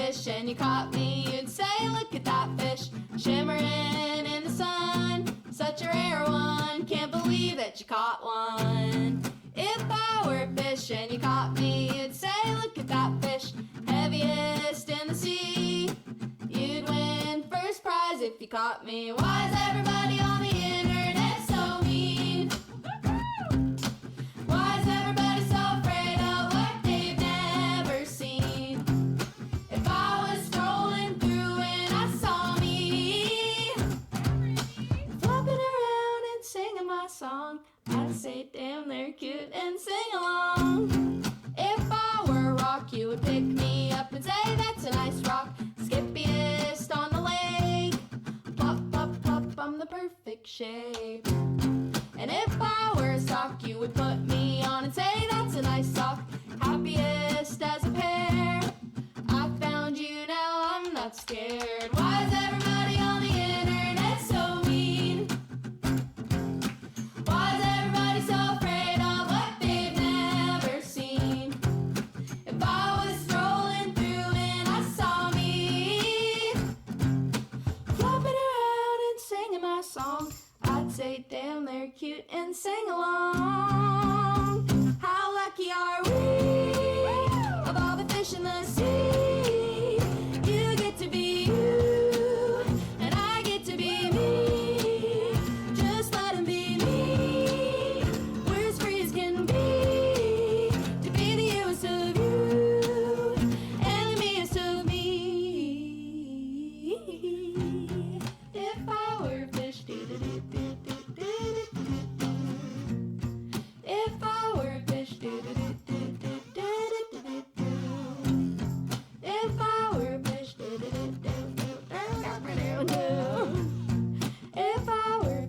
fish and you caught me, you'd say, look at that fish, shimmering in the sun, such a rare one, can't believe that you caught one. If I were a fish and you caught me, you'd say, look at that fish, heaviest in the sea. You'd win first prize if you caught me. Why is everybody on the internet so mean? Why is everybody so afraid of what they've never seen? If I was strolling through and I saw me flopping around and singing my song, I'd say, damn, they're cute and sing along. If I were a rock, you would pick me up and say, that's a nice rock, skippiest on the lake. Plop, plop, plop, I'm the perfect shape. And if I were a sock, you would put me on and say, that's a nice sock, happiest as a pair. I found you, now I'm not scared. Why is everybody on the internet so mean? Why is everybody so afraid of what they've never seen? If I was strolling through and I saw me flopping around and singing my song, I'd say, damn, they're cute and sing along. How lucky are we of all the fish in the sea? You get to be you and I get to be me. Just let 'em be me. We're as free as can be to be the youest of you and the meest of me. If I were a fish, if I were a fish, if I were a fish, if I were a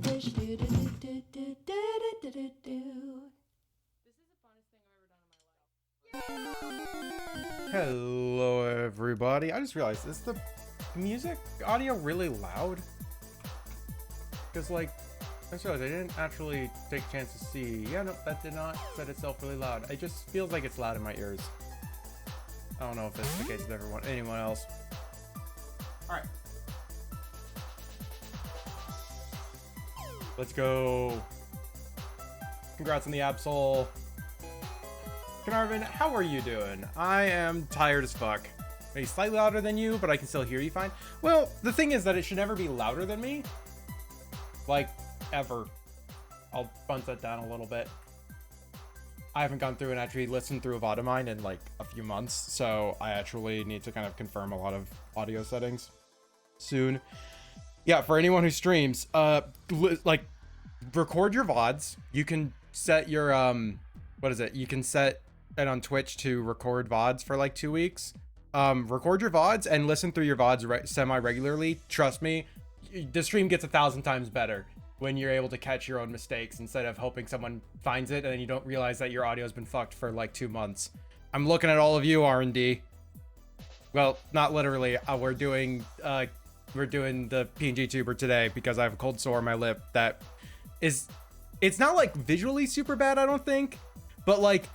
fish, This is the funnest thing I've ever done in my life. Hello everybody. I just realized, is the music audio really loud? Because like, I just realized I didn't actually take a chance to see. Yeah, no, that did not set itself really loud. It just feels like it's loud in my ears. I don't know if that's the case with anyone else. Alright. Let's go. Congrats on the Absol. Carnarvon, how are you doing? I am tired as fuck. Maybe slightly louder than you, but I can still hear you fine. Well, the thing is that it should never be louder than me. Like, ever. I'll bunch that down a little bit. I haven't gone through and actually listened through a VOD of mine in like a few months, so I actually need to kind of confirm a lot of audio settings soon. Yeah, for anyone who streams, like, record your VODs. You can set your, what is it? You can set it on Twitch to record VODs for like 2 weeks. Record your VODs and listen through your VODs semi-regularly. Trust me, the stream gets 1,000 times better when you're able to catch your own mistakes instead of hoping someone finds it and then you don't realize that your audio has been fucked for like 2 months. I'm looking at all of you, R&D. Well, not literally. We're doing the PNG tuber today because I have a cold sore on my lip that is, it's not like visually super bad, I don't think, but like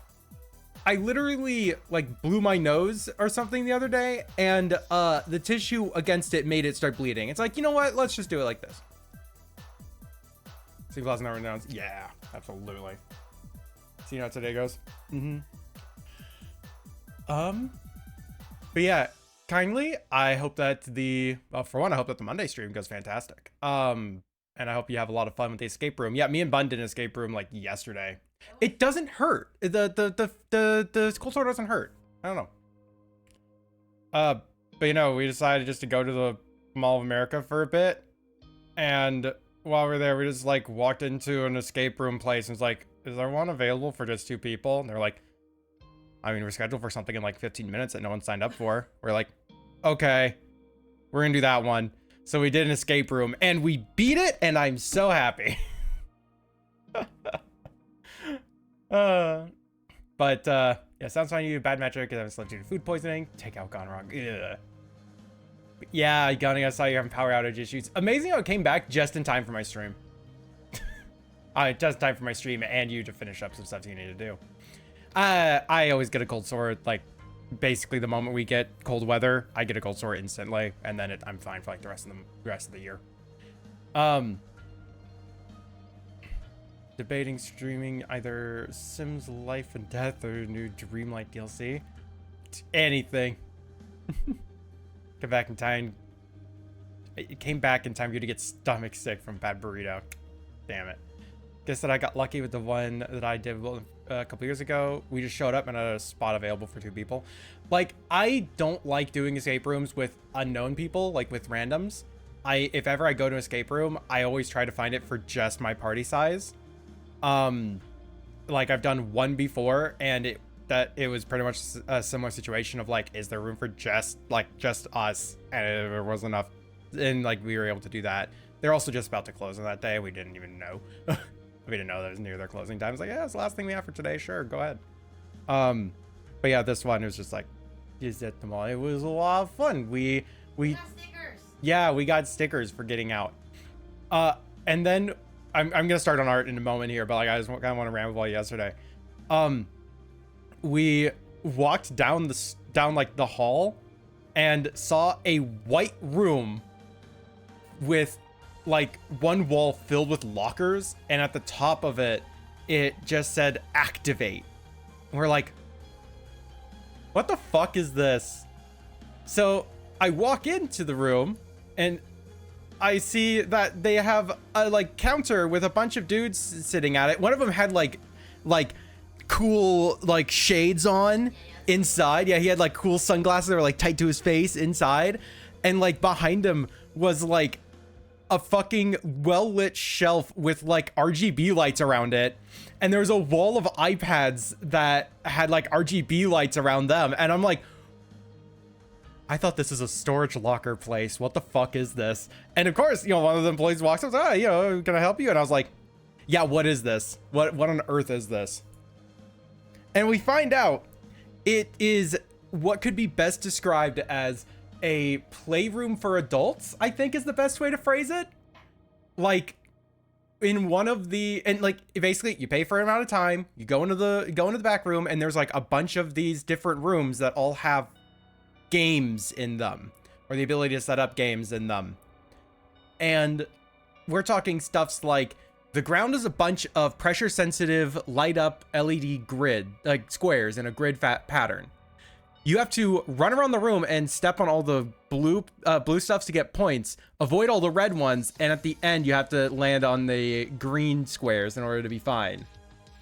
I literally like blew my nose or something the other day and the tissue against it made it start bleeding. It's like, you know what? Let's just do it like this. See class never announced. Yeah, absolutely. See how today goes. But yeah, kindly, I hope that for one, I hope that the Monday stream goes fantastic. And I hope you have a lot of fun with the escape room. Yeah, me and Bun did an escape room like yesterday. It doesn't hurt. The cold sore doesn't hurt. I don't know. But you know, we decided just to go to the Mall of America for a bit. And while we were there, we just like walked into an escape room place and was like, is there one available for just 2 people? And they're like, I mean, we're scheduled for something in like 15 minutes that no one signed up for. We're like, okay, we're gonna do that one. So we did an escape room and we beat it and I'm so happy. Yeah, sounds fine. You bad metric because I was allergic to food poisoning. Takeout gone wrong. Ugh. Yeah, Gunning, I saw you having power outage issues. Amazing how it came back just in time for my stream. Just in time for my stream and you to finish up some stuff you need to do. I always get a cold sore like basically the moment we get cold weather, I get a gold sword instantly, and then I'm fine for like the rest of the year. Debating streaming either Sims Life and Death or new Dreamlight DLC. Anything. Come back in time. It came back in time for you to get stomach sick from bad burrito. Damn it. Guess that I got lucky with the one that I did a couple years ago. We just showed up and had a spot available for 2 people. Like, I don't like doing escape rooms with unknown people, like with randoms. If ever I go to an escape room, I always try to find it for just my party size. Like I've done one before, and it was pretty much a similar situation of like, is there room for just us? And there wasn't enough, and like we were able to do that. They're also just about to close on that day. We didn't even know. We didn't know that it was near their closing time. It's like, yeah, it's the last thing we have for today. Sure, go ahead. But yeah, this one was just like, is at the mall. It was a lot of fun. We got stickers. Yeah, we got stickers for getting out. And then I'm gonna start on art in a moment here, but like I just kind of want to ramble all yesterday. We walked down like the hall and saw a white room with like one wall filled with lockers, and at the top of it just said activate. And we're like, what the fuck is this? So I walk into the room and I see that they have a like counter with a bunch of dudes sitting at it. One of them had like cool like shades on inside. Yeah, he had like cool sunglasses that were like tight to his face inside, and like behind him was like a fucking well-lit shelf with like RGB lights around it, and there was a wall of iPads that had like RGB lights around them, and I'm like, I thought this is a storage locker place. What the fuck is this? And of course, you know, one of the employees walks up, you know, can I help you? And I was like, yeah, what is this? What on earth is this? And we find out it is what could be best described as a playroom for adults, I think is the best way to phrase it. Like in one of the, and like basically you pay for an amount of time, you go into the back room, and there's like a bunch of these different rooms that all have games in them, or the ability to set up games in them. And we're talking stuffs like the ground is a bunch of pressure sensitive light up LED grid, like squares in a grid pattern. You have to run around the room and step on all the blue stuffs to get points, avoid all the red ones, and at the end you have to land on the green squares in order to be fine.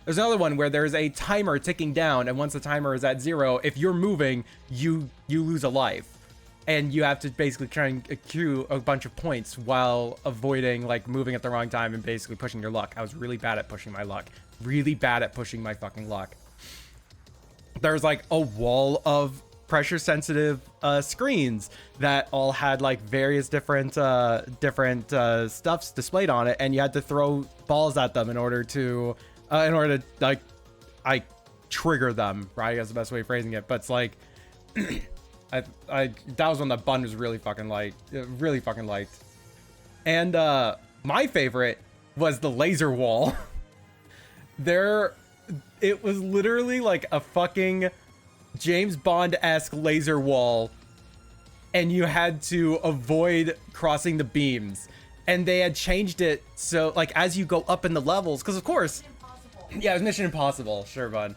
There's another one where there's a timer ticking down, and once the timer is at 0, if you're moving, you lose a life. And you have to basically try and accrue a bunch of points while avoiding like moving at the wrong time and basically pushing your luck. I was really bad at pushing my luck. Really bad at pushing my fucking luck. There's like a wall of pressure sensitive screens that all had like various different stuffs displayed on it, and you had to throw balls at them in order to like I trigger them, right? That's the best way of phrasing it. But it's like I that was when the bun was really fucking light, and my favorite was the laser wall. It was literally like a fucking James Bond-esque laser wall, and you had to avoid crossing the beams. And they had changed it so like as you go up in the levels, because of course, yeah, it was Mission Impossible, sure, bud.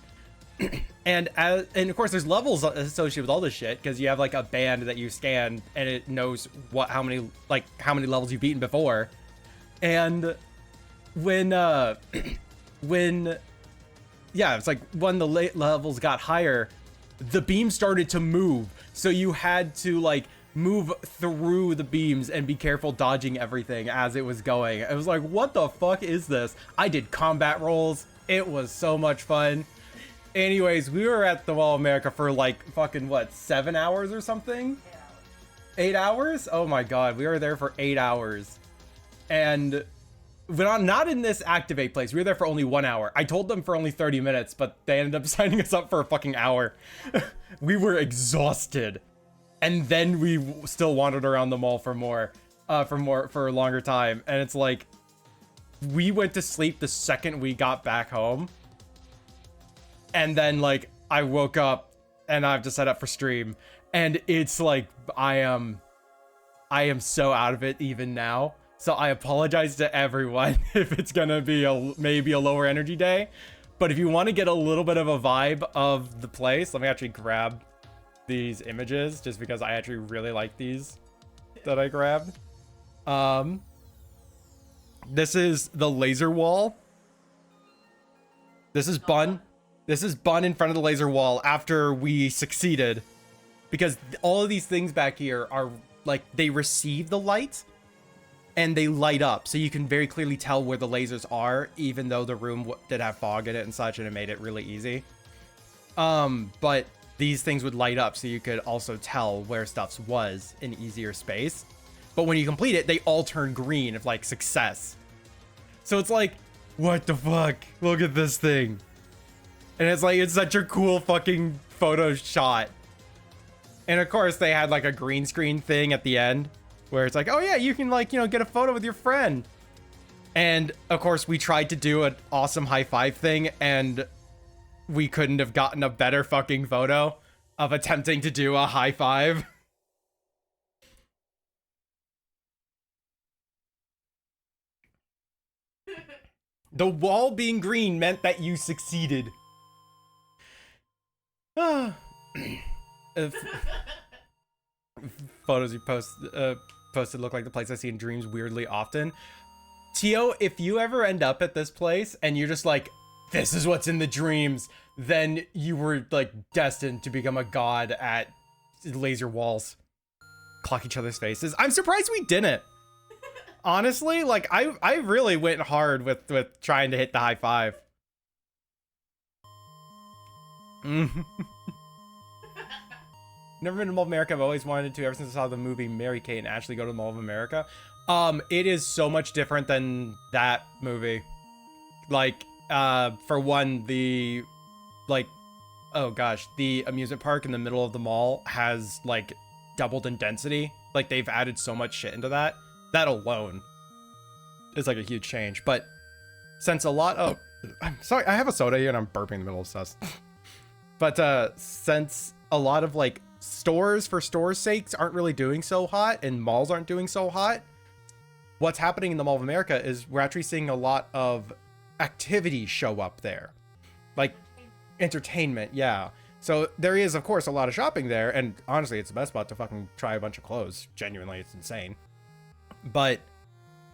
And of course, there's levels associated with all this shit, because you have like a band that you scan, and it knows how many levels you've beaten before. And when yeah, it's like when the levels got higher, the beam started to move, so you had to like move through the beams and be careful dodging everything as it was going. It was like, what the fuck is this? I did combat rolls. It was so much fun. Anyways, we were at the Mall of America for like fucking what, 7 hours or something? 8 hours? Oh my god, we were there for 8 hours. And we're not in this activate place. We were there for only 1 hour. I told them for only 30 minutes, but they ended up signing us up for a fucking hour. We were exhausted. And then we still wandered around the mall for a longer time. And it's like, we went to sleep the second we got back home. And then like, I woke up and I have to set up for stream, and it's like I am so out of it even now. So I apologize to everyone if it's gonna be maybe a lower energy day. But if you want to get a little bit of a vibe of the place, let me actually grab these images just because I actually really like these that I grabbed. This is the laser wall. This is Bun. This is Bun in front of the laser wall after we succeeded. Because all of these things back here are like, they receive the light and they light up. So you can very clearly tell where the lasers are, even though the room did have fog in it and such, and it made it really easy. But these things would light up so you could also tell where stuff was in easier space. But when you complete it, they all turn green of like success. So it's like, what the fuck? Look at this thing. And it's like, it's such a cool fucking photo shot. And of course they had like a green screen thing at the end where it's like, oh yeah, you can like, you know, get a photo with your friend. And of course we tried to do an awesome high five thing and we couldn't have gotten a better fucking photo of attempting to do a high five. The wall being green meant that you succeeded. Photos you posted look like the place I see in dreams weirdly often. Tio, if you ever end up at this place and you're just like, this is what's in the dreams, then you were like destined to become a god at laser walls. Clock each other's faces. I'm surprised we didn't. Honestly, like I really went hard with trying to hit the high five. Never been to Mall of America. I've always wanted to ever since I saw the movie Mary Kate and Ashley Go to the Mall of America. It is so much different than that movie. Like, for one, the amusement park in the middle of the mall has like doubled in density. Like they've added so much shit into that. That alone is like a huge change. But since a lot of, I'm sorry, I have a soda here and I'm burping in the middle of stuff. But since a lot of like stores for stores' sakes aren't really doing so hot and malls aren't doing so hot, what's happening in the Mall of America is we're actually seeing a lot of activities show up there. Like entertainment, yeah. So there is, of course, a lot of shopping there. And honestly, it's the best spot to fucking try a bunch of clothes. Genuinely, it's insane. But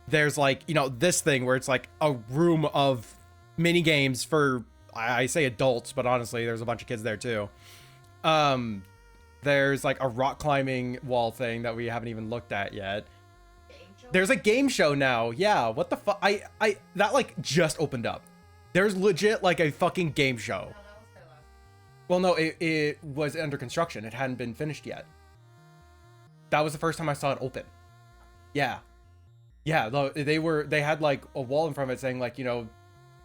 there's like, you know, this thing where it's like a room of mini games for, I say adults, but honestly, there's a bunch of kids there too. There's like a rock climbing wall thing that we haven't even looked at yet. There's a game show now. Yeah, what the fuck? That like just opened up. There's legit like a fucking game show. Well, no, it was under construction. It hadn't been finished yet. That was the first time I saw it open. Yeah. Yeah, they had like a wall in front of it saying like, you know,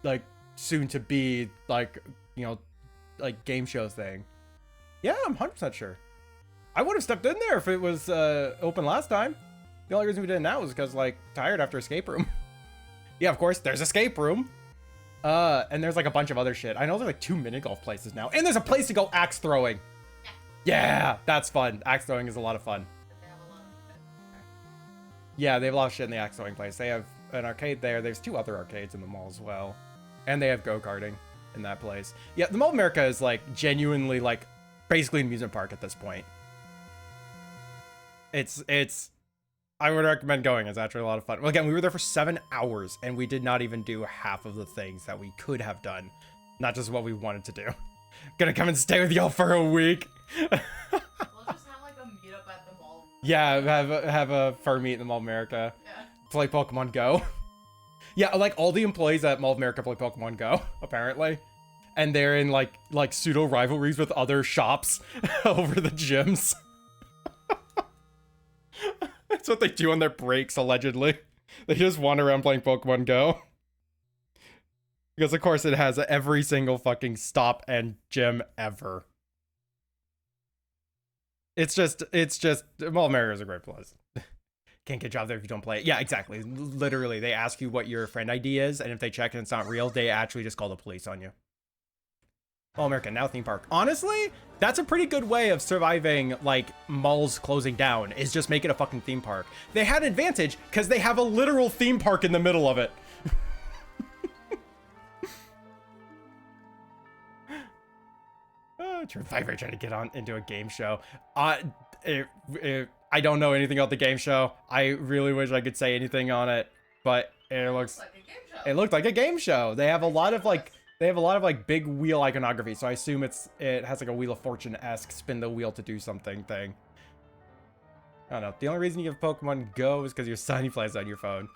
like soon to be like, you know, like game show thing. Yeah, I'm 100% sure. I would have stepped in there if it was open last time. The only reason we did it now was because like tired after escape room. Yeah, of course, there's escape room. And there's like a bunch of other shit. I know there's like 2 mini golf places now. And there's a place to go axe throwing. Yeah, that's fun. Axe throwing is a lot of fun. Yeah, they have a lot of shit in the axe throwing place. They have an arcade there. There's 2 other arcades in the mall as well. And they have go-karting in that place. Yeah, the Mall of America is like genuinely like basically an amusement park at this point. It's I would recommend going. It's actually a lot of fun. Well, again, we were there for 7 hours and we did not even do half of the things that we could have done. Not just what we wanted to do. Gonna come and stay with y'all for a week. We'll just have like a meetup at the mall. Yeah, have a fur meet in the Mall of America. Yeah. Play Pokemon Go. Yeah, like all the employees at Mall of America play Pokemon Go, apparently. And they're in like pseudo rivalries with other shops over the gyms. That's what they do on their breaks, allegedly. They just wander around playing Pokemon Go. Because of course it has every single fucking stop and gym ever. It's just, Mall of America is a great place. Can't get a job there if you don't play it. Yeah, exactly. Literally, they ask you what your friend ID is, and if they check and it's not real, they actually just call the police on you. All American, now theme park. Honestly, that's a pretty good way of surviving, like, malls closing down, is just make it a fucking theme park. They had an advantage because they have a literal theme park in the middle of it. True Fiverr trying to get on into a game show. I don't know anything about the game show. I really wish I could say anything on it, but it looks like a game show. it looked like a game show. They have a lot of like big wheel iconography, so I assume it has like a Wheel of Fortune-esque spin the wheel to do something thing. I don't know. The only reason you have Pokemon Go is because your son plays on your phone.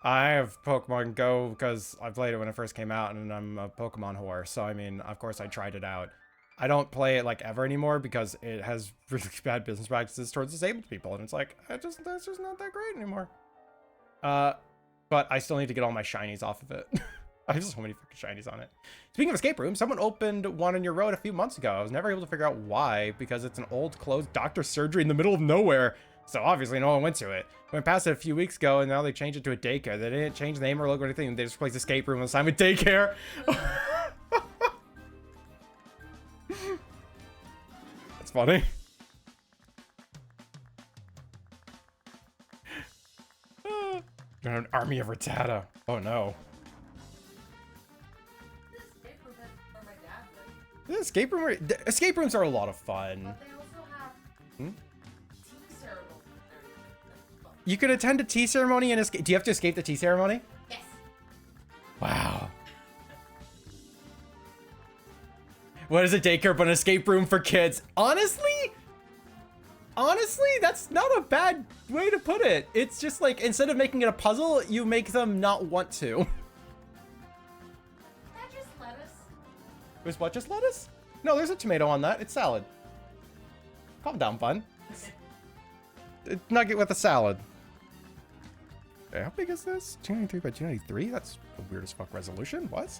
I have Pokemon Go because I played it when it first came out, and I'm a Pokemon whore. So I mean, of course, I tried it out. I don't play it like ever anymore because it has really bad business practices towards disabled people, and it's like that's just not that great anymore. But I still need to get all my shinies off of it. I have so many fucking shinies on it. Speaking of escape rooms, someone opened one on your road a few months ago. I was never able to figure out why, because it's an old closed doctor's surgery in the middle of nowhere. So obviously no one went to it. Went past it a few weeks ago, and now they changed it to a daycare. They didn't change the name or logo or anything. They just replaced escape room this time with daycare. That's funny. Got an army of Rattata. Oh no. Escape rooms are a lot of fun. But they also have tea ceremony. You could attend a tea ceremony and escape. Do you have to escape the tea ceremony? Yes. Wow. What is a daycare but an escape room for kids? Honestly, that's not a bad way to put it. It's just like, instead of making it a puzzle, you make them not want to. That just lettuce. There's what, just lettuce? No, there's a tomato on that. It's salad. Calm down, bun. It's nugget with a salad. Okay, how big is this? 293 by 293? That's a weird as fuck resolution. What?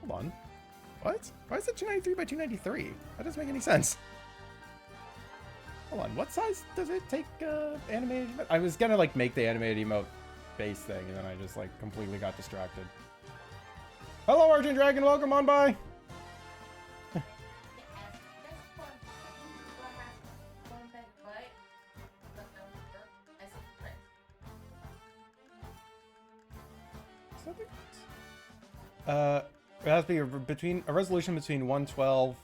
Hold on. What? Why is it 293 by 293? That doesn't make any sense. Hold on. What size does it take animated emote? I was gonna like make the animated emote base thing, and then I just like completely got distracted. Hello, Argent Dragon. Welcome on by. It has to be between a resolution between 112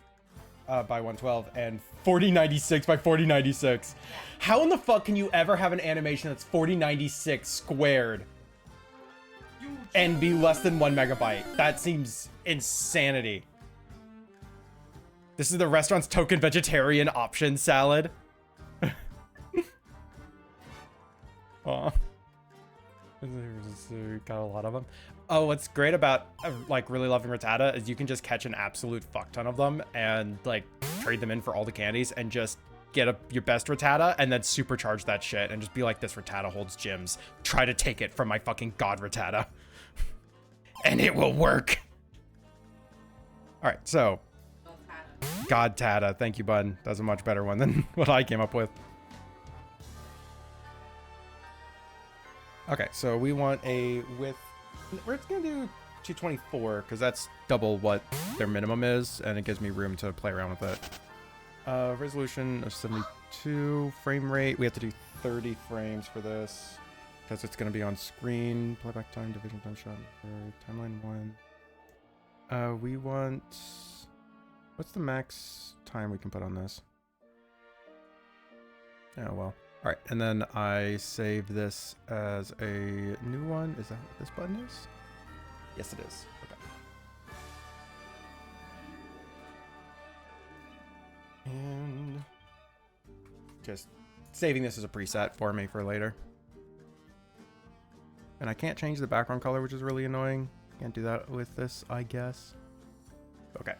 by 112 and 4096 by 4096. How in the fuck can you ever have an animation that's 4096 squared and be less than 1 megabyte? That seems insanity. This is the restaurant's token vegetarian option salad. Aw. Got a lot of them. Oh, what's great about like really loving Rattata is you can just catch an absolute fuck ton of them and like trade them in for all the candies and just get your best Rattata and then supercharge that shit and just be like, this Rattata holds gems. Try to take it from my fucking god Rattata. And it will work. All right, so God Tata, thank you, bud. That's a much better one than what I came up with. Okay, so we want a width. We're gonna do 224 because that's double what their minimum is, and it gives me room to play around with it. Resolution of 72, frame rate. We have to do 30 frames for this because it's gonna be on screen. Playback time, division time, shot, timeline 1. We want. What's the max time we can put on this? Oh well. All right, and then I save this as a new one. Is that what this button is? Yes, it is. Okay. And just saving this as a preset for me for later. And I can't change the background color, which is really annoying. Can't do that with this, I guess. Okay.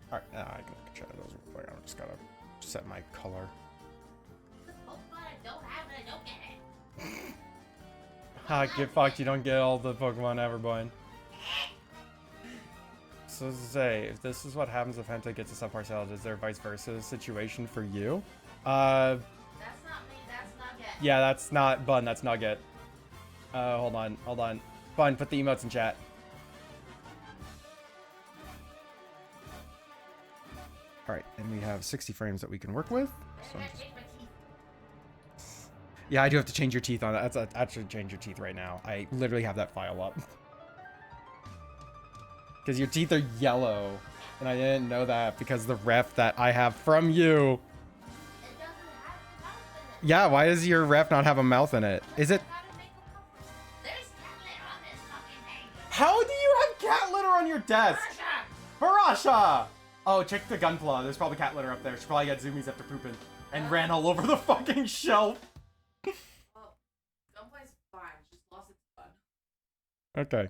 All right, now I can check those real quick. I just gotta set my color. Don't have it, don't get it. Ha, get fucked, you don't get all the Pokemon ever, boy. So to say, if this is what happens if Henta gets a subpar salad, is there a vice versa situation for you? That's not me, that's Nugget. Yeah, that's not Bun, that's Nugget. Hold on. Bun, put the emotes in chat. All right, and we have 60 frames that we can work with. So I I'm just... changed my teeth. Yeah, I do have to change your teeth on that. That's actually change your teeth right now. I literally have that file up. Because your teeth are yellow. And I didn't know that because the ref that I have from you. It doesn't have the mouth in it. Yeah, why does your ref not have a mouth in it? Is it... I gotta make a couple. There's cat litter on this fucking thing. How do you have cat litter on your desk? Russia! Parasha! Oh, check the gunpla. There's probably cat litter up there. She probably got zoomies after pooping. And ran all over the fucking shelf. Oh, Gunplay's fine. She just lost its fun. Okay.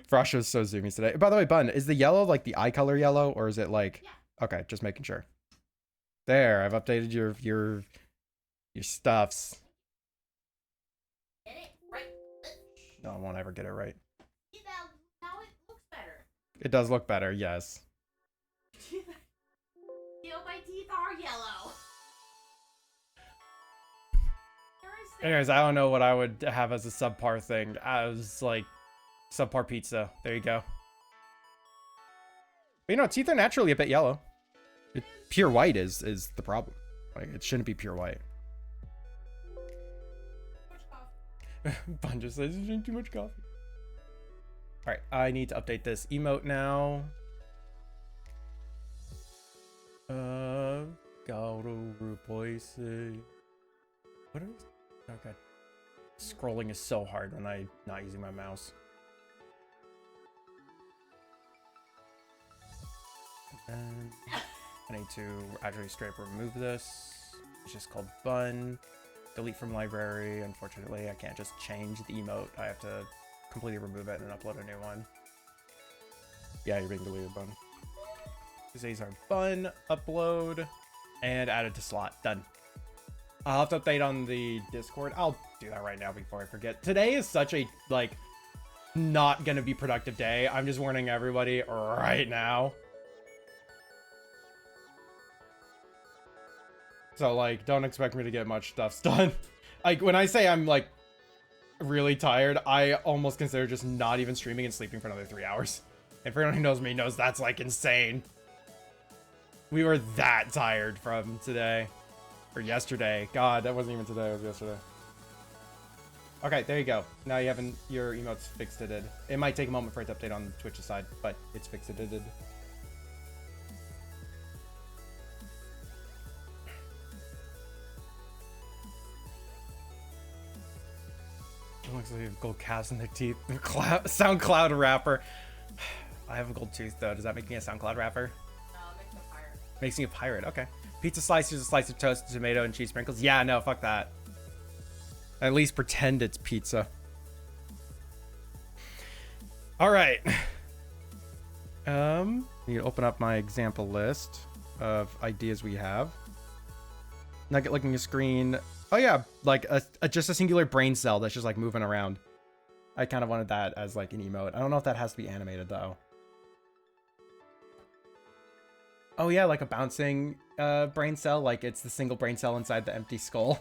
Frasha's so zoomies today. By the way, Bun, is the yellow like the eye color yellow, or is it like... Yeah. Okay, just making sure. There, I've updated your stuffs. Get it right. No, I won't ever get it right. Now it looks better. It does look better, yes. My teeth are yellow. Anyways, I don't know what I would have as a subpar thing. As like subpar pizza. There you go. But you know, teeth are naturally a bit yellow. Pure white is the problem. Like it shouldn't be pure white. Bun just says you drink too much coffee. Alright, I need to update this emote now. Gotta replace it. What is... Oh god. Scrolling is so hard when I'm not using my mouse. And then I need to actually straight up remove this. It's just called bun. Delete from library. Unfortunately, I can't just change the emote. I have to completely remove it and upload a new one. Yeah, you're being deleted, bun. These are bun, upload, and added to slot. Done. I'll have to update on the Discord. I'll do that right now before I forget. Today is such a, like, not gonna be productive day. I'm just warning everybody right now. So, like, don't expect me to get much stuff done. Like, when I say I'm, like, really tired, I almost consider just not even streaming and sleeping for another 3 hours. And for anyone who knows me knows that's, like, insane. We were that tired from today. Or yesterday. God, that wasn't even today, it was yesterday. Okay, there you go. Now you haven't, your emote's fixed it. It might take a moment for it to update on Twitch's side, but it's fixed it. It looks like they have gold calves in their teeth. SoundCloud rapper. I have a gold tooth though. Does that make me a SoundCloud rapper? No, it makes me a pirate. Makes me a pirate. Okay. Pizza slices, a slice of toast, tomato, and cheese sprinkles. Yeah, no, fuck that. At least pretend it's pizza. All right. Need to open up my example list of ideas we have. Nugget looking a screen. Oh yeah, like just a singular brain cell that's just like moving around. I kind of wanted that as like an emote. I don't know if that has to be animated though. Oh yeah, like a bouncing brain cell, like it's the single brain cell inside the empty skull.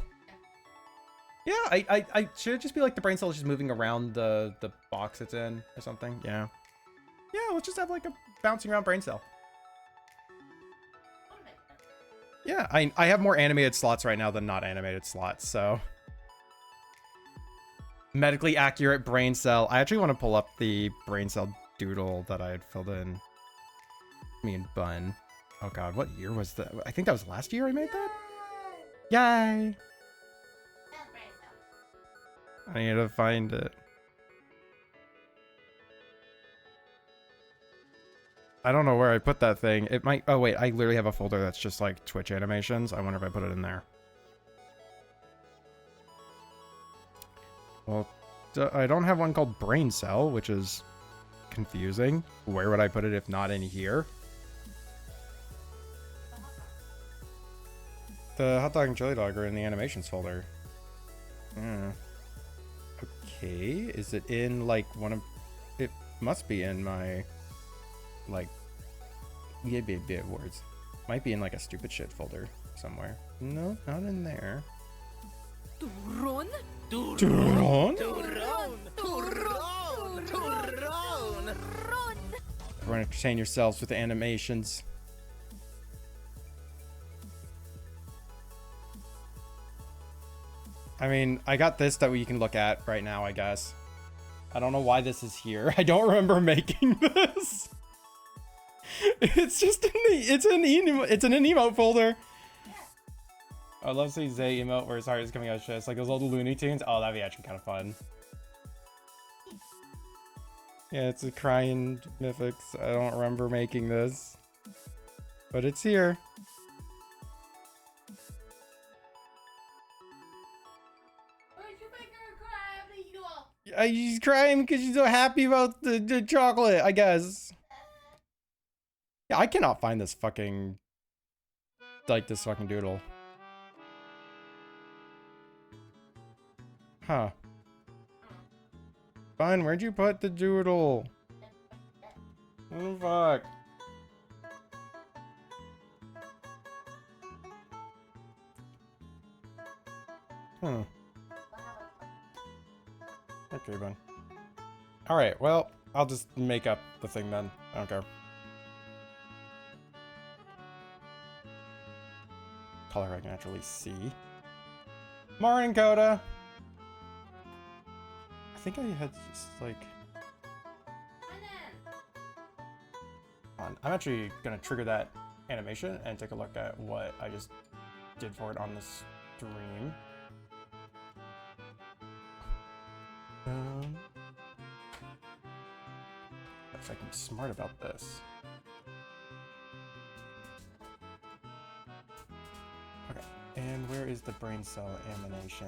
Yeah, I should it just be like the brain cell is just moving around the box it's in or something. Yeah. Yeah, let's just have like a bouncing around brain cell. Yeah, I have more animated slots right now than not animated slots, so. Medically accurate brain cell. I actually want to pull up the brain cell doodle that I had filled in. Me and Bun. Oh god, what year was that? I think that was last year I made that? Yay! I need to find it. I don't know where I put that thing. It might... Oh, wait. I literally have a folder that's just, like, Twitch animations. I wonder if I put it in there. Well, I don't have one called Brain Cell, which is confusing. Where would I put it if not in here? The hot dog and chili dog are in the animations folder. Okay. Is it in, like, one of... It must be in my... like words. Might be in like a stupid shit folder somewhere. No, not in there. Turron? Turron? Everyone entertain yourselves with the animations. I mean, I got this that we can look at right now, I guess. I don't know why this is here. I don't remember making this. It's just it's an emote folder. I love to see Zay emote where his heart is coming out of chest, like those old Looney Tunes. Oh, that'd be actually kind of fun. Yeah, it's a crying Mythics. I don't remember making this, but it's here. Why'd you make her cry, Miguel? She's crying because she's so happy about the chocolate, I guess. Yeah, I cannot find this fucking, like, this fucking doodle. Huh. Fine, where'd you put the doodle? What the fuck? Hmm. Okay, then. Alright, well, I'll just make up the thing then. I don't care. Color I can actually see. Morning, Coda! I think I had just, like... I'm actually gonna trigger that animation and take a look at what I just did for it on the stream. If I can be smart about this. Okay, and where is the brain cell animation?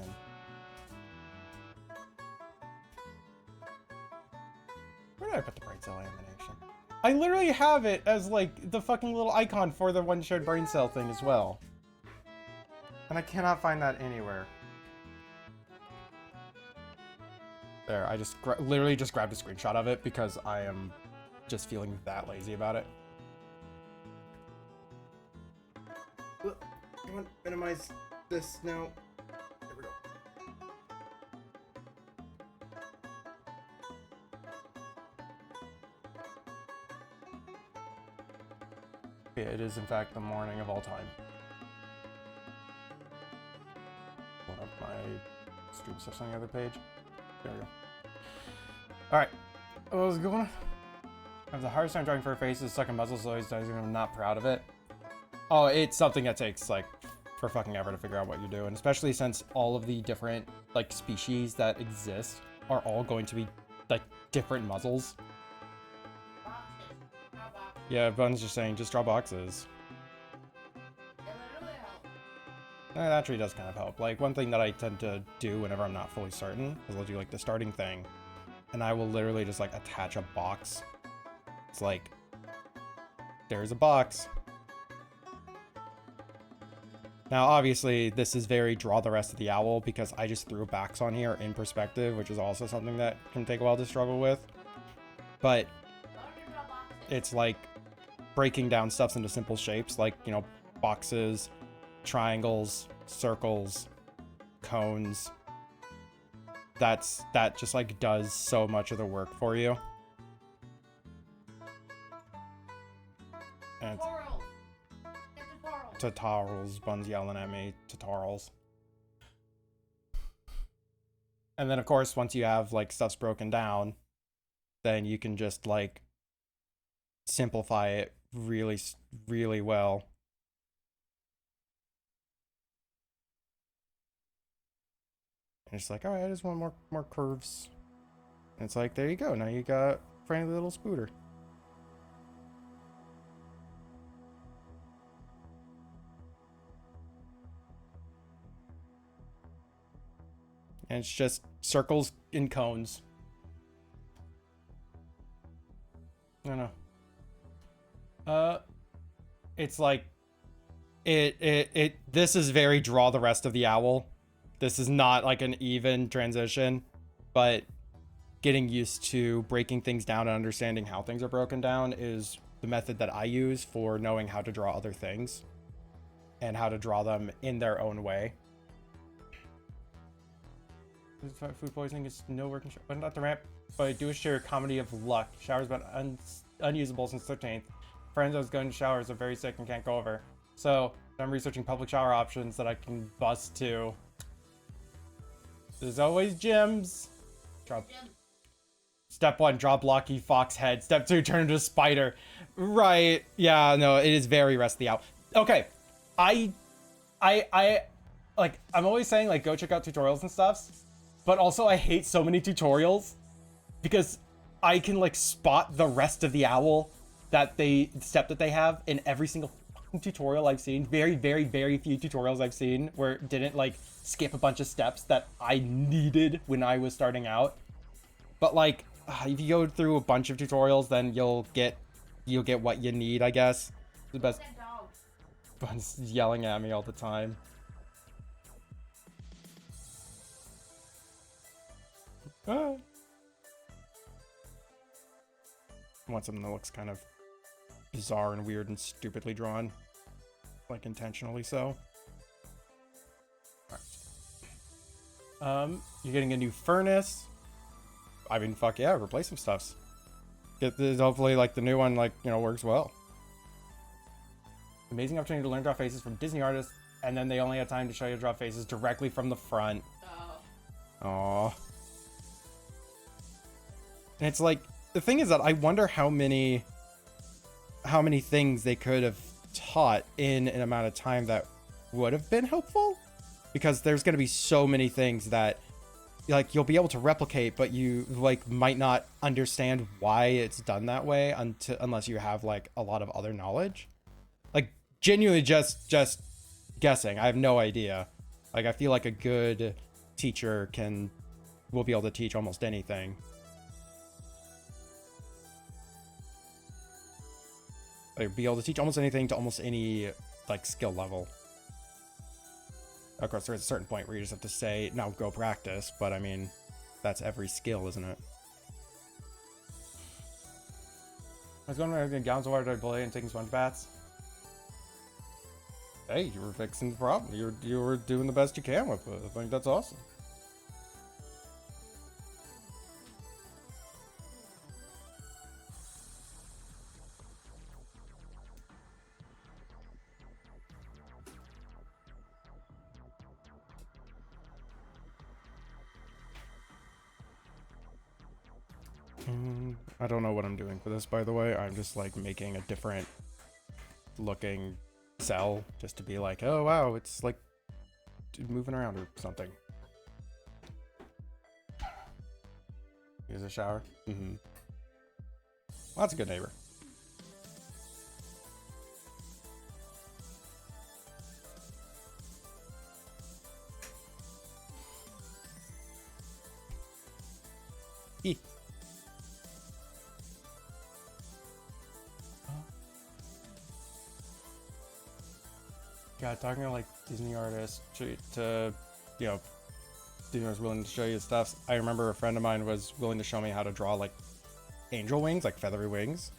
Where did I put the brain cell animation? I literally have it as like the fucking little icon for the one shared brain cell thing as well. And I cannot find that anywhere. There, I just literally just grabbed a screenshot of it because I am just feeling that lazy about it. Come on, minimize this now. There we go. Yeah, it is in fact the morning of all time. Pull up my stream stuff on the other page. There we go. Alright. What was going on? I have the hardest time drawing for her face is stuck in muzzle, so I'm not proud of it. Oh, it's something that takes like for fucking ever to figure out what you're doing, especially since all of the different like species that exist are all going to be like different muzzles. Yeah, Bun's just saying just draw boxes. That actually does kind of help. Like, one thing that I tend to do whenever I'm not fully certain is I'll do, like, the starting thing, and I will literally just, like, attach a box. It's like, there's a box. Now, obviously, this is very draw the rest of the owl, because I just threw a box on here in perspective, which is also something that can take a while to struggle with. But it's, like, breaking down stuff into simple shapes, like, you know, boxes, triangles, circles, cones. That just like does so much of the work for you. And tutorials, Bun's yelling at me. Tutorials. And then of course once you have like stuff's broken down, then you can just like simplify it really, really well. And it's like, all right, I just want more curves. And it's like, there you go. Now you got friendly little spooter. And it's just circles and cones. I don't know. It's like, this is very draw the rest of the owl. This is not like an even transition, but getting used to breaking things down and understanding how things are broken down is the method that I use for knowing how to draw other things and how to draw them in their own way. Food poisoning is no working, but not the ramp, but I do share a comedy of luck. Showers been unusable since 13th. Friends I was going to showers are very sick and can't go over. So I'm researching public shower options that I can bus to. There's always gyms. Drop. Step 1, draw blocky fox head. Step 2, turn into a spider. Right. Yeah, no, it is very rest the out. Okay. I like, I'm always saying, like, go check out tutorials and stuff. But also, I hate so many tutorials because I can, like, spot the rest of the owl step that they have in every single tutorial I've seen. Very, very, very few tutorials I've seen where it didn't, like, skip a bunch of steps that I needed when I was starting out. But, like, if you go through a bunch of tutorials, then you'll get what you need, I guess. The best. That dog. Bun's yelling at me all the time. Ah. I want something that looks kind of bizarre and weird and stupidly drawn. Like, intentionally so. Alright. You're getting a new furnace. I mean, fuck yeah, replace some stuffs. Get this, hopefully, like, the new one, like, you know, works well. Amazing opportunity to learn to draw faces from Disney artists, and then they only had time to show you to draw faces directly from the front. Oh. Aww. And it's like, the thing is that I wonder how many things they could have taught in an amount of time that would have been helpful, because there's going to be so many things that, like, you'll be able to replicate, but you, like, might not understand why it's done that way unless you have, like, a lot of other knowledge. Like, genuinely just guessing. I have no idea. Like, I feel like a good teacher will be able to teach almost anything. Like, be able to teach almost anything to almost any, like, skill level. Of course, there's a certain point where you just have to say, now go practice, but I mean, that's every skill, isn't it? I was going around getting gallons of water to play and taking sponge baths. Hey, you were fixing the problem. You were doing the best you can with it. I think that's awesome. I don't know what I'm doing for this, by the way. I'm just, like, making a different looking cell just to be like, oh wow, it's like moving around or something. Use a shower. Well, that's a good neighbor. Eek. God, talking to, like, Disney artists to you know, Disney was willing to show you stuff. I remember a friend of mine was willing to show me how to draw, like, angel wings, like feathery wings.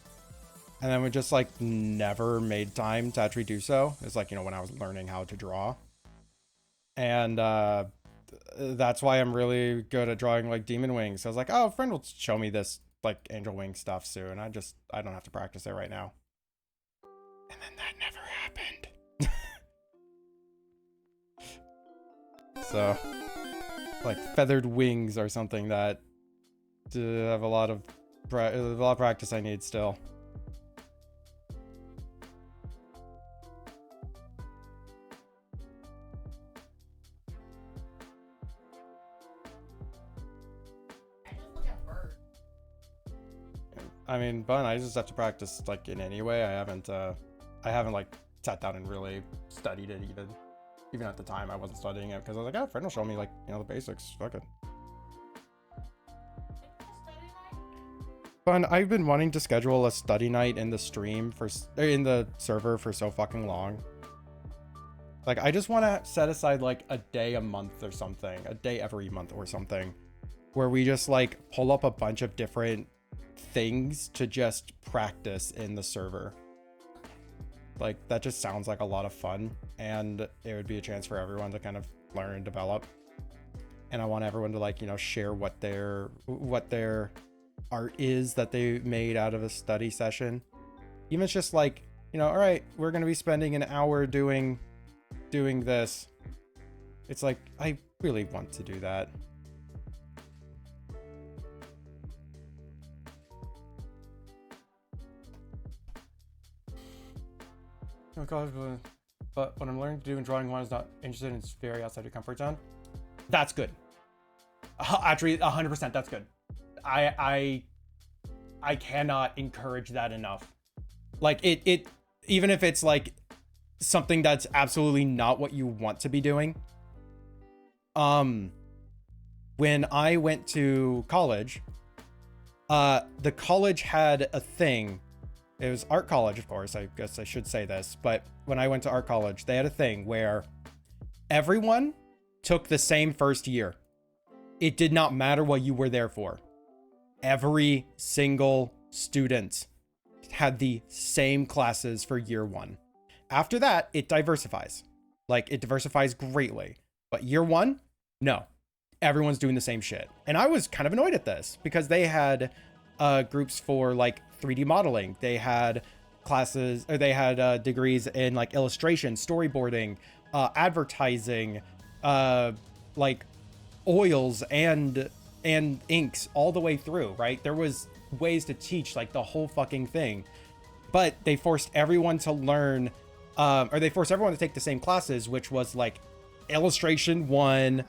And then we just, like, never made time to actually do so. It's like, you know, when I was learning how to draw. And that's why I'm really good at drawing, like, demon wings. So I was like, oh, a friend will show me this, like, angel wing stuff soon. I don't have to practice it right now. And then that never happened. So, like, feathered wings are something that have a lot of practice I need still. I just look at birds. I mean, Bun, I just have to practice, like, in any way. I haven't like sat down and really studied it even at the time. I wasn't studying it because I was like, oh, friend will show me, like, you know, the basics. Fuck it. Bun, I've been wanting to schedule a study night in the stream in the server for so fucking long. Like, I just want to set aside, like, a day a month or something, a day every month or something, where we just, like, pull up a bunch of different things to just practice in the server. Like, that just sounds like a lot of fun, and it would be a chance for everyone to kind of learn and develop. And I want everyone to, like, you know, share what their art is that they made out of a study session. Even if it's just like, you know, all right, we're going to be spending an hour doing this. It's like, I really want to do that. Oh god, but what I'm learning to do in drawing one is not interested in, it's very outside your comfort zone. That's good. Actually, 100%, that's good. I cannot encourage that enough. Like it even if it's like something that's absolutely not what you want to be doing. When I went to college, the college had a thing. It was art college, of course. I guess I should say this, but when I went to art college, they had a thing where everyone took the same first year. It did not matter what you were there for. Every single student had the same classes for year one. After that, it diversifies. Like, it diversifies greatly. But year one, no. Everyone's doing the same shit. And I was kind of annoyed at this because they had groups for like 3D modeling. They had classes, or they had degrees in like illustration, storyboarding, advertising, like oils and inks all the way through, right? There was ways to teach like the whole fucking thing, but they forced everyone to learn, or they forced everyone to take the same classes, which was like illustration 1,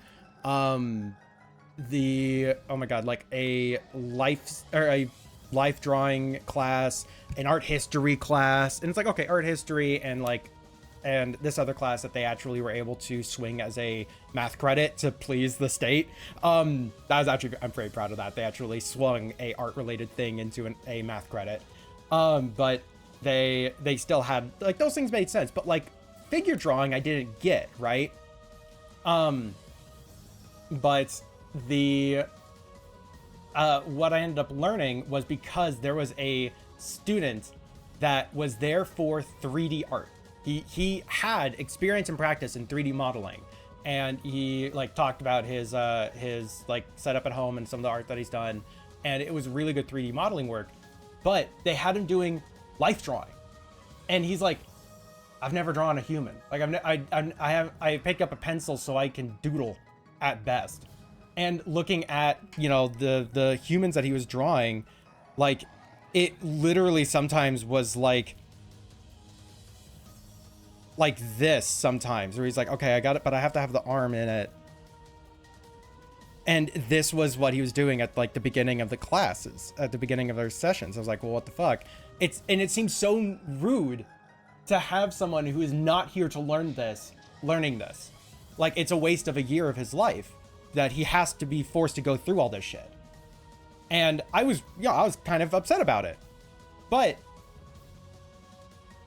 the, oh my god, like a life drawing class, an art history class, and it's like, okay, art history and this other class that they actually were able to swing as a math credit to please the state. That was actually, I'm very proud of that. They actually swung a art related thing into a math credit. But they still had, like, those things made sense, but like figure drawing, I didn't get, right? But the, what I ended up learning was because there was a student that was there for 3D art. He had experience and practice in 3D modeling, and he like talked about his like setup at home and some of the art that he's done, and it was really good 3D modeling work. But they had him doing life drawing, and he's like, I've never drawn a human. Like I picked up a pencil so I can doodle at best. And looking at, you know, the humans that he was drawing, like it literally sometimes was like this sometimes, where he's like, okay, I got it, but I have to have the arm in it. And this was what he was doing at like the beginning of the classes, at the beginning of their sessions. I was like, well, what the fuck? It seems so rude to have someone who is not here to learning this. Like, it's a waste of a year of his life that he has to be forced to go through all this shit. And I was kind of upset about it. But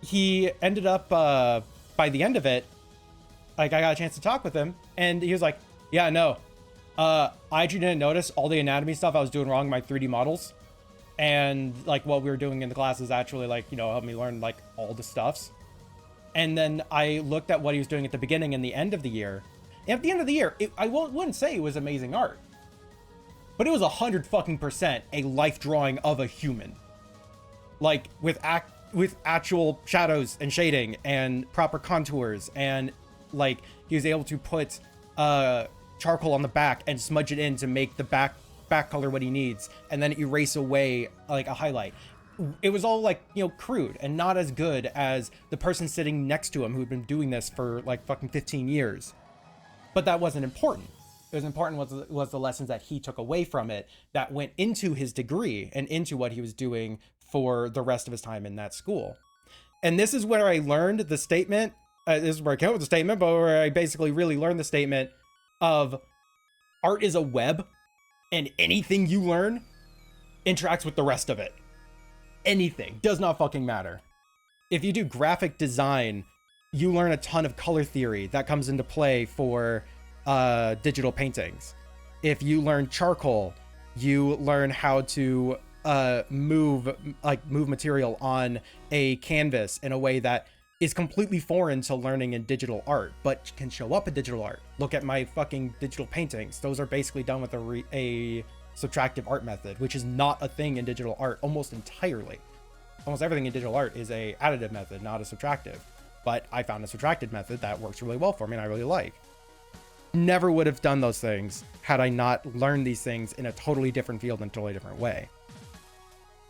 he ended up, by the end of it, like, I got a chance to talk with him, and he was like, yeah, no, I actually didn't notice all the anatomy stuff I was doing wrong in my 3D models. And like what we were doing in the classes actually, like, you know, helped me learn like all the stuffs. And then I looked at what he was doing at the beginning and the end of the year. And at the end of the year, I wouldn't say it was amazing art, but it was 100% a life drawing of a human, like with actual shadows and shading and proper contours, and like he was able to put charcoal on the back and smudge it in to make the back color what he needs, and then erase away like a highlight. It was all like, you know, crude and not as good as the person sitting next to him who'd been doing this for like fucking 15 years. But that wasn't important. It was important was the lessons that he took away from it that went into his degree and into what he was doing for the rest of his time in that school. And this is where I learned the statement, this is where I came up with the statement, but where I basically really learned the statement of art is a web, and anything you learn interacts with the rest of it. Anything. Does not fucking matter. If you do graphic design, you learn a ton of color theory that comes into play for digital paintings. If you learn charcoal, you learn how to move material on a canvas in a way that is completely foreign to learning in digital art, but can show up in digital art. Look at my fucking digital paintings. Those are basically done with a subtractive art method, which is not a thing in digital art almost entirely. Almost everything in digital art is a additive method, not a subtractive. But I found a subtractive method that works really well for me and I really like. never would have done those things had I not learned these things in a totally different field in a totally different way.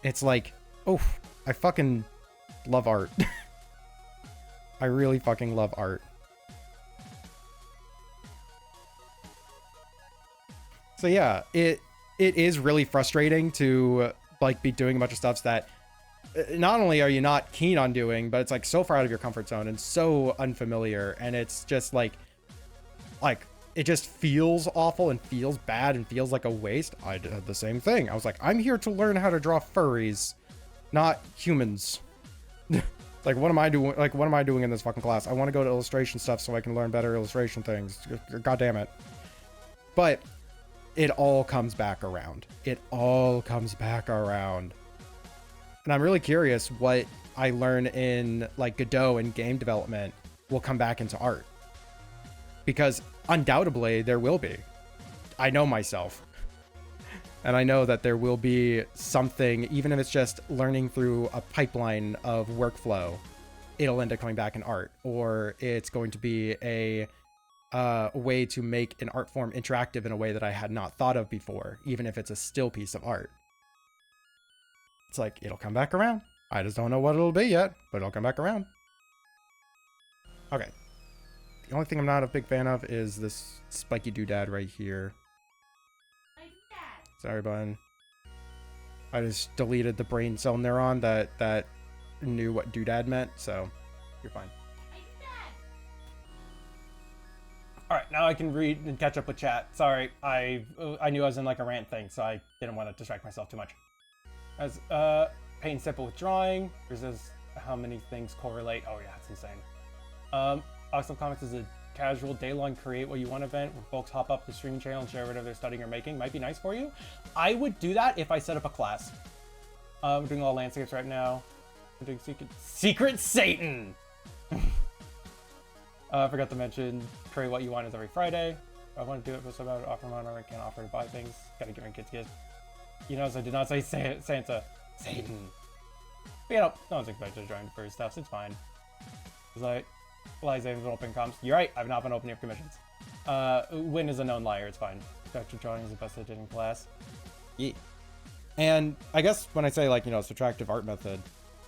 It's like, oh, I fucking love art. I really fucking love art. So yeah, it is really frustrating to like be doing a bunch of stuff that not only are you not keen on doing, but it's like so far out of your comfort zone and so unfamiliar, and it's just like it just feels awful and feels bad and feels like a waste. I did the same thing. I was like, I'm here to learn how to draw furries, not humans. Like, what am I doing? Like, what am I doing in this fucking class? I want to go to illustration stuff so I can learn better illustration things. God damn it. But it all comes back around. It all comes back around. And I'm really curious what I learn in like Godot and game development will come back into art. Because undoubtedly there will be. I know myself. And I know that there will be something, even if it's just learning through a pipeline of workflow, it'll end up coming back in art. Or it's going to be a way to make an art form interactive in a way that I had not thought of before, even if it's a still piece of art. It's like, it'll come back around. I just don't know what it'll be yet, but it'll come back around. Okay. The only thing I'm not a big fan of is this spiky doodad right here. Sorry, bud. I just deleted the brain cell neuron that knew what doodad meant, so you're fine. All right, now I can read and catch up with chat. Sorry, I knew I was in like a rant thing, so I didn't want to distract myself too much. As pain simple with drawing. Here's this, how many things correlate. Oh yeah, it's insane. Awesome Comics is a casual day-long create what you want event where folks hop up the streaming channel and share whatever they're studying or making. Might be nice for you. I would do that if I set up a class. I'm doing all landscapes right now. I'm doing Secret Satan. I forgot to mention create what you want is every Friday. I want to do it for somebody to offer money. I can't offer to buy things. Gotta give my kids gifts. You notice I did not say Santa. Satan. But, you know, no one's expected to join for stuff, so it's fine. It's like, Liza has open comms. You're right, I've not been opening up commissions. Win is a known liar, it's fine. Vector drawing is the best I did in class. Yeah. And I guess when I say, like, you know, subtractive art method,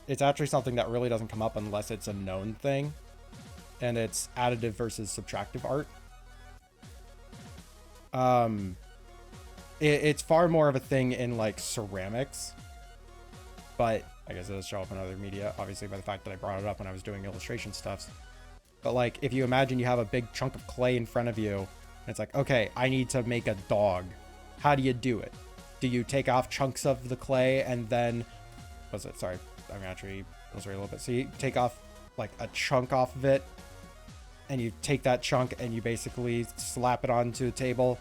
it's actually something that really doesn't come up unless it's a known thing. And it's additive versus subtractive art. It's far more of a thing in like ceramics, but I guess it does show up in other media, obviously by the fact that I brought it up when I was doing illustration stuff. But like, if you imagine you have a big chunk of clay in front of you, and it's like, okay, I need to make a dog. How do you do it? Do you take off chunks of the clay and then, sorry, I'm actually illustrating a little bit. So you take off like a chunk off of it, and you take that chunk and you basically slap it onto a table,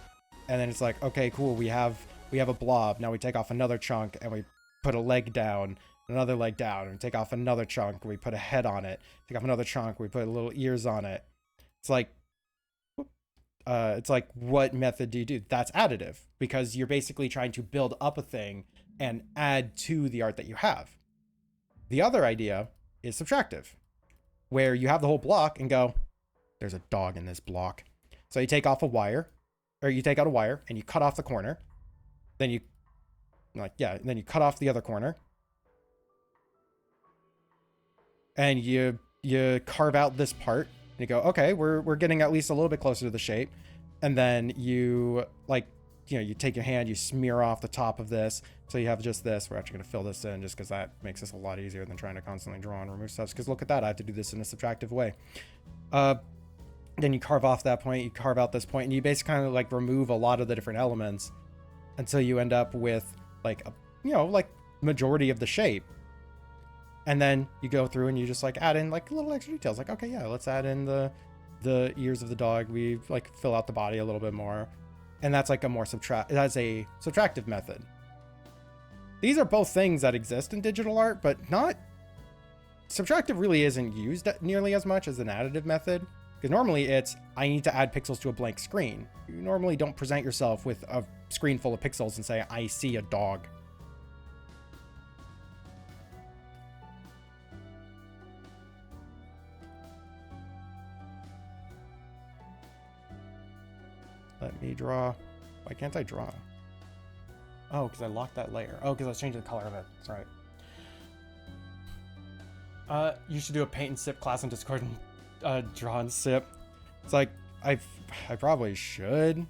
and then it's like, okay, cool, we have a blob. Now we take off another chunk and we put a leg down, another leg down, and we take off another chunk, we put a head on it, take off another chunk, we put little ears on it. It's like what method do you do? That's additive, because you're basically trying to build up a thing and add to the art that you have. The other idea is subtractive, where you have the whole block and go, there's a dog in this block. So you take off a wire, or you take out a wire and you cut off the corner. Then you then you cut off the other corner. And you carve out this part and you go, okay, we're getting at least a little bit closer to the shape. And then you you take your hand, you smear off the top of this. So you have just this. We're actually going to fill this in just because that makes this a lot easier than trying to constantly draw and remove stuff. Because look at that, I have to do this in a subtractive way. Then you carve off that point, you carve out this point, and you basically kind of like remove a lot of the different elements until you end up with like majority of the shape. And then you go through and you just like add in like little extra details. Like, okay, yeah, let's add in the ears of the dog. We like fill out the body a little bit more. And that's like that's a subtractive method. These are both things that exist in digital art, but subtractive really isn't used nearly as much as an additive method. Because normally it's, I need to add pixels to a blank screen. You normally don't present yourself with a screen full of pixels and say, I see a dog. Let me draw. Why can't I draw? Oh, because I locked that layer. Oh, because I was changing the color of it. That's right. You should do a paint and sip class on Discord and draw and sip. It's like, I probably should.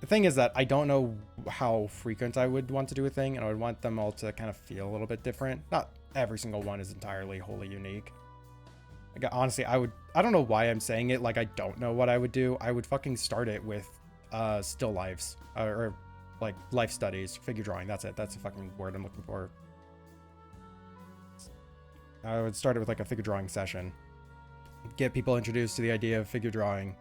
The thing is that I don't know how frequent I would want to do a thing, and I would want them all to kind of feel a little bit different. Not every single one is entirely wholly unique. Like, honestly, I don't know why I'm saying it like I don't know what I would do. I would fucking start it with still lifes, or like life studies, figure drawing. That's it. That's the fucking word I'm looking for. I would start it with like a figure drawing session. Get people introduced to the idea of figure drawing.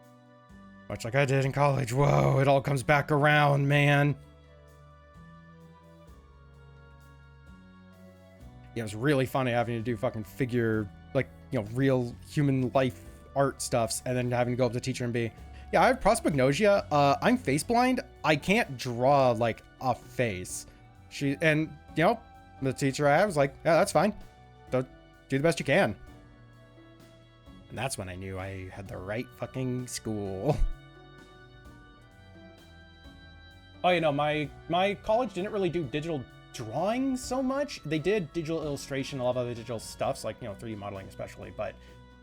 Much like I did in college. Whoa, it all comes back around, man. Yeah, it was really funny having to do fucking figure, like, you know, real human life art stuffs, and then having to go up to the teacher and be, yeah, I have prosopagnosia. I'm face blind. I can't draw like a face. And you know, the teacher I was like, yeah, that's fine. Don't do the best you can. And that's when I knew I had the right fucking school. Oh, you know, my college didn't really do digital drawing so much. They did digital illustration, a lot of other digital stuffs, like, you know, 3D modeling especially, but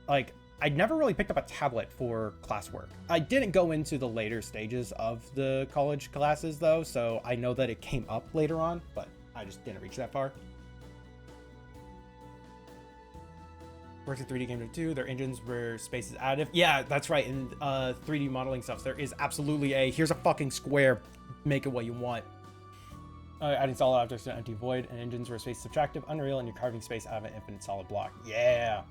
like I never really picked up a tablet for classwork. I didn't go into the later stages of the college classes though, so I know that it came up later on, but I just didn't reach that far. Works in 3D games too. Their engines where space is additive. Yeah, that's right. In 3D modeling stuff, there is absolutely here's a fucking square, make it what you want. Adding solid objects to an empty void, and engines where space is subtractive, unreal, and you're carving space out of an infinite solid block. Yeah.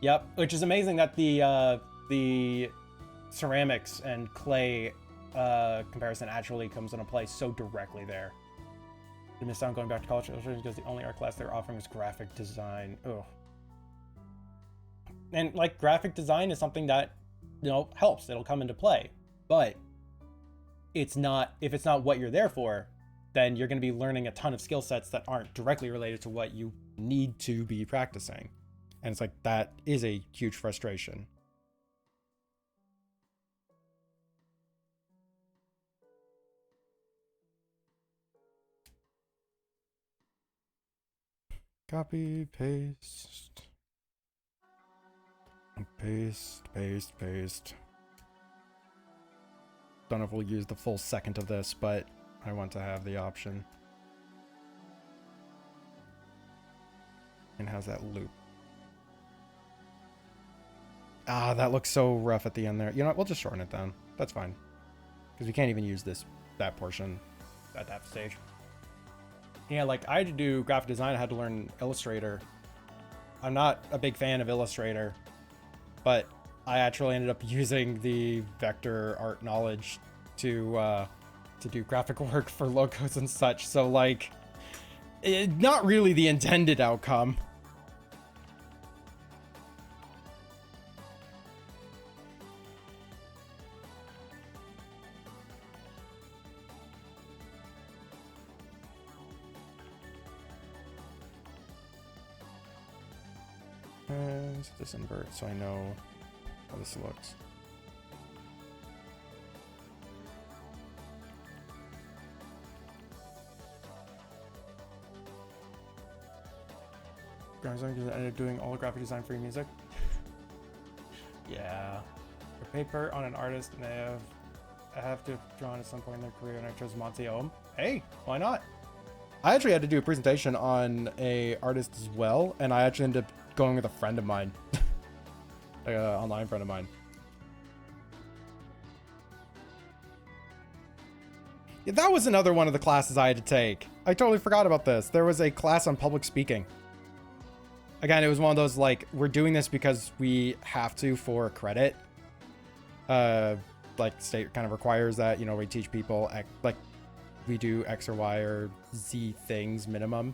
Yep, which is amazing that the ceramics and clay comparison actually comes into play so directly there. I missed out on going back to college because the only art class they're offering was graphic design. Ugh. And like graphic design is something that, you know, helps. It'll come into play. But it's not, if it's not what you're there for, then you're going to be learning a ton of skill sets that aren't directly related to what you need to be practicing. And it's like, that is a huge frustration. Copy, paste. Paste. Don't know if we'll use the full second of this, but I want to have the option. And how's that loop? Ah, that looks so rough at the end there. You know what? We'll just shorten it down. That's fine. Because we can't even use that portion at that stage. Yeah, like I had to do graphic design. I had to learn Illustrator. I'm not a big fan of Illustrator, but I actually ended up using the vector art knowledge to do graphic work for logos and such. So like, not really the intended outcome. And set this invert so I know how this looks. Graphic design because I ended up doing all graphic design for your music. Yeah. A paper on an artist and I have to draw at some point in their career, and I chose Monty Ohm. Hey, why not? I actually had to do a presentation on a artist as well, and I actually ended up going with a friend of mine. Like an online friend of mine. Yeah, that was another one of the classes I had to take. I totally forgot about this. There was a class on public speaking. Again, it was one of those, like, we're doing this because we have to for credit. Like, state kind of requires that, you know, we teach people, like, we do X or Y or Z things minimum.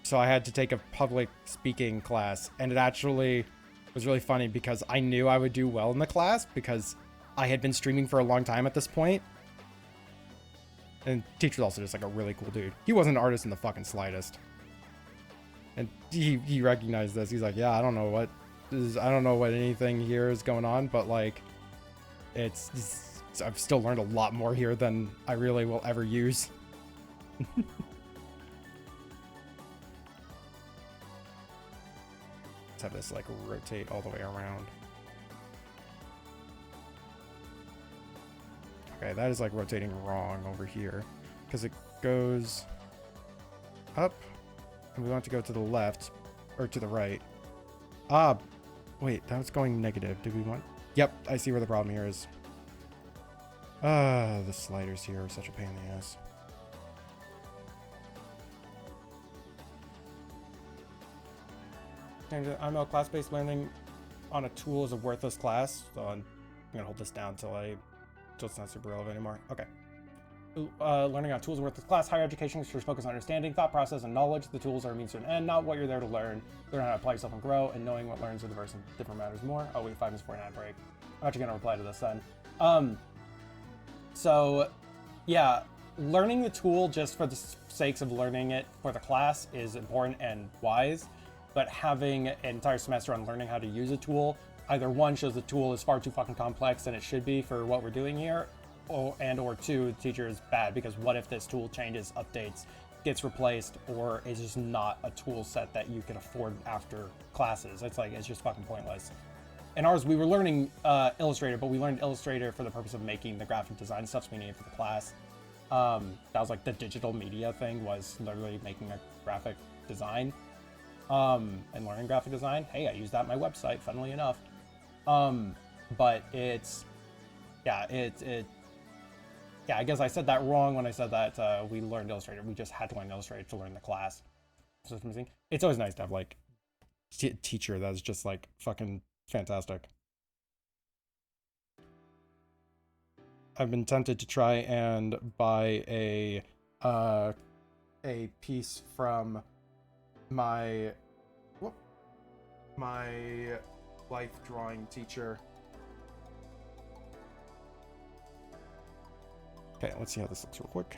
So I had to take a public speaking class, and it actually was really funny because I knew I would do well in the class because I had been streaming for a long time at this point. And teacher was also just like a really cool dude. He wasn't an artist in the fucking slightest. And he recognized this. He's like, yeah, I don't know what anything here is going on, but like, I've still learned a lot more here than I really will ever use. Let's have this like rotate all the way around. Okay, that is like rotating wrong over here because it goes up and we want to go to the left or to the right. Ah, wait, that was going negative. Did we want? Yep, I see where the problem here is. The sliders here are such a pain in the ass. I'm a class-based learning on a tool is a worthless class, so I'm gonna hold this down till it's not super relevant anymore. Okay. Learning on tools is worthless class. Higher education should focus on understanding, thought process, and knowledge. The tools are a means to an end, not what you're there to learn. Learn how to apply yourself and grow, and knowing what learns are diverse and different matters more. Oh wait, 5 minutes 49 break. I'm actually gonna reply to this then. So, yeah, learning the tool just for the sakes of learning it for the class is important and wise, but having an entire semester on learning how to use a tool, either one, shows the tool is far too fucking complex than it should be for what we're doing here, or two, the teacher is bad, because what if this tool changes, updates, gets replaced, or is just not a tool set that you can afford after classes? It's just fucking pointless. In ours, we were learning Illustrator, but we learned Illustrator for the purpose of making the graphic design stuff we needed for the class. That was like the digital media thing, was literally making a graphic design and learning graphic design. Hey, I use that on my website, funnily enough. But yeah, I guess I said that wrong when I said that we learned Illustrator. We just had to learn Illustrator to learn the class. It's always nice to have like a teacher that's just like fucking fantastic. I've been tempted to try and buy a piece from my life drawing teacher. Okay, let's see how this looks real quick.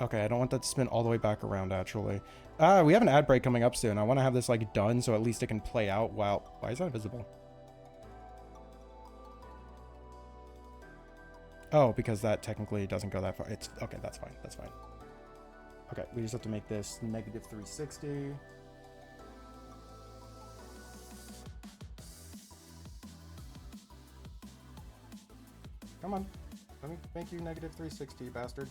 Okay, I don't want that to spin all the way back around, actually. We have an ad break coming up soon. I want to have this, like, done so at least it can play out while... Why is that visible? Oh, because that technically doesn't go that far. It's... Okay, that's fine. That's fine. Okay, we just have to make this negative 360. Come on. Let me make you negative 360, bastard.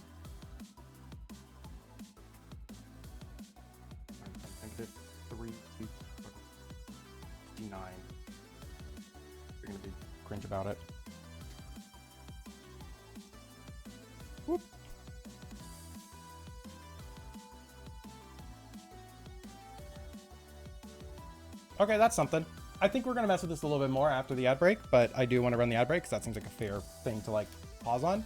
Negative 359. You're gonna be cringe about it. Whoop. Okay, that's something. I think we're gonna mess with this a little bit more after the ad break, but I do want to run the ad break because that seems like a fair thing to like pause on.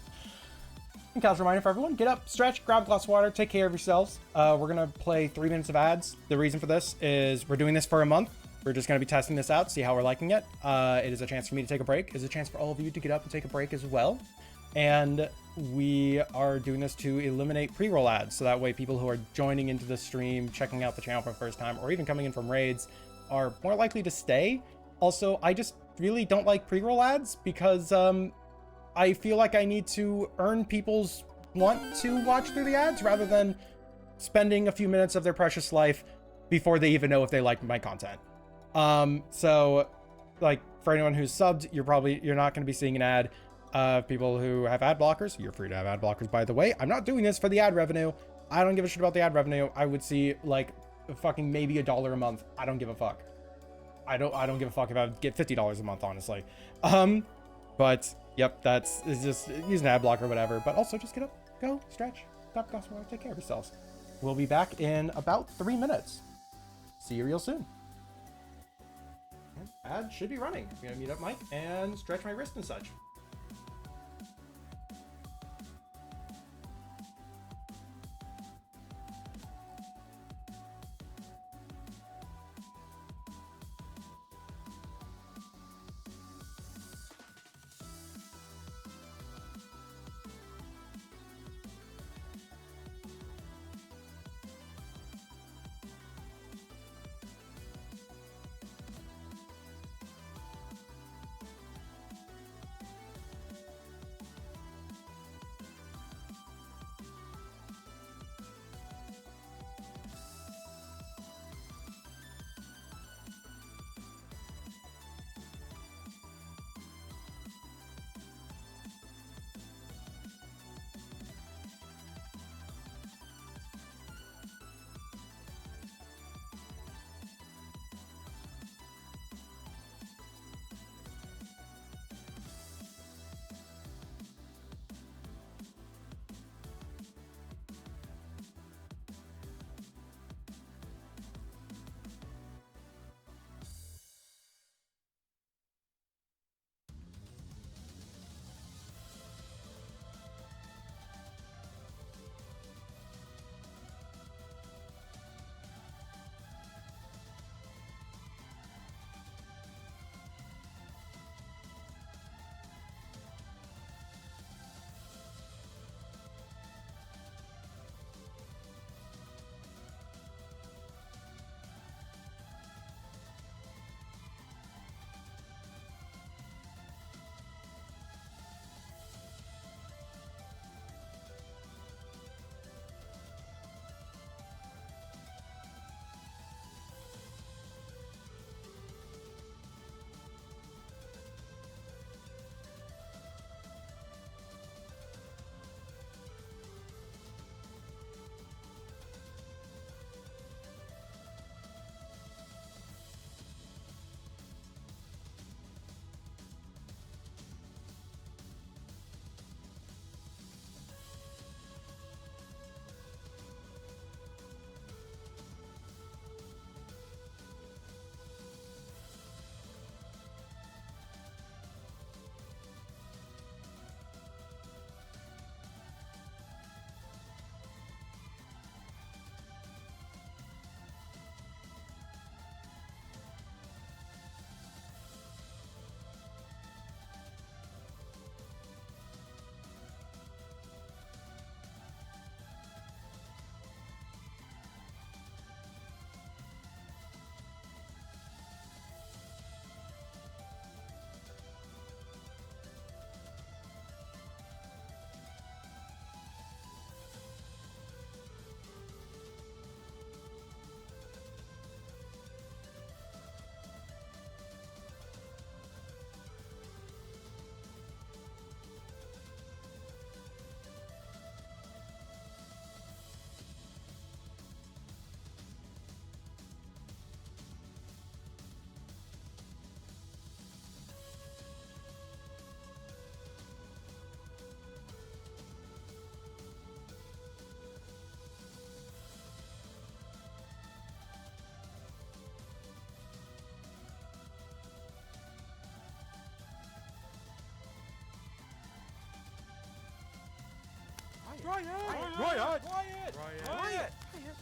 And casual reminder for everyone: get up, stretch, grab a glass of water, take care of yourselves. We're gonna play 3 minutes of ads. The reason for this is we're doing this for a month. We're just gonna be testing this out, see how we're liking it. It is a chance for me to take a break. It's a chance for all of you to get up and take a break as well. And we are doing this to eliminate pre-roll ads, so that way people who are joining into the stream, checking out the channel for the first time, or even coming in from raids, are more likely to stay. Also, I just really don't like pre-roll ads because I feel like I need to earn people's want to watch through the ads rather than spending a few minutes of their precious life before they even know if they like my content. So like for anyone who's subbed, you're not going to be seeing an ad. People who have ad blockers, you're free to have ad blockers, by the way. I'm not doing this for the ad revenue. I don't give a shit about the ad revenue. I would see like fucking maybe $1 a month. I don't give a fuck. I don't give a fuck if I get $50 a month, honestly. But yep, it's just use an ad blocker or whatever. But also just get up, go, stretch, stop, take care of yourselves. We'll be back in about 3 minutes. See you real soon. Ad should be running. I'm gonna mute up mic and stretch my wrist and such.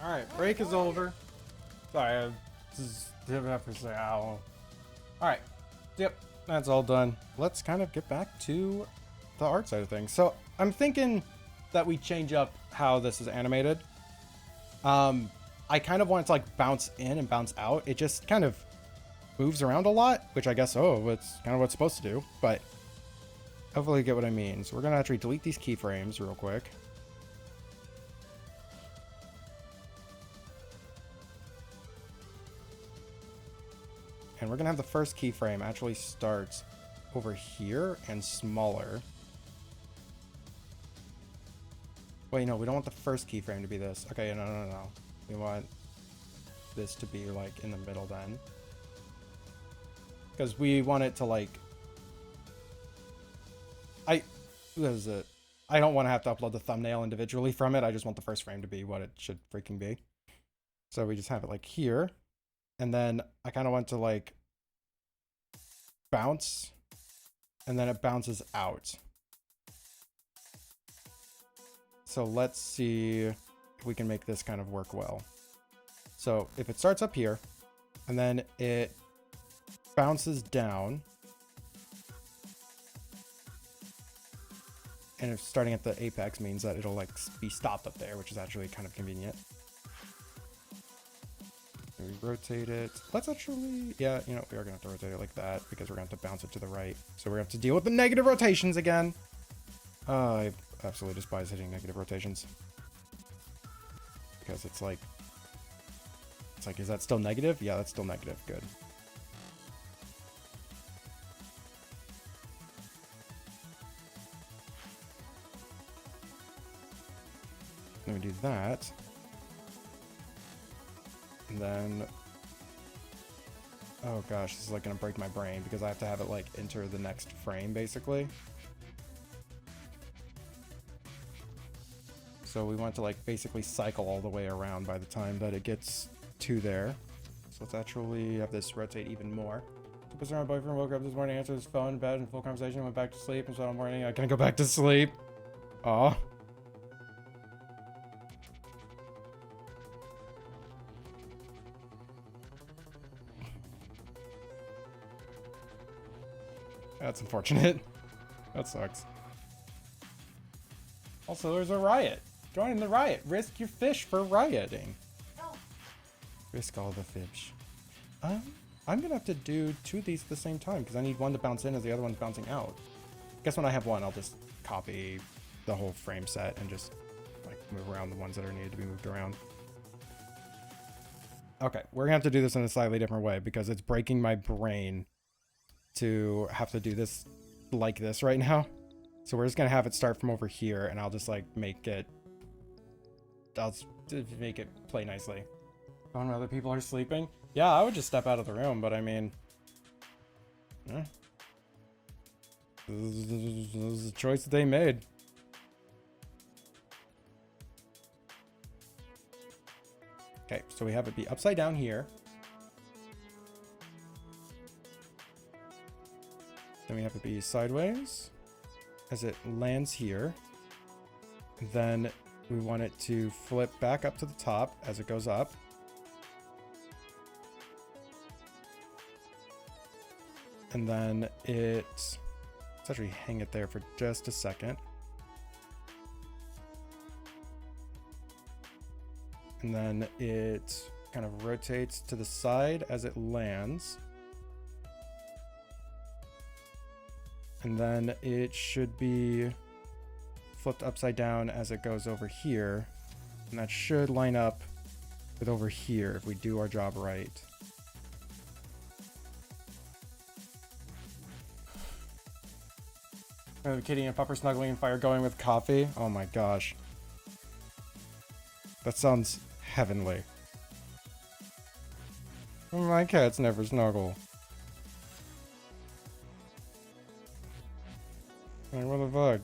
Alright, break is over. Sorry, I just didn't have to say ow. Alright, yep, that's all done. Let's kind of get back to the art side of things. So I'm thinking that we change up how this is animated. I kind of want it to like bounce in and bounce out. It just kind of moves around a lot, which I guess, it's kind of what it's supposed to do, but hopefully you get what I mean. So we're going to actually delete these keyframes real quick. And we're going to have the first keyframe actually start over here and smaller. Wait, no, we don't want the first keyframe to be this. Okay, no. We want this to be like in the middle then. Because we want it to like... What is it? I don't want to have to upload the thumbnail individually from it. I just want the first frame to be what it should freaking be. So we just have it like here. And then I kind of want to like bounce. And then it bounces out. So let's see if we can make this kind of work well. So if it starts up here and then it bounces down, and if starting at the apex means that it'll like be stopped up there, which is actually kind of convenient. We rotate it. Let's actually, yeah, we are gonna have to rotate it like that because we're gonna have to bounce it to the right. So we're gonna have to deal with the negative rotations again. I absolutely despise hitting negative rotations because it's like, is that still negative? Yeah, that's still negative. Good. Then we do that. And then, oh gosh, this is like gonna break my brain because I have to have it like enter the next frame basically. So we want to like basically cycle all the way around by the time that it gets to there. So let's actually have this rotate even more. Because my boyfriend woke up this morning, answered his phone in bed in full conversation, went back to sleep, and so in the morning I can go back to sleep. Aw. That's unfortunate. That sucks. Also, there's a riot. Join the riot. Risk your fish for rioting. No. Risk all the fish. I'm gonna have to do two of these at the same time because I need one to bounce in as the other one's bouncing out. Guess when I have one, I'll just copy the whole frame set and just like move around the ones that are needed to be moved around. Okay, we're gonna have to do this in a slightly different way because it's breaking my brain to have to do this like this right now. So we're just gonna have it start from over here and I'll just like I'll make it play nicely. When other people are sleeping? Yeah, I would just step out of the room, but I mean... This is a choice that they made. Okay, so we have it be upside down here. Then we have it be sideways as it lands here. Then we want it to flip back up to the top as it goes up. And then let's actually hang it there for just a second. And then it kind of rotates to the side as it lands. And then it should be flipped upside down as it goes over here. And that should line up with over here if we do our job right. Kitty and Pupper snuggling and fire going with coffee. Oh my gosh. That sounds heavenly. My cats never snuggle. Like, what the fuck?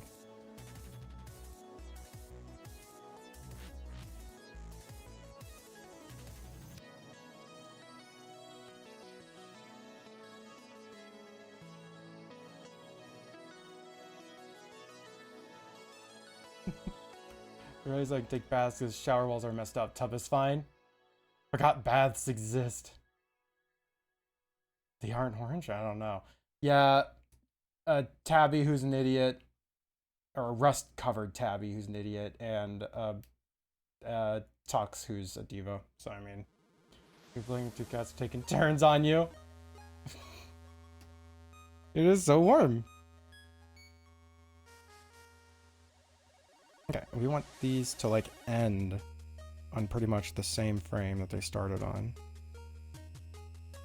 Realize I can take baths because shower walls are messed up. Tub is fine. Forgot baths exist. They aren't orange? I don't know. Yeah, Tabby, who's an idiot, or a rust-covered Tabby, who's an idiot, and Tux, who's a diva. So I mean, you're playing two cats taking turns on you. It is so warm. Okay, we want these to like end on pretty much the same frame that they started on.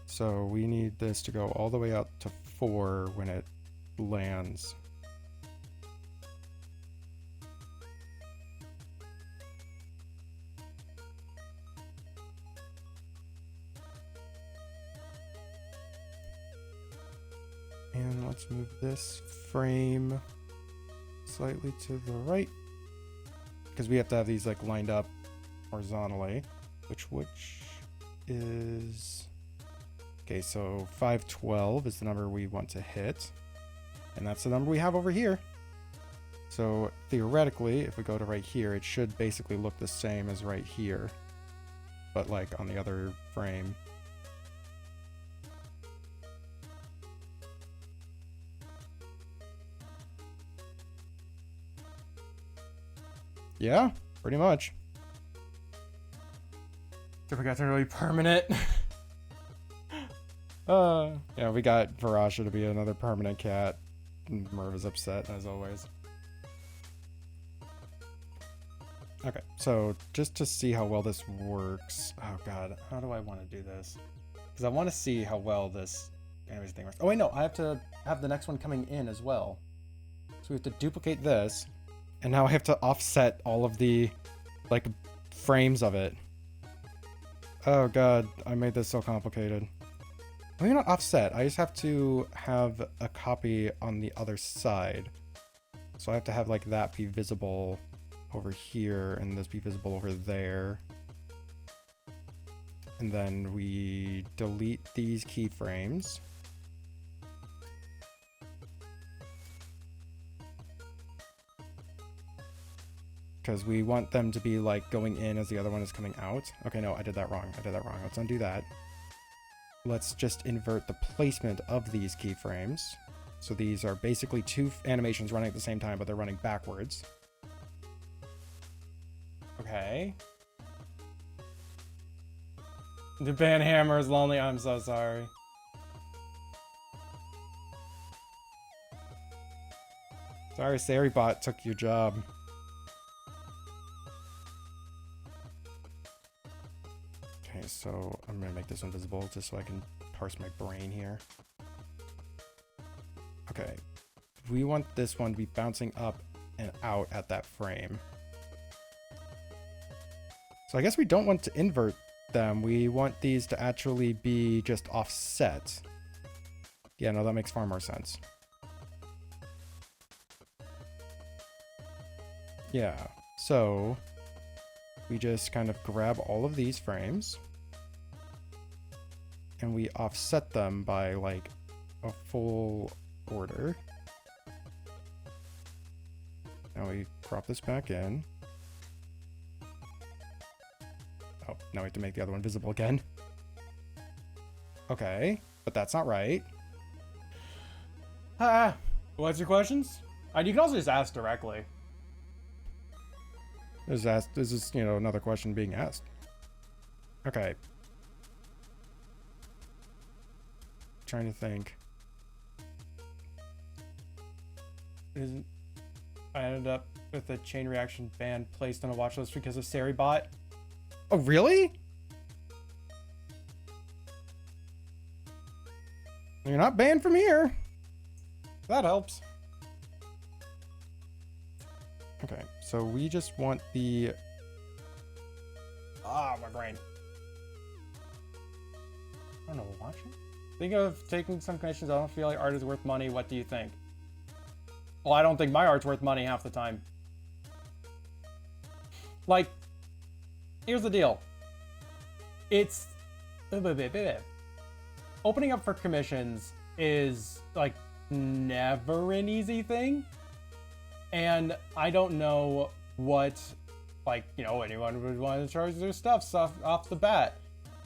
So we need this to go all the way up to 4 when it lands. And let's move this frame slightly to the right, because we have to have these like lined up horizontally, which is okay. So 512 is the number we want to hit, and that's the number we have over here. So theoretically, if we go to right here, it should basically look the same as right here, but like on the other frame. Yeah, pretty much. So we got to really permanent. Yeah, we got Varasha to be another permanent cat. Merv is upset as always. Okay, so just to see how well this works. Oh god, how do I want to do this? Because I want to see how well this animation thing works. Oh wait, no, I have to have the next one coming in as well. So we have to duplicate this. And now I have to offset all of the, like, frames of it. Oh god, I made this so complicated. Maybe not offset, I just have to have a copy on the other side. So I have to have, like, that be visible over here, and this be visible over there. And then we delete these keyframes. Because we want them to be like going in as the other one is coming out. Okay, no, I did that wrong. Let's undo that. Let's just invert the placement of these keyframes. So these are basically 2 animations running at the same time, but they're running backwards. Okay. The band hammer is lonely. I'm so sorry. Sorry, Sarybot took your job. Okay, so I'm gonna make this one visible just so I can parse my brain here. Okay, we want this one to be bouncing up and out at that frame. So I guess we don't want to invert them. We want these to actually be just offset. Yeah, no, that makes far more sense. Yeah, so we just kind of grab all of these frames and we offset them by like a full order. Now we crop this back in. Oh, now we have to make the other one visible again. Okay, but that's not right. What's your questions? You can also just ask directly. This is, you know, another question being asked. Okay. Trying to think. I ended up with a chain reaction band placed on a watch list because of Sarybot. Oh, really? You're not banned from here. That helps. Okay, so we just want the... my brain. I don't know, watching? Think of taking some commissions. I don't feel like art is worth money. What do you think? Well, I don't think my art's worth money half the time. Like, here's the deal. It's... Opening up for commissions is, like, never an easy thing. And I don't know what like, you know, anyone would want to charge their stuff off the bat.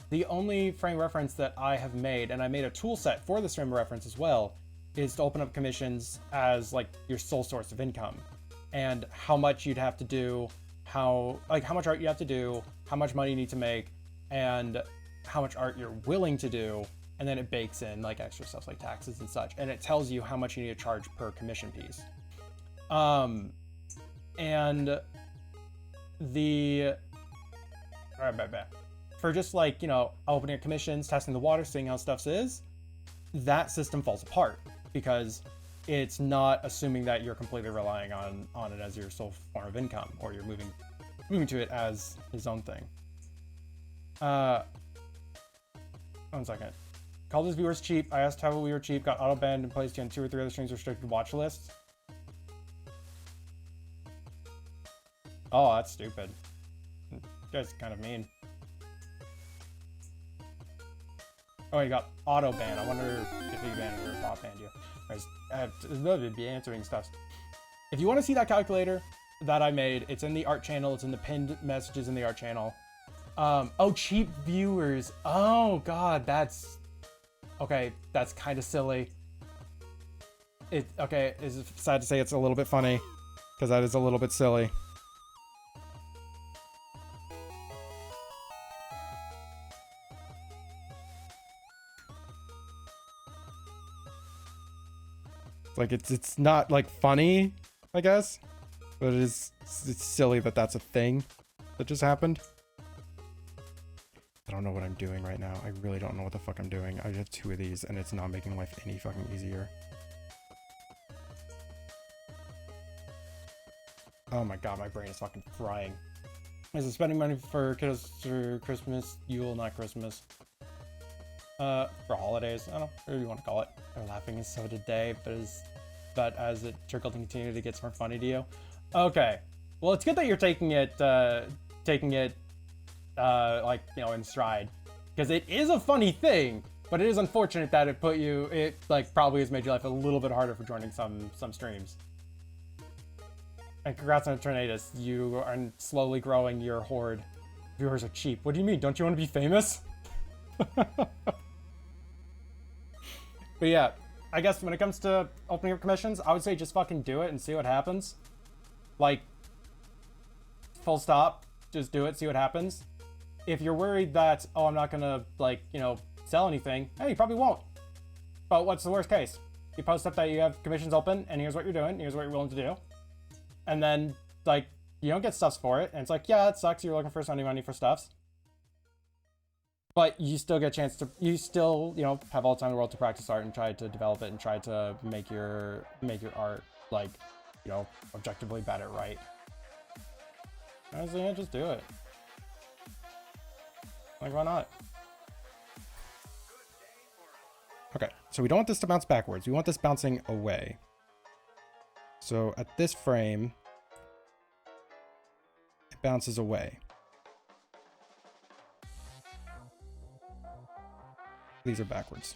The only frame reference that I have made, and I made a tool set for this frame reference as well, is to open up commissions as like your sole source of income, and how much you'd have to do, how much art you have to do, how much money you need to make, and how much art you're willing to do, and then it bakes in like extra stuff like taxes and such, and it tells you how much you need to charge per commission piece. And the for just like, you know, opening commissions, testing the water, seeing how stuff is, that system falls apart because it's not assuming that you're completely relying on it as your sole form of income, or you're moving to it as his own thing. 1 second. Called his viewers cheap. I asked how we were cheap, got auto banned, and placed you on 2 or 3 other streams restricted watch lists. Oh, that's stupid. You guys kind of mean. Oh, you got auto ban. I wonder if he banned you or bot banned you. I have to be answering stuff. If you want to see that calculator that I made, it's in the art channel. It's in the pinned messages in the art channel. Oh, cheap viewers. Oh God, that's okay. That's kind of silly. Okay. It's sad to say it's a little bit funny because that is a little bit silly. Like it's not like funny, I guess, but it's silly that that's a thing that just happened. I don't know what I'm doing right now. I really don't know what the fuck I'm doing. I have 2 of these and it's not making life any fucking easier. Oh my God, my brain is fucking frying. Is it spending money for kiddos for Christmas? Yule, not Christmas. For holidays, I don't know, whatever you want to call it. They're laughing and so today, but as it trickled and continued, it gets more funny to you. Okay, well, it's good that you're taking it like, you know, in stride, because it is a funny thing, but it is unfortunate that it like probably has made your life a little bit harder for joining some streams. And congrats on Tornadoes, you are slowly growing your horde. Viewers are cheap. What do you mean? Don't you want to be famous? But yeah, I guess when it comes to opening up commissions, I would say just fucking do it and see what happens. Like, full stop, just do it, see what happens. If you're worried that, oh, I'm not gonna, like, you know, sell anything, hey, you probably won't. But what's the worst case? You post up that you have commissions open, and here's what you're doing, here's what you're willing to do. And then, like, you don't get stuffs for it, and it's like, yeah, it sucks, you're looking for some money for stuffs. But you still get a chance to, you still, you know, have all the time in the world to practice art and try to develop it and try to make your art, like, you know, objectively better, right? Honestly, yeah, just do it. Like, why not? Okay, so we don't want this to bounce backwards. We want this bouncing away. So at this frame, it bounces away. These are backwards.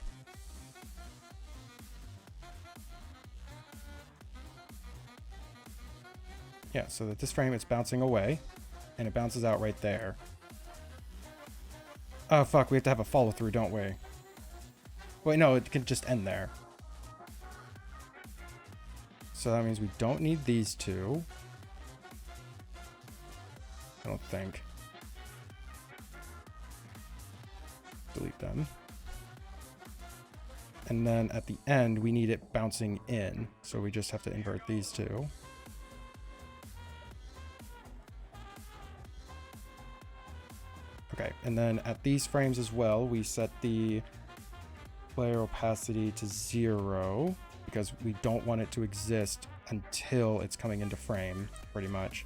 Yeah, so that this frame is bouncing away, and it bounces out right there. Oh fuck, we have to have a follow through, don't we? Wait, no, it can just end there. So that means we don't need these two. I don't think. Delete them. And then at the end, we need it bouncing in. So we just have to invert these two. Okay, and then at these frames as well, we set the player opacity to 0 because we don't want it to exist until it's coming into frame, pretty much.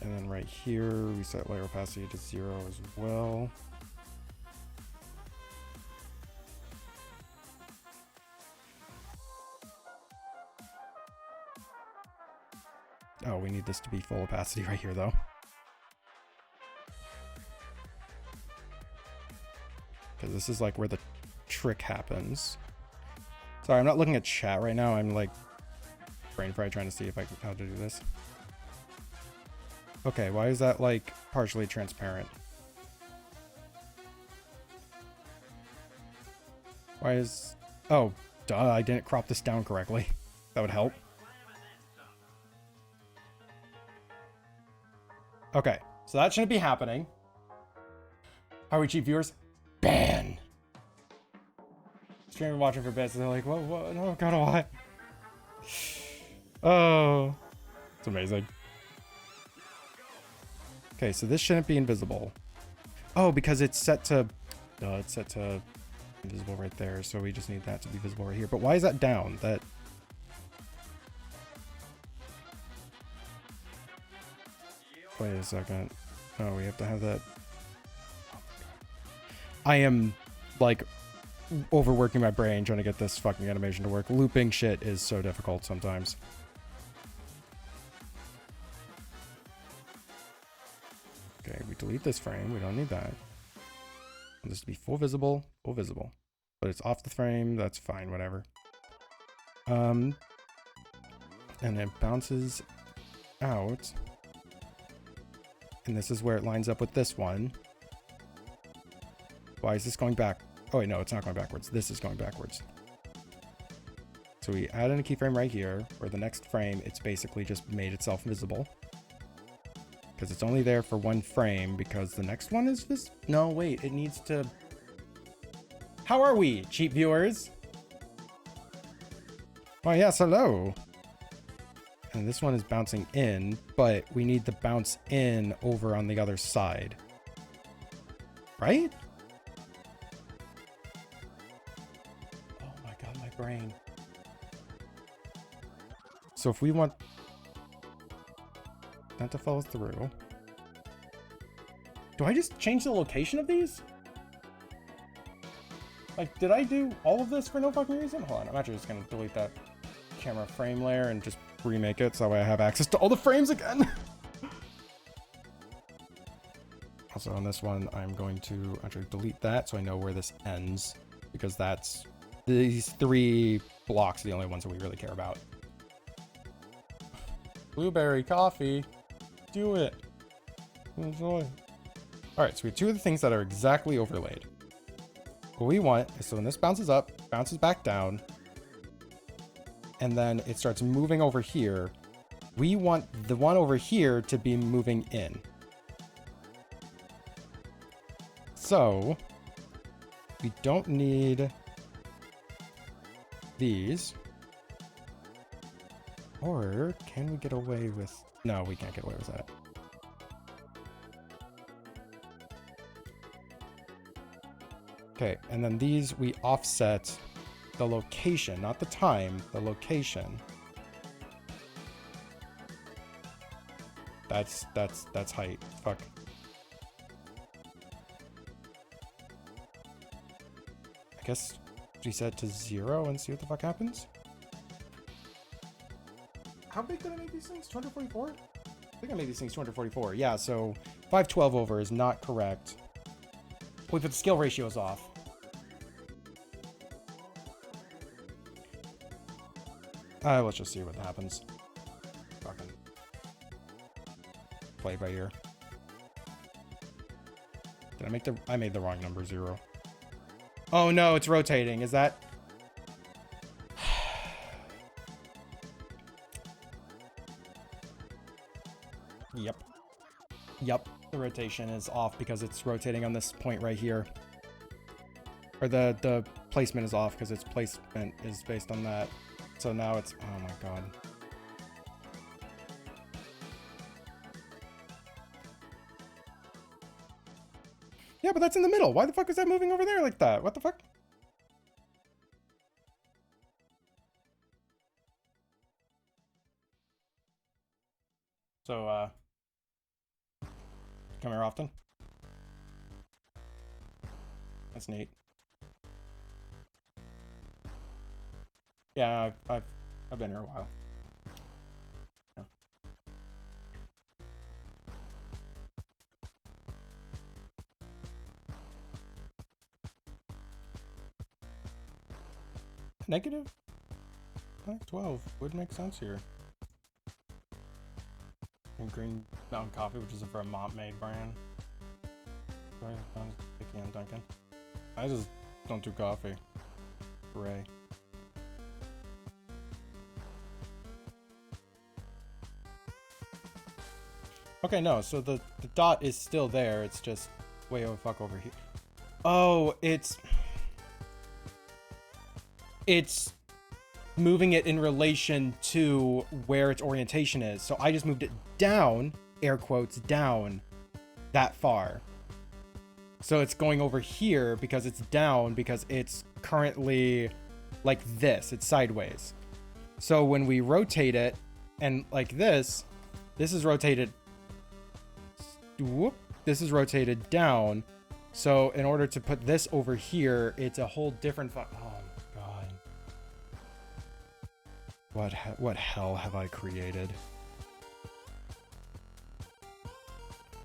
And then right here, we set layer opacity to 0 as well. Oh, we need this to be full opacity right here, though. Because this is like where the trick happens. Sorry, I'm not looking at chat right now. I'm like brain fry trying to see if I can how to do this. Okay, why is that like partially transparent? Why is... Oh, duh, I didn't crop this down correctly. That would help. Okay, so that shouldn't be happening. How are we, cheap viewers? Ban! Streamer watching for bits, and they're like, what, no, God, why? Oh, it's amazing. Okay, so this shouldn't be invisible. Oh, because it's set to... it's set to invisible right there, so we just need that to be visible right here. But why is that down? That... Wait a second. Oh, we have to have that... I am, like, overworking my brain trying to get this fucking animation to work. Looping shit is so difficult sometimes. Okay, we delete this frame. We don't need that. This to be full visible, but it's off the frame. That's fine, whatever. And it bounces out, and this is where it lines up with this one. Why is this going back? Oh wait, no, it's not going backwards. This is going backwards. So we add in a keyframe right here, where the next frame, it's basically just made itself visible. Because it's only there for one frame, because the next one is this. No, wait, it needs to... How are we, cheap viewers? Why, yes, hello. And this one is bouncing in, but we need the bounce in over on the other side. Right? Oh my God, my brain. So if we want that to follow through, do I just change the location of these? Like, did I do all of this for no fucking reason? Hold on, I'm actually just gonna delete that camera frame layer and just remake it so that way I have access to all the frames again. Also on this one, I'm going to actually delete that so I know where this ends, because that's... These 3 blocks are the only ones that we really care about. Blueberry coffee. Do it. Enjoy. Alright, so we have 2 of the things that are exactly overlaid. What we want is, so when this bounces up, bounces back down, and then it starts moving over here, we want the one over here to be moving in. So we don't need these. Or can we get away with... No, we can't get away with that. Okay, and then these we offset the location, not the time, the location. That's height. Fuck. I guess reset to 0 and see what the fuck happens. How big did I make these things? 244? I think I made these things 244. Yeah, so 512 over is not correct. Wait, but the scale ratio is off. Let's just see what happens. Fucking play by ear. Did I make the... I made the wrong number, 0. Oh no, it's rotating. Is that... Yep. Yep, the rotation is off because it's rotating on this point right here. Or the placement is off because its placement is based on that. So now it's... Oh my God. Yeah, but that's in the middle. Why the fuck is that moving over there like that? What the fuck? So, come here often. That's neat. Yeah, I've been here a while. Yeah. Negative? 12 would make sense here. And Green Mountain Coffee, which is a Vermont-made brand. Picky and Dunkin'. I just don't do coffee. Hooray. Okay, no, so the dot is still there. It's just way over fuck over here. Oh, it's moving it in relation to where its orientation is. So I just moved it down, air quotes, down that far. So it's going over here because it's down because it's currently like this. It's sideways. So when we rotate it and like this is rotated. Whoop, this is rotated down. So in order to put this over here, it's a whole different oh my god. What hell have I created?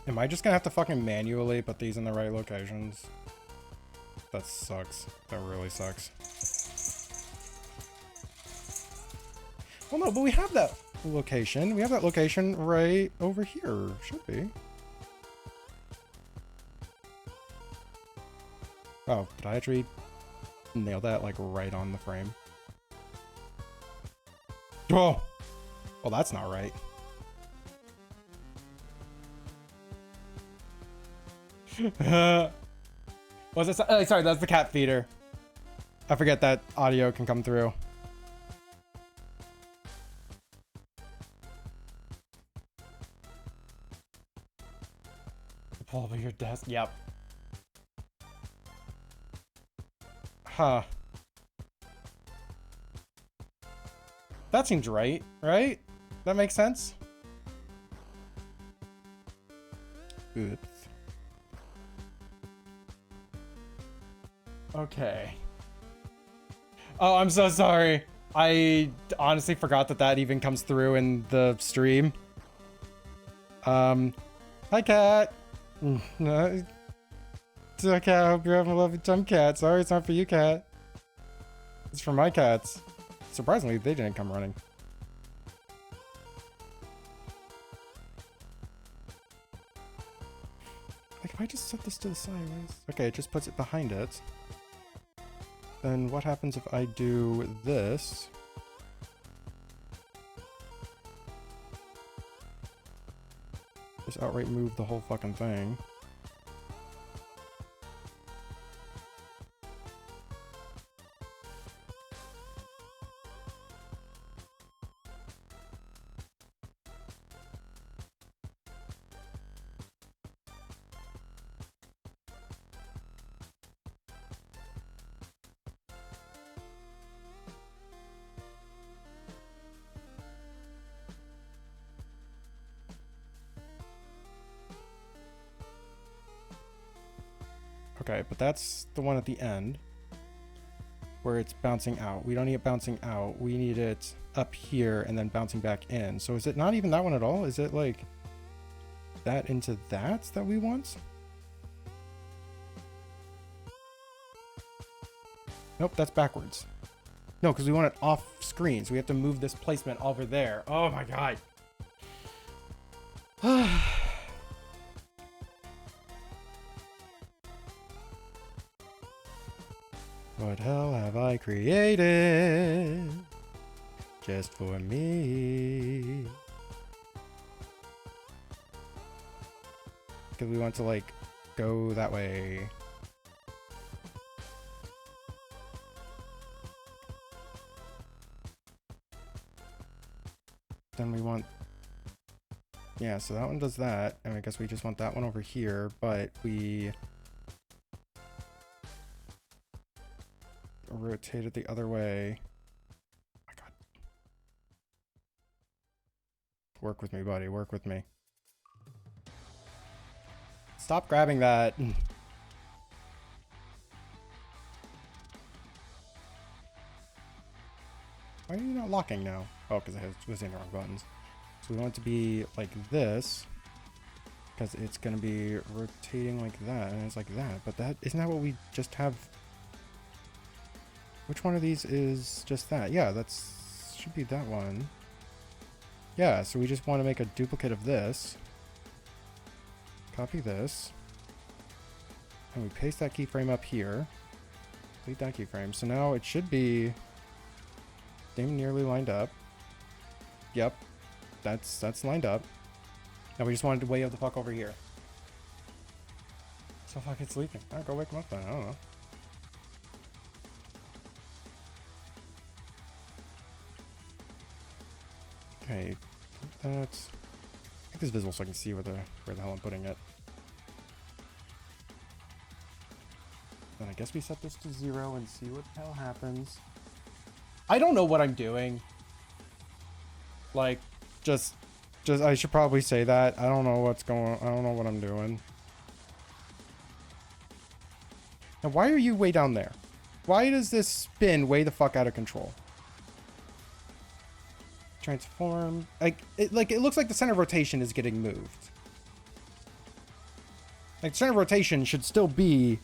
Am I just gonna have to fucking manually put these in the right locations? That sucks. That really sucks. Well, no, but we have that location. We have that location right over here. Should be. Oh, did I actually nail that like right on the frame? Oh! Well, that's not right. Was it? Oh, sorry, that's the cat feeder. I forget that audio can come through. Pull over your desk. Yep. Huh. That seems right, right? That makes sense? Oops. Okay. Oh, I'm so sorry. I honestly forgot that that even comes through in the stream. Hi, cat. No. It's okay, I hope you're having a lovely time, cat. Sorry, it's not for you, cat. It's for my cats. Surprisingly, they didn't come running. Like, if I just set this to the side, okay, it just puts it behind it. Then what happens if I do this? Just outright move the whole fucking thing. Okay, but that's the one at the end where it's bouncing out. We don't need it bouncing out. We need it up here and then bouncing back in. So is it not even that one at all? Is it like that into that we want? Nope, that's backwards. No, because we want it off screen, so we have to move this placement over there. Oh my god. What hell have I created just for me? Because we want to like go that way. Then we want, yeah, so that one does that, and I guess we just want that one over here, but we rotate it the other way. Oh my god. Work with me, buddy. Work with me. Stop grabbing that. Why are you not locking now? Oh, because I was in the wrong buttons. So we want it to be like this, because it's going to be rotating like that, and it's like that. But that isn't that what we just have? Which one of these is just that? Yeah, that's should be that one. Yeah, so we just want to make a duplicate of this. Copy this. And we paste that keyframe up here. Delete that keyframe. So now it should be damn nearly lined up. Yep. That's lined up. Now we just wanted to way up the fuck over here. So fuck, it's sleeping. Alright, go wake him up then. I don't know. Okay, that's. Make this visible so I can see where the hell I'm putting it. Then I guess we set this to 0 and see what the hell happens. I don't know what I'm doing. Like, just I should probably say that. I don't know what's going on. I don't know what I'm doing. Now, why are you way down there? Why does this spin way the fuck out of control? Transform. It looks like the center of rotation is getting moved. Like, center of rotation should still be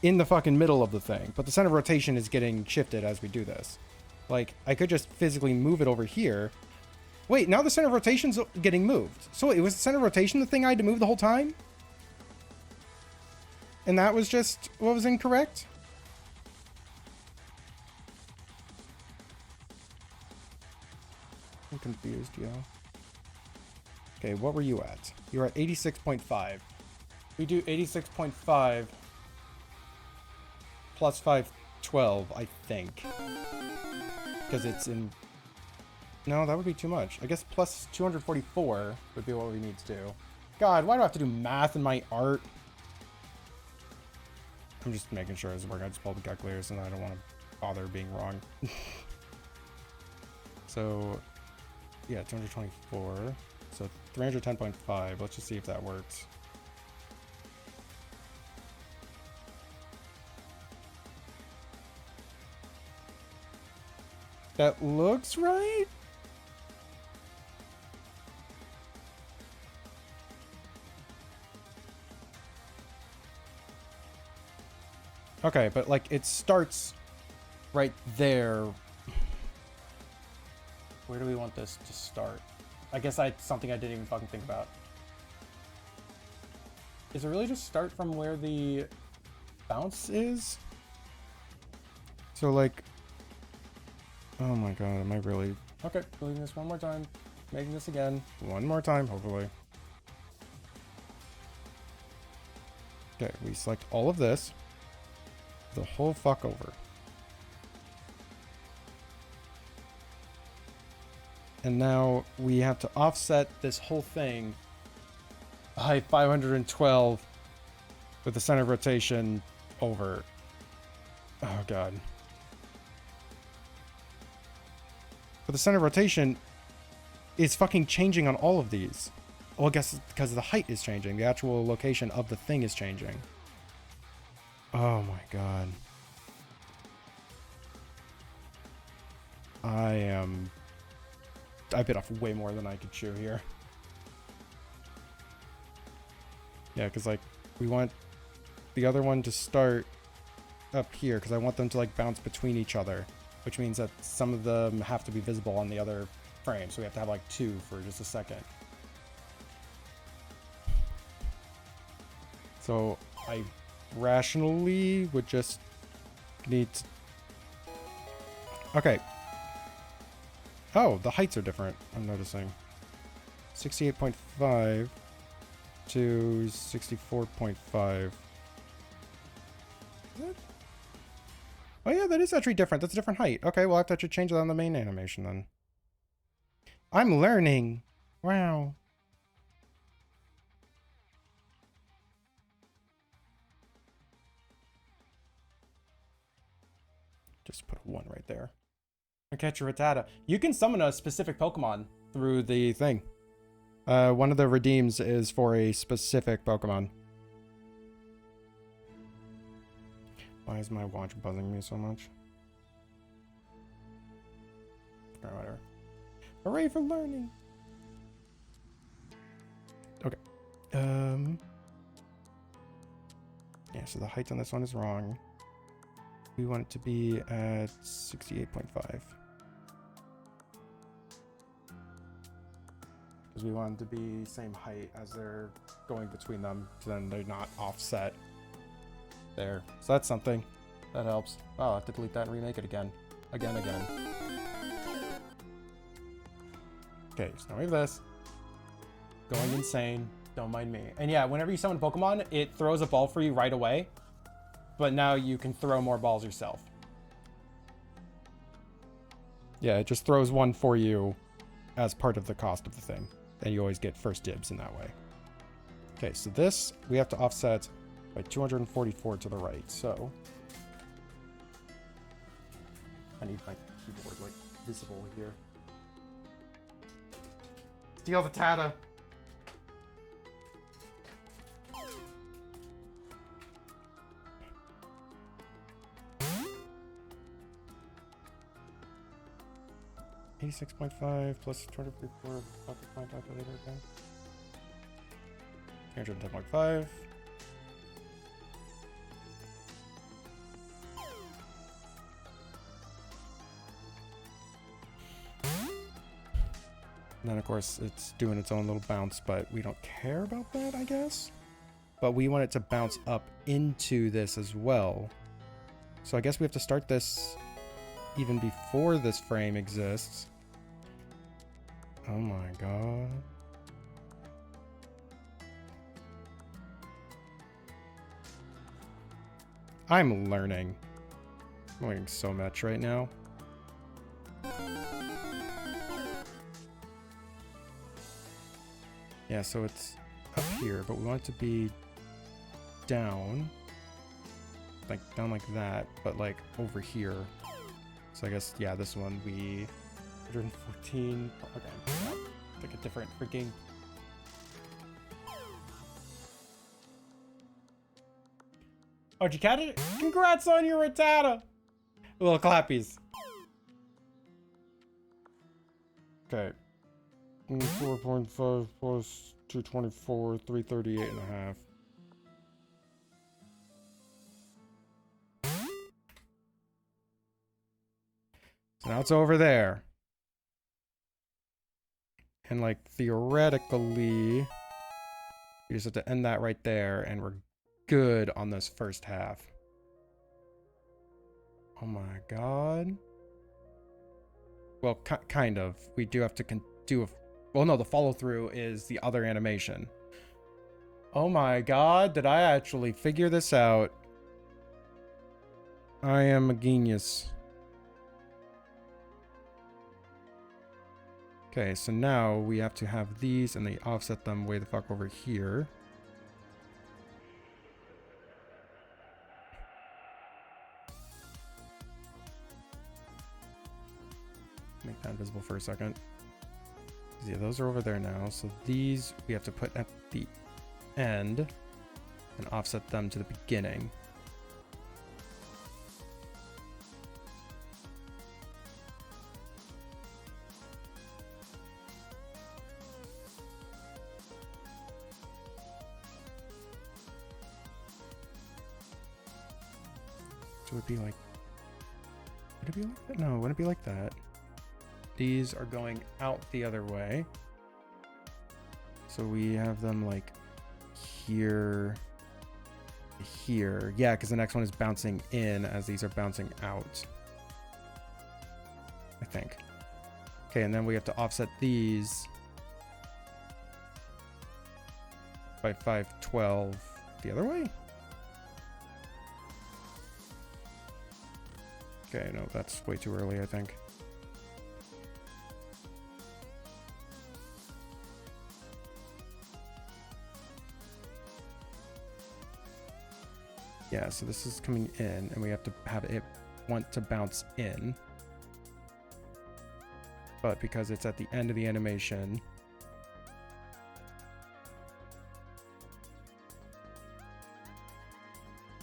in the fucking middle of the thing, but the center of rotation is getting shifted as we do this. Like, I could just physically move it over here. Wait, now the center of rotation's getting moved. So it was the center of rotation the thing I had to move the whole time? And that was just what was incorrect? I'm confused, yo. Okay, what were you at? You were at 86.5. We do 86.5 plus 512, I think. Because it's in... No, that would be too much. I guess plus 244 would be what we need to do. God, why do I have to do math in my art? I'm just making sure it's working. I just pulled the calculators and I don't want to bother being wrong. So, yeah, 224. So 310.5. Let's just see if that works. That looks right. Okay, but like it starts right there. Where do we want this to start? I guess something I didn't even fucking think about. Is it really just start from where the bounce is? So like, oh my god, am I really? Okay, doing this one more time. Making this again. One more time, hopefully. Okay, we select all of this. The whole fuck over. And now we have to offset this whole thing by 512 with the center of rotation over. Oh god. But the center of rotation is fucking changing on all of these. Well, I guess it's because the height is changing. The actual location of the thing is changing. Oh my god. I bit off way more than I could chew here. Yeah, because like we want the other one to start up here because I want them to like bounce between each other, which means that some of them have to be visible on the other frame. So we have to have like two for just a second. So I rationally would just need to... Okay. Oh, the heights are different, I'm noticing. 68.5 to 64.5. Oh yeah, that is actually different. That's a different height. Okay, well I have to actually change that on the main animation then. I'm learning. Wow. Just put a 1 right there. Catch a Rattata. You can summon a specific Pokemon through the thing. One of the redeems is for a specific Pokemon. Why is my watch buzzing me so much? Alright, whatever. Hooray for learning! Okay. Yeah, so the height on this one is wrong. We want it to be at 68.5. because we want them to be same height as they're going between them, so then they're not offset. There. So that's something. That helps. Oh, I have to delete that and remake it again. Again. Okay, so now we have this. Going insane. Don't mind me. And yeah, whenever you summon Pokemon, it throws a ball for you right away. But now you can throw more balls yourself. Yeah, it just throws one for you as part of the cost of the thing. And you always get first dibs in that way. Okay, so this we have to offset by 244 to the right. So I need my keyboard like visible here. Steal the Tata. $86.5 plus 254 pocket point calculator again. 310.5. And then of course it's doing its own little bounce, but we don't care about that, I guess. But we want it to bounce up into this as well. So I guess we have to start this even before this frame exists. Oh my god. I'm learning. I'm learning so much right now. Yeah, so it's up here, but we want it to be down. Like, down like that, but like over here. So I guess, yeah, this one we... 114... Okay, yeah, like a different freaking... Oh, did you catch it? Congrats on your Rattata! Little clappies. Okay. 4.5 plus 224, 338 and a half. So now it's over there. And like theoretically, we just have to end that right there and we're good on this first half. Oh my god. Well, kind of. We do have to do a... Well, no, the follow-through is the other animation. Oh my god, did I actually figure this out? I am a genius. Okay, so now we have to have these and they offset them way the fuck over here. Make that visible for a second. Yeah, those are over there now. So these we have to put at the end and offset them to the beginning. So it would be like... Would it be like that? No, it wouldn't be like that. These are going out the other way. So we have them like here, here. Yeah, because the next one is bouncing in as these are bouncing out. I think. Okay, and then we have to offset these by 512 the other way. Okay, no, that's way too early, I think. Yeah, so this is coming in, and we have to have it want to bounce in. But because it's at the end of the animation...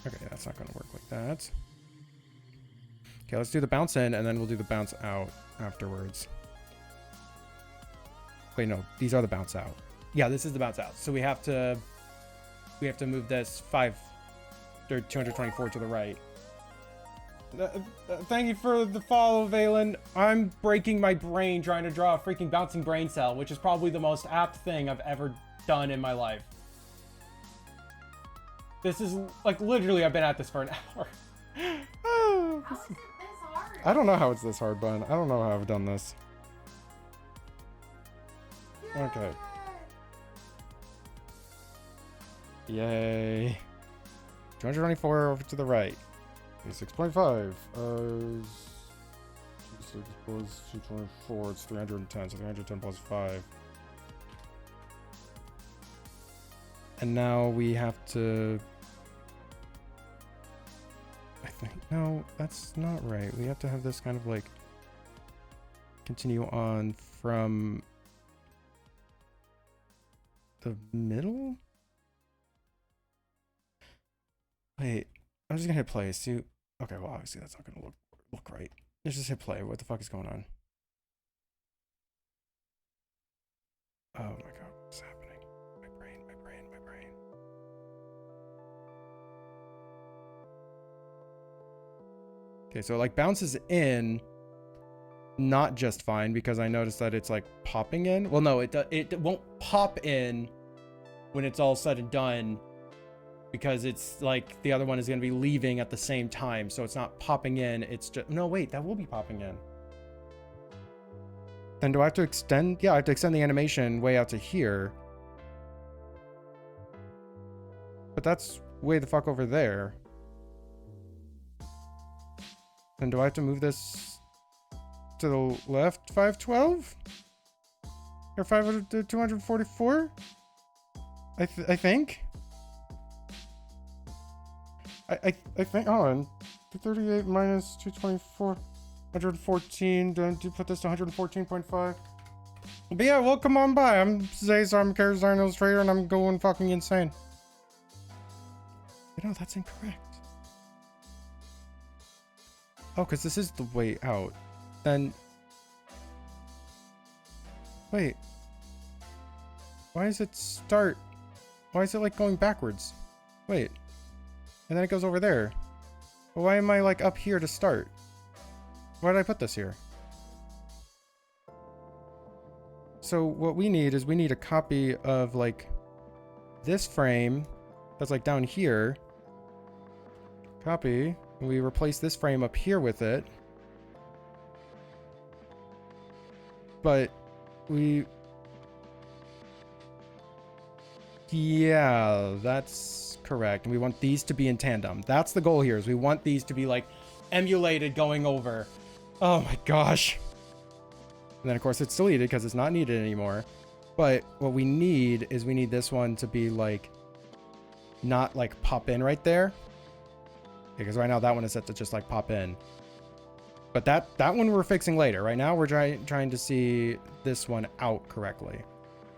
Okay, that's not going to work like that. Okay, let's do the bounce in, and then we'll do the bounce out afterwards. Wait, no, these are the bounce out. Yeah, this is the bounce out. So we have to move this 224 to the right. Thank you for the follow, Valen. I'm breaking my brain trying to draw a freaking bouncing brain cell, which is probably the most apt thing I've ever done in my life. This is, like, literally, I've been at this for an hour. How is it this hard? I don't know how it's this hard, bud. I don't know how I've done this. Okay. Yay. 224 over to the right. 6.5. 6 plus 224. It's 310. So 310 plus 5. And now we have to... I think... No, that's not right. We have to have this kind of like... continue on from... the middle? Wait, I'm just gonna hit play. See, okay, well, obviously that's not gonna look right. Let's just hit play. What the fuck is going on? Oh my god, what's happening? My brain. Okay, so it like bounces in, not just fine because I noticed that it's like popping in. Well, no, it won't pop in when it's all said and done. Because it's like the other one is going to be leaving at the same time. So it's not popping in. It's just... No, wait. That will be popping in. Then do I have to extend? Yeah, I have to extend the animation way out to here. But that's way the fuck over there. Then do I have to move this to the left 512? Or 500 to 244? I think? I think, hold on, 238 minus 224, 114, then do put this to 114.5. But yeah, well, come on by. I'm Zay's, I'm a character design illustrator, and I'm going fucking insane. You know, that's incorrect. Oh, because this is the way out. Then... Wait. Why does it start? Why is it, like, going backwards? Wait. And then it goes over there. But why am I like up here to start? Why did I put this here? So what we need is we need a copy of like this frame that's like down here. Copy. And we replace this frame up here with it. But we... Yeah, that's correct. And we want these to be in tandem. That's the goal here, is we want these to be like emulated going over. Oh my gosh. And then of course it's deleted because it's not needed anymore. But what we need is we need this one to be like, not like pop in right there. Because right now that one is set to just like pop in. But that one we're fixing later. Right now we're trying to see this one out correctly.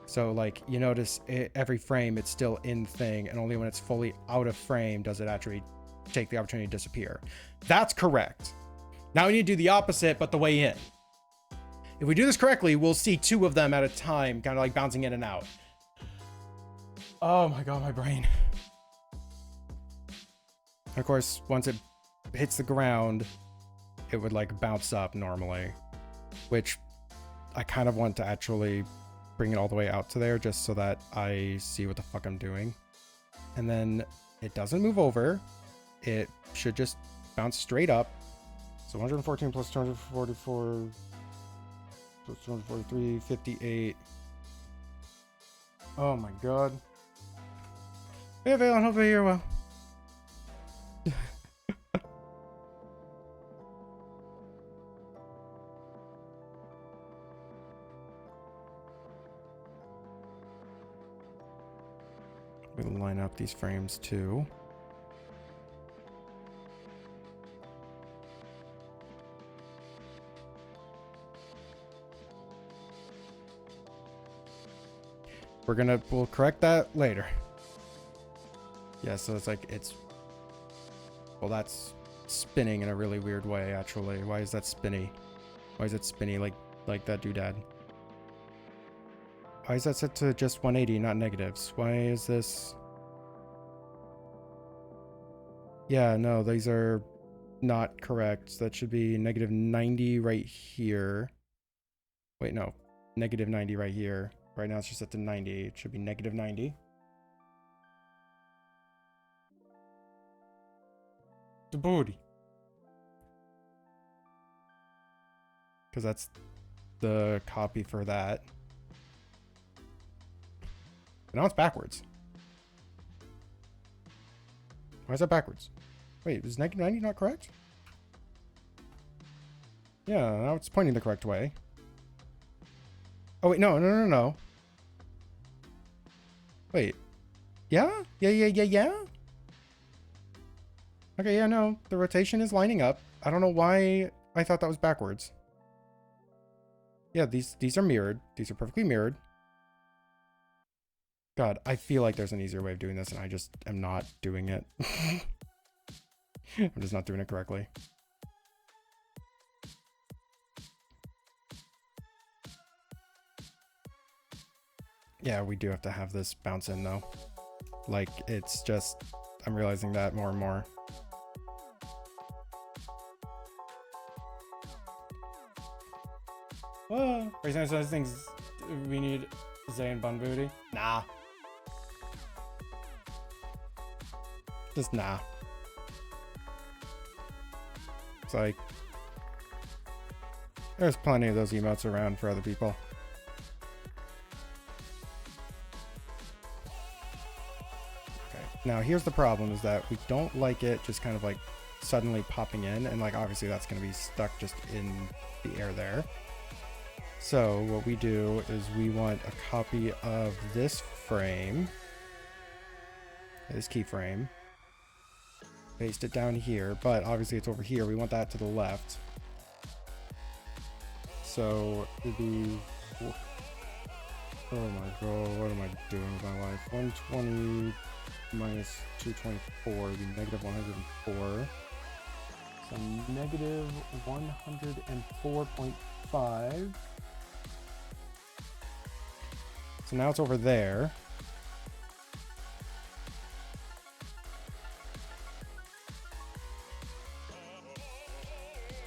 So like you notice every frame it's still in thing, and only when it's fully out of frame does it actually take the opportunity to disappear. That's correct. Now we need to do the opposite, but the way in. If we do this correctly, we'll see two of them at a time, kind of like bouncing in and out. Oh my god, my brain. Of course, once it hits the ground, it would like bounce up normally, which I kind of want to actually bring it all the way out to there just so that I see what the fuck I'm doing. And then it doesn't move over. It should just bounce straight up. So 114 plus 244 plus 243, 58. Oh my god. Hey Valen, hope you're well. We'll line up these frames too. We'll correct that later. Yeah, so it's like, well, that's spinning in a really weird way, actually. Why is that spinny? Why is it spinny like that doodad? Why is that set to just 180, not negatives? Why is this? Yeah, no, these are not correct. That should be negative 90 right here. Wait, no. Negative 90 right here. Right now it's just at the 90. It should be negative 90. The booty. Because that's the copy for that. But now it's backwards. Why is that backwards? Wait, is negative 90 not correct? Yeah, now it's pointing the correct way. Oh, wait, no. Wait. Yeah? Yeah. Okay, yeah, no. The rotation is lining up. I don't know why I thought that was backwards. Yeah, these are mirrored. These are perfectly mirrored. God, I feel like there's an easier way of doing this, and I just am not doing it. I'm just not doing it correctly. Yeah, we do have to have this bounce in, though. Like, it's just... I'm realizing that more and more. Whoa! Raising those things, we need Zay and Bun Booty. Nah. Just nah. It's like... There's plenty of those emotes around for other people. Okay, now here's the problem, is that we don't like it just kind of like suddenly popping in, and like obviously that's going to be stuck just in the air there. So what we do is we want a copy of this frame, this keyframe, paste it down here, but obviously it's over here. We want that to the left. So it'd be, oh my god, what am I doing with my life? 120 minus 224 would be negative 104. So negative 104.5. So now it's over there.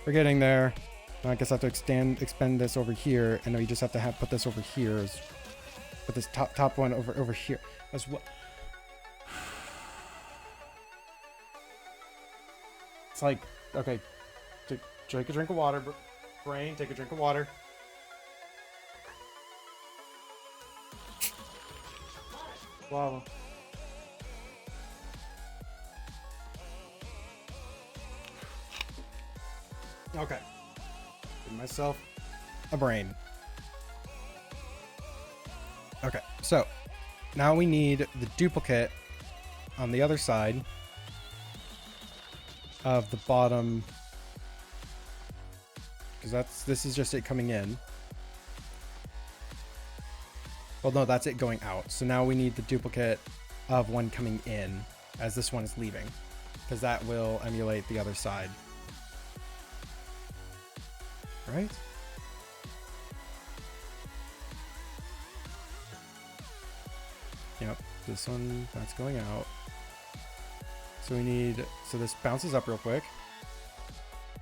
We're getting there. Now I guess I have to expend this over here, and then we just have to put this over here, put this top one over here as well. It's like, okay, take a drink of water, brain, take a drink of water. Wow. Okay. Give myself a brain. Okay, so now we need the duplicate on the other side of the bottom, because this is just it coming in. Well, no, that's it going out. So now we need the duplicate of one coming in as this one is leaving, because that will emulate the other side. Right? Yep, this one, that's going out. So we need, so this bounces up real quick,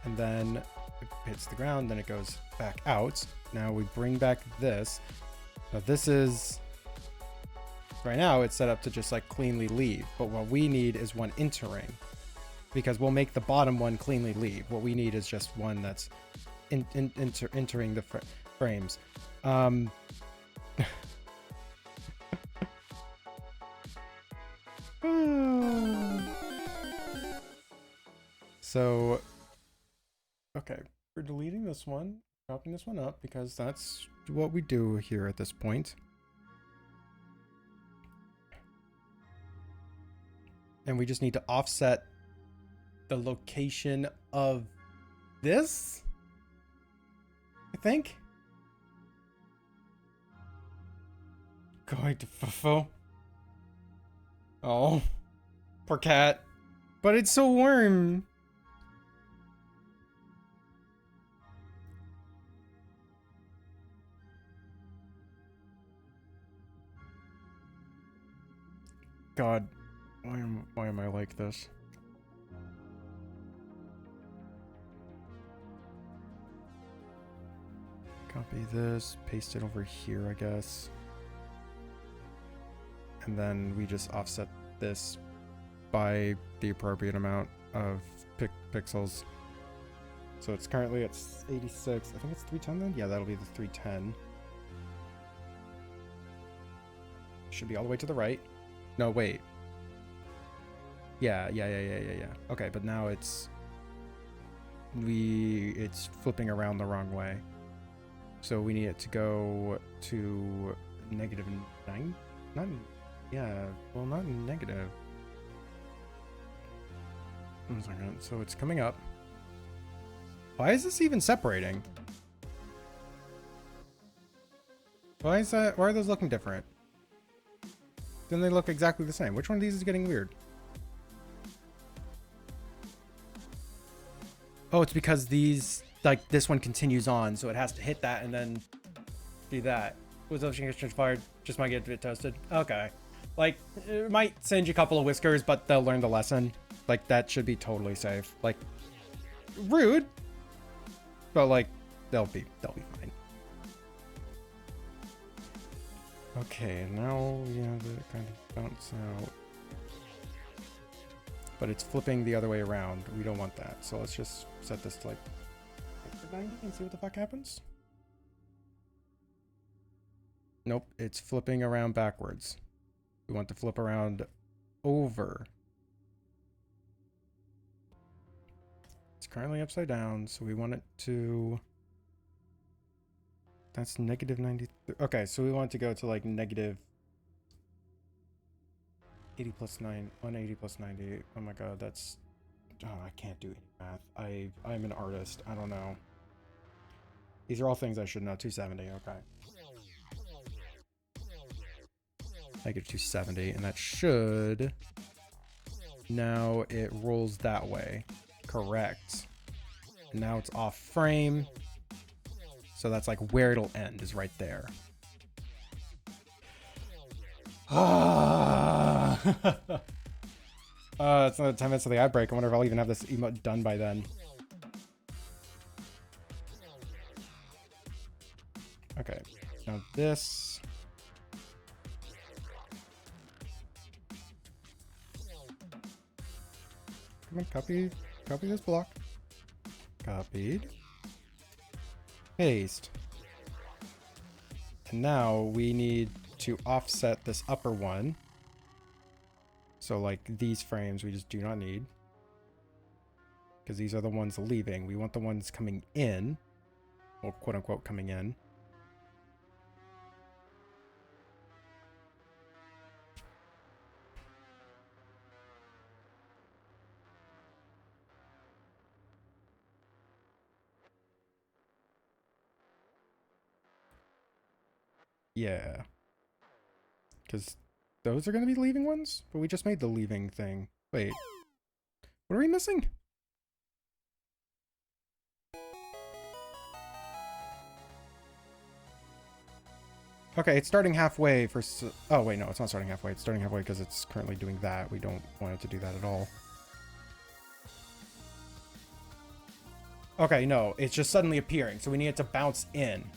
and then it hits the ground, then it goes back out. Now we bring back this. Now this is, right now it's set up to just like cleanly leave, but what we need is one entering, because we'll make the bottom one cleanly leave. What we need is just one that's entering the frames. So, okay, we're deleting this one, copying this one up, because that's what we do here at this point. And we just need to offset the location of this, I think. Going to Fuffo. Oh, poor cat. But it's so warm. God, why am I like this? Copy this, paste it over here, I guess. And then we just offset this by the appropriate amount of pixels. So it's currently at 86. I think it's 310 then? Yeah, that'll be the 310. Should be all the way to the right. No, wait. Yeah. Okay, but now it's flipping around the wrong way. So we need it to go to -9? Not, yeah, well, not negative. 1 second. So it's coming up. Why is this even separating? Why is that? Why are those looking different? Then they look exactly the same. Which one of these is getting weird? Oh, it's because these, like, this one continues on, so it has to hit that and then do that. Was ocean exchange fired? Just might get a bit toasted. Okay. Like, it might send you a couple of whiskers, but they'll learn the lesson. Like, that should be totally safe. Like, rude, but like, they'll be fine. Okay, now we have it kind of bounce out. But it's flipping the other way around. We don't want that. So let's just set this to like 90 and see what the fuck happens. Nope, it's flipping around backwards. We want to flip around over. It's currently upside down, so we want it to... That's -90. Okay, so we want to go to like -80 plus 9, 180 plus 90. Oh my god, that's... Oh, I can't do any math. I'm an artist. I don't know. These are all things I should know. 270, okay. -270, and that should... Now it rolls that way. Correct. And now it's off frame. So that's like where it'll end, is right there. It's another 10 minutes of the ad break. I wonder if I'll even have this emote done by then. Okay, now this. Come on, copy this block. Copied. Paste. And now we need to offset this upper one. So like these frames we just do not need, because these are the ones leaving. We want the ones coming in, or quote unquote coming in. Yeah. Because those are going to be leaving ones? But we just made the leaving thing. Wait. What are we missing? Okay, it's starting halfway for... Oh, wait, no, it's not starting halfway. It's starting halfway because it's currently doing that. We don't want it to do that at all. Okay, no, it's just suddenly appearing. So we need it to bounce in.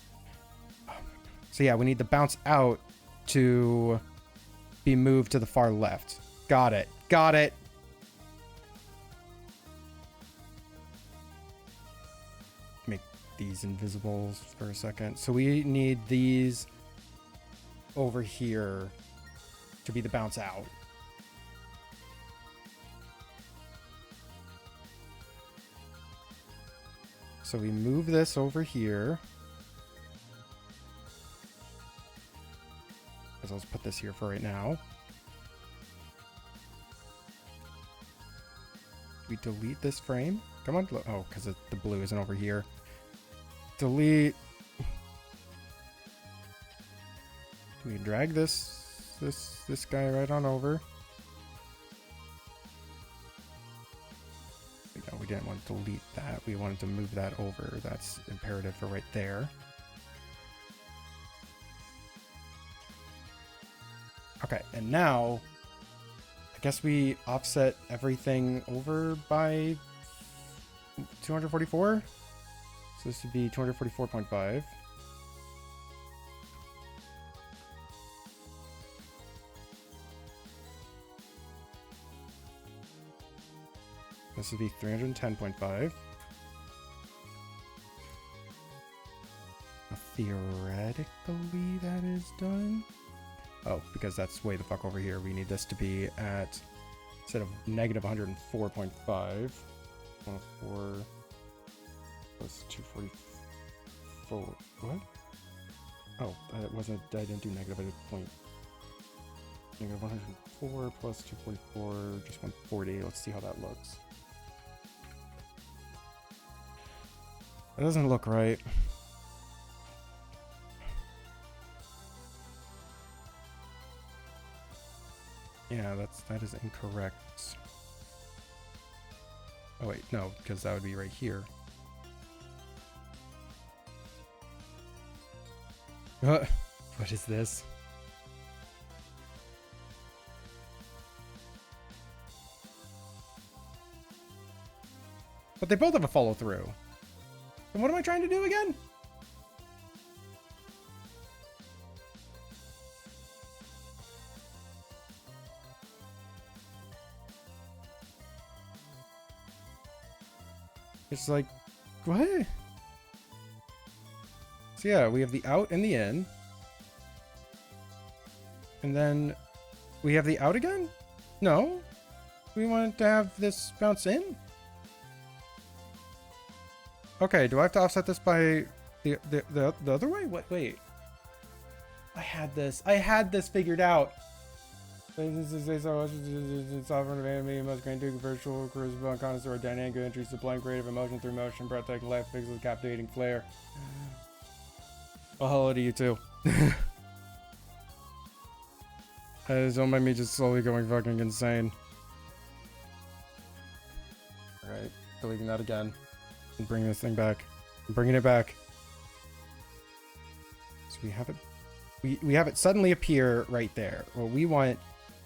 So yeah, we need the bounce out to be moved to the far left. Got it. Got it. Make these invisible for a second. So we need these over here to be the bounce out. So we move this over here. Let's put this here for right now. We delete this frame. Come on. Oh, because the blue isn't over here. Delete. We drag this guy right on over. No, we didn't want to delete that. We wanted to move that over. That's imperative for right there. Okay, and now, I guess we offset everything over by 244. So this would be 244.5. This would be 310.5. Theoretically, that is done. Oh, because that's way the fuck over here. We need this to be at, instead of negative 104.5, 104 plus 244. What? Oh, it wasn't. I didn't do negative. I did point. Negative 104 plus 244, just 140. Let's see how that looks. That doesn't look right. Yeah, that is incorrect. Oh wait, no, because that would be right here. What is this? But they both have a follow through. And what am I trying to do again? It's like, what? So yeah, we have the out and the in. And then we have the out again? No. We want to have this bounce in? Okay, do I have to offset this by the other way? What? Wait. I had this figured out. Sovereign of anime must grant to virtual charisma connoisseur dynamic entries supplying creative emotion through motion, breathtaking life, pixels, captivating flair. Well, hello to you too. Don't mind me just slowly going fucking insane. Alright, deleting that again. And bringing this thing back. I'm bringing it back. So we have it. We have it suddenly appear right there. What we want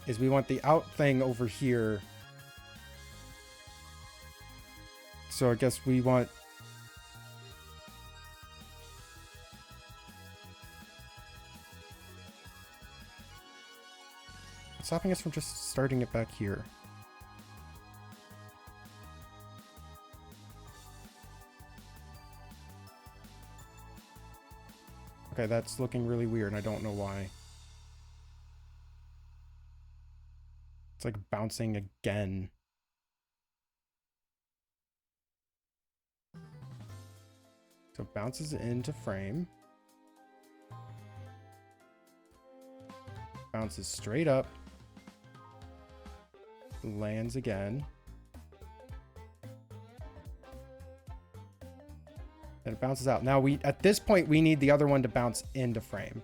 is we want the out thing over here. So I guess we want... It's stopping us from just starting it back here. Okay, that's looking really weird. I don't know why. It's like bouncing again. So it bounces into frame. Bounces straight up. Lands again. And it bounces out. Now at this point we need the other one to bounce into frame.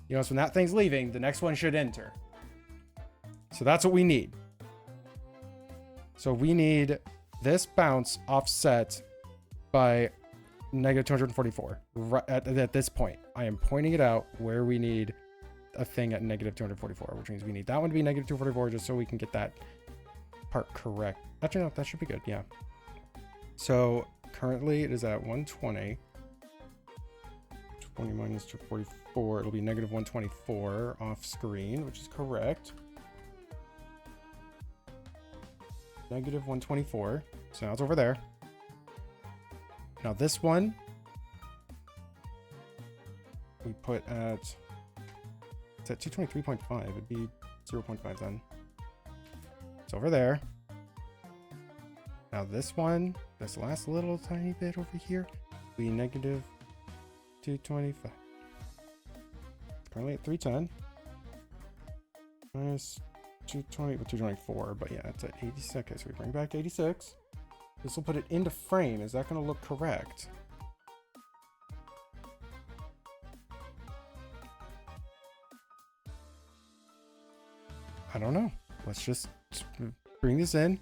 You know, so when that thing's leaving, the next one should enter. So that's what we need. So we need this bounce offset by negative 244. Right at this point, I am pointing it out where we need a thing at negative 244, which means we need that one to be negative 244 just so we can get that part correct. Actually, no, that should be good. Yeah. So currently it is at 120. 20 minus 244. It'll be negative 124 off screen, which is correct. Negative 124. So now it's over there. Now this one we put at, it's at 223.5. It'd be 0.5 then. It's over there. Now this one, this last little tiny bit over here, be negative 225. Currently at 310. Minus 220 with 224, but yeah, it's at 86. So we bring back 86. This will put it into frame. Is that going to look correct? I don't know. Let's just bring this in,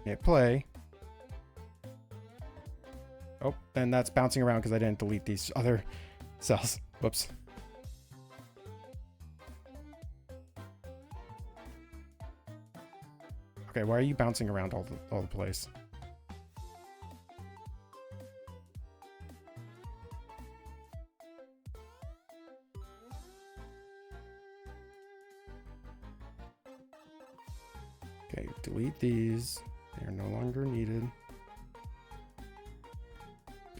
hit play. Oh, then that's bouncing around because I didn't delete these other cells. Whoops. Okay, why are you bouncing around all the place? Okay, delete these. They are no longer needed.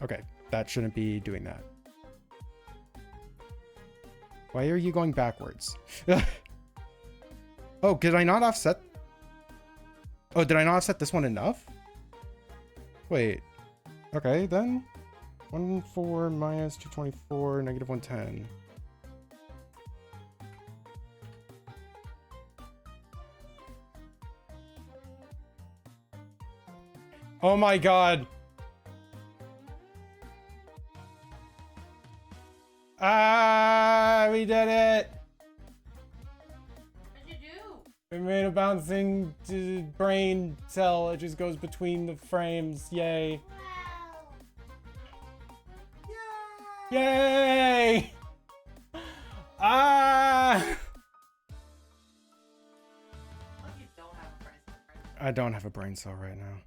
Okay, that shouldn't be doing that. Why are you going backwards? Oh, did I not offset? Oh, did I not offset this one enough? Wait. Okay, then. 1,4 minus 224, negative 110. Oh my god. Ah, we did it. What'd you do? We made a bouncing brain cell. It just goes between the frames. Yay. Yay! Ah! Look, you don't have a price on it. I don't have a brain cell right now.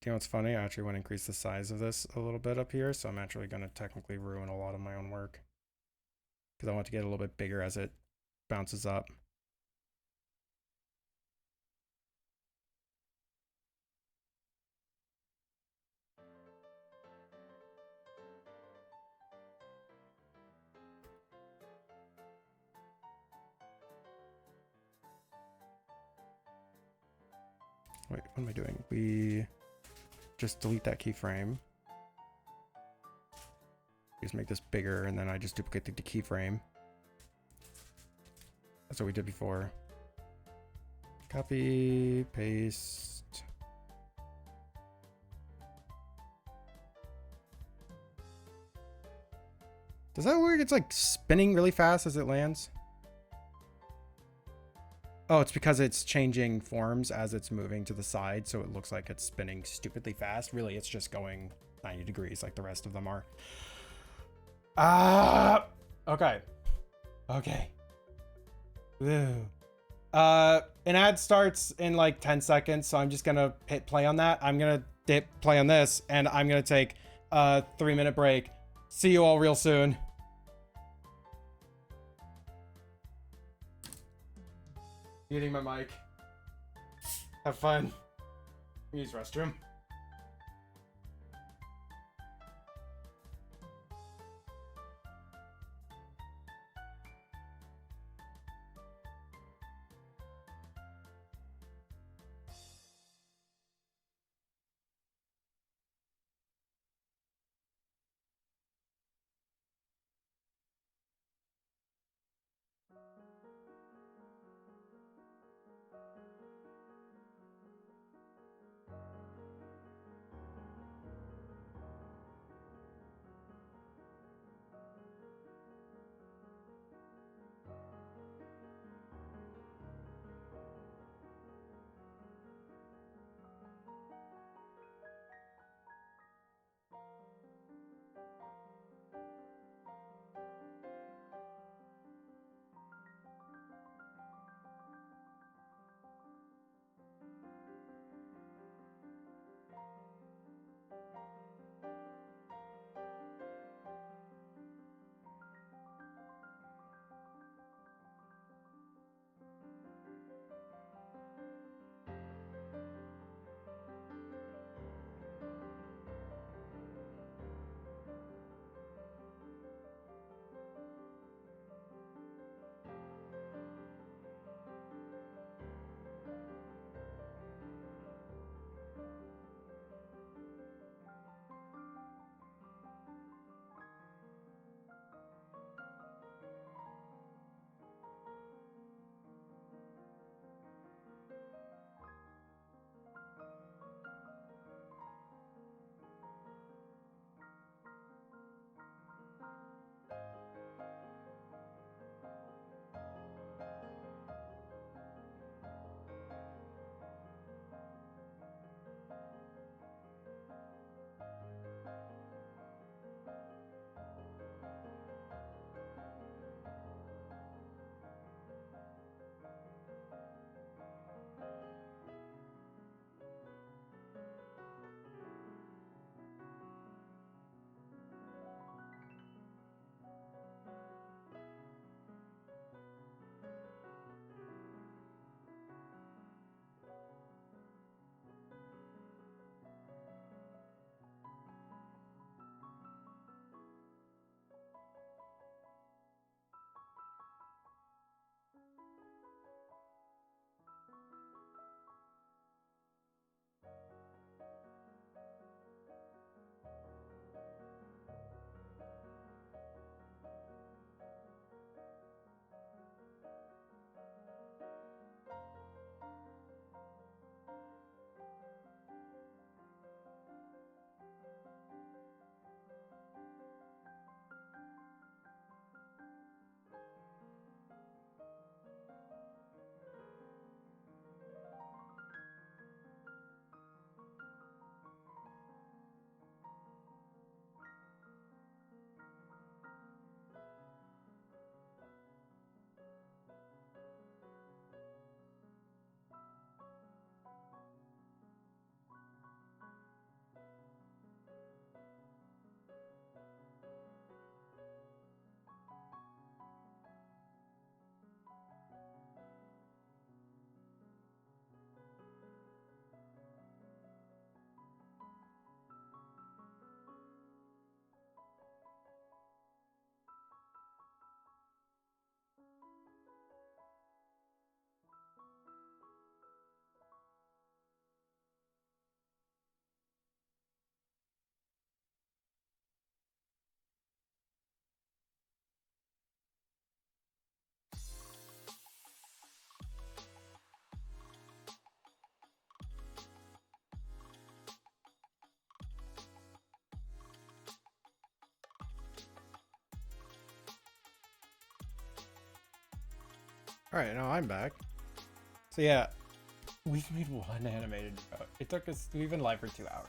Do you know what's funny? I actually want to increase the size of this a little bit up here, so I'm actually going to technically ruin a lot of my own work. Because I want to get a little bit bigger as it bounces up. Wait, what am I doing? We just delete that keyframe. Just make this bigger, and then I just duplicate the keyframe. That's what we did before. Copy, paste. Does that work? It's like spinning really fast as it lands. Oh, it's because it's changing forms as it's moving to the side, so it looks like it's spinning stupidly fast. Really, it's just going 90 degrees like the rest of them are. Ah! Okay. Okay. Woo. An ad starts in like 10 seconds, so I'm just gonna hit play on that. I'm gonna hit play on this, and I'm gonna take a 3-minute break. See you all real soon. Eating my mic. Have fun. Use restroom. Alright, now I'm back. So yeah, we've made one animated emote. It took us, we've been live for 2 hours.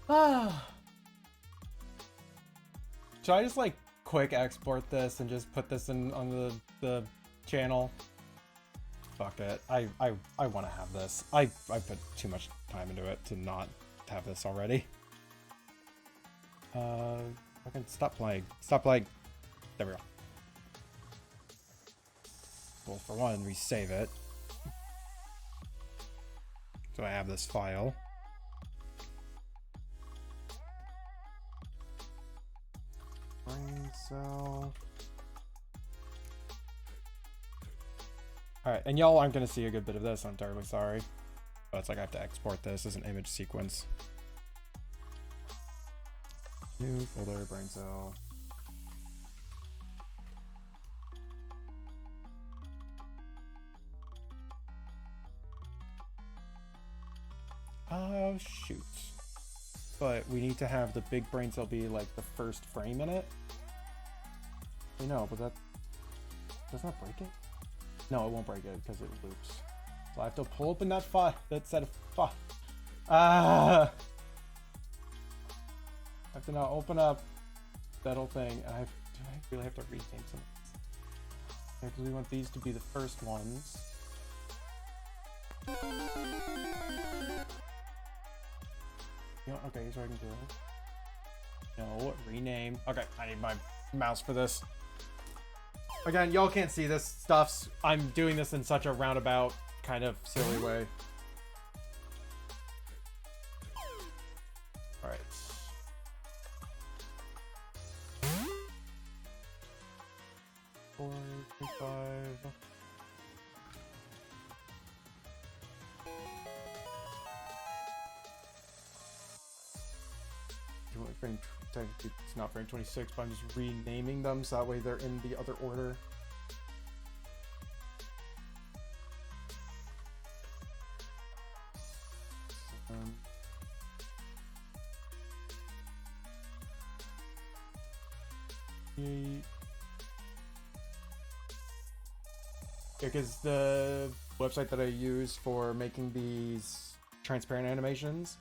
Ah. Should I just like quick export this and just put this in on the channel? Fuck it. I want to have this. I put too much time into it to not have this already. Fucking stop playing. Stop playing. There we go. Well, for one, we save it. So I have this file. Brain cell. Alright, and y'all aren't going to see a good bit of this. I'm terribly sorry. But it's like I have to export this as an image sequence. New folder, brain cell. Oh, shoot. But we need to have the big brain cell be like the first frame in it. I know, but that doesn't that break it? No, it won't break it because it loops. So I have to pull open that file, that set of file. I have to now open up that whole thing, and do I really have to rename some of these? Because we want these to be the first ones. You know, okay, here's what I can do. No, rename. Okay, I need my mouse for this. Again, y'all can't see this stuff. I'm doing this in such a roundabout, kind of silly way. Alright. Four, 5. Frame, technically it's not frame 26, but I'm just renaming them so that way they're in the other order. Because the website that I use for making these transparent animations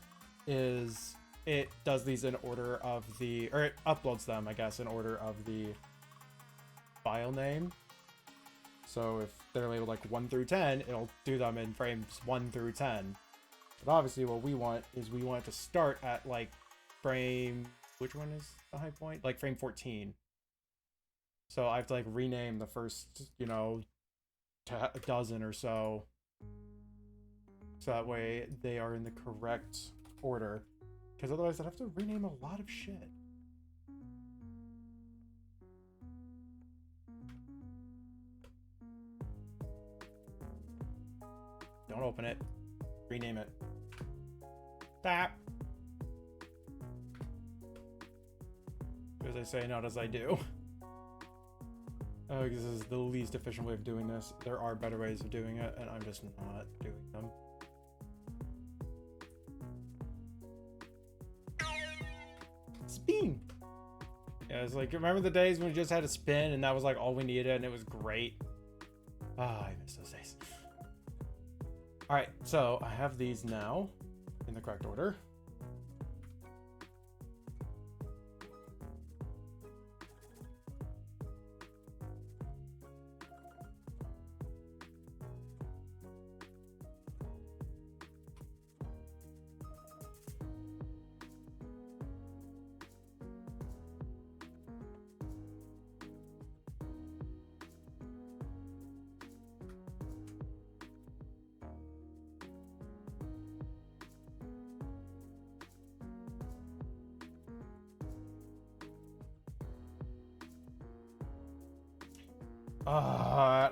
is it does these in order of the, or it uploads them, I guess, in order of the file name. So if they're labeled like 1 through 10, it'll do them in frames 1 through 10. But obviously what we want is we want it to start at like frame, which one is the high point? Like frame 14. So I have to like rename the first, you know, a dozen or so. So that way they are in the correct order. Because otherwise I'd have to rename a lot of shit. Don't open it. Rename it. Stop. As I say, not as I do. Oh, because this is the least efficient way of doing this. There are better ways of doing it, and I'm just not doing them. Spin! Yeah, it's like, remember the days when we just had a spin and that was like all we needed and it was great? Ah, I miss those days. Alright, so I have these now in the correct order.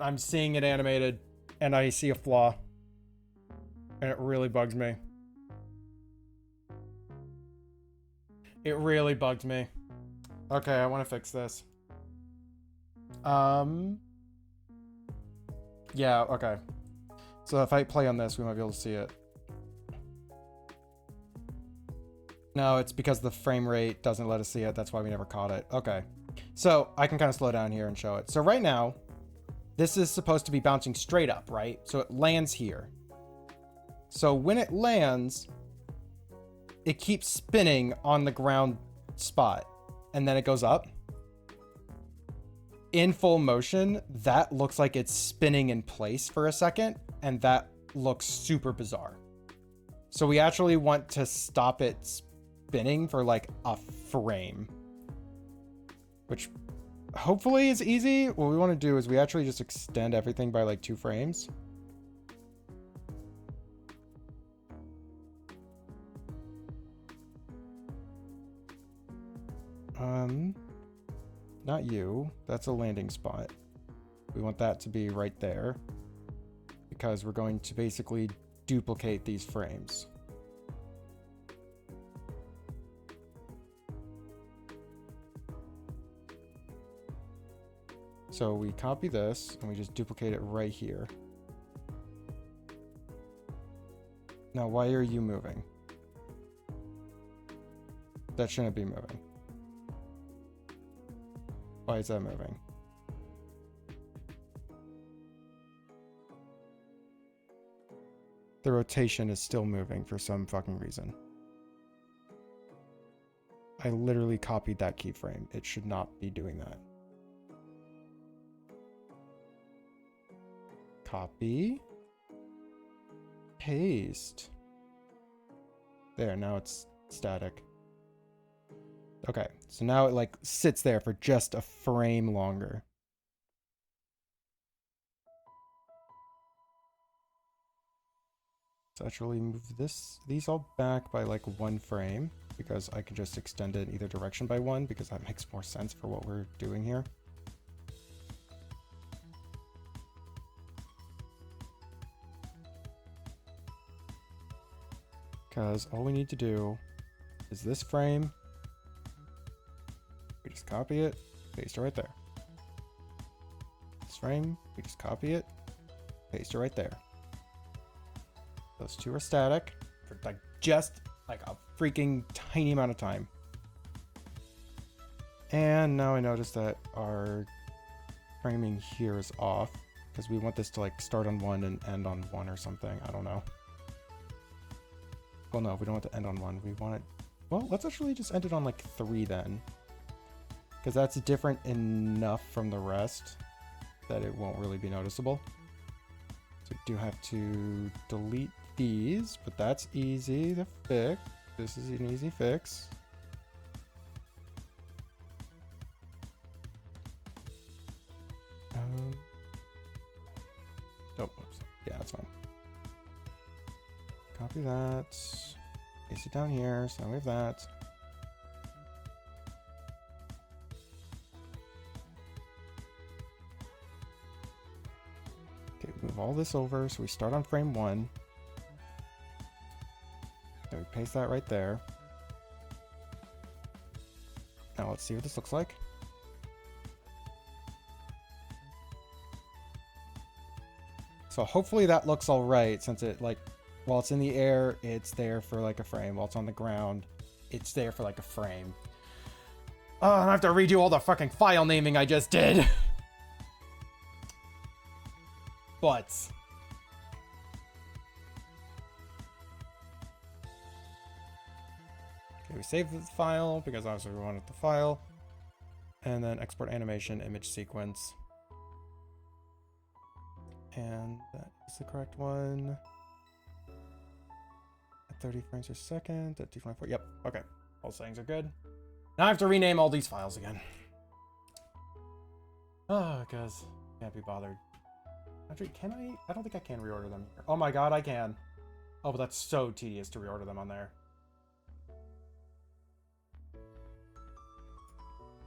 I'm seeing it animated and I see a flaw and it really bugs me. It really bugged me. Okay, I want to fix this. Yeah, okay. So if I play on this, we might be able to see it. No, it's because the frame rate doesn't let us see it. That's why we never caught it. Okay. So I can kind of slow down here and show it. So right now, this is supposed to be bouncing straight up, right? So it lands here. So when it lands, it keeps spinning on the ground spot, and then it goes up. In full motion, that looks like it's spinning in place for a second, and that looks super bizarre. So we actually want to stop it spinning for like a frame, which hopefully is easy. What we want to do is we actually just extend everything by like 2 frames. Not you. That's a landing spot. We want that to be right there because we're going to basically duplicate these frames. So we copy this and we just duplicate it right here. Now, why are you moving? That shouldn't be moving. Why is that moving? The rotation is still moving for some fucking reason. I literally copied that keyframe. It should not be doing that. Copy. Paste. There, now it's static. Okay, so now it like sits there for just a frame longer. Let's actually move these all back by like 1 frame because I can just extend it in either direction by 1 because that makes more sense for what we're doing here. Because all we need to do is this frame. We just copy it, paste it right there. This frame, we just copy it, paste it right there. Those 2 are static for like just like a freaking tiny amount of time. And now I notice that our framing here is off because we want this to like start on 1 and end on 1 or something. I don't know. Well, no, we don't want to end on 1. We want it... Well, let's actually just end it on like 3 then. Because that's different enough from the rest that it won't really be noticeable. So we do have to delete these, but that's easy to fix. This is an easy fix. Oh, oops. Yeah, that's fine. Copy that. Paste it down here, so now we have that. Okay, move all this over, so we start on frame 1. Then we paste that right there. Now let's see what this looks like. So hopefully that looks all right, since it like, while it's in the air, it's there for like a frame. While it's on the ground, it's there for like a frame. Oh, I have to redo all the fucking file naming I just did. But okay, we save the file because obviously we wanted the file, and then export animation image sequence, and that is the correct one. At 30 frames per second at 2.4. Yep. Okay, all settings are good. Now I have to rename all these files again. Oh, because can't be bothered. Actually, can I? I don't think I can reorder them here. Oh my god, I can. Oh, but that's so tedious to reorder them on there.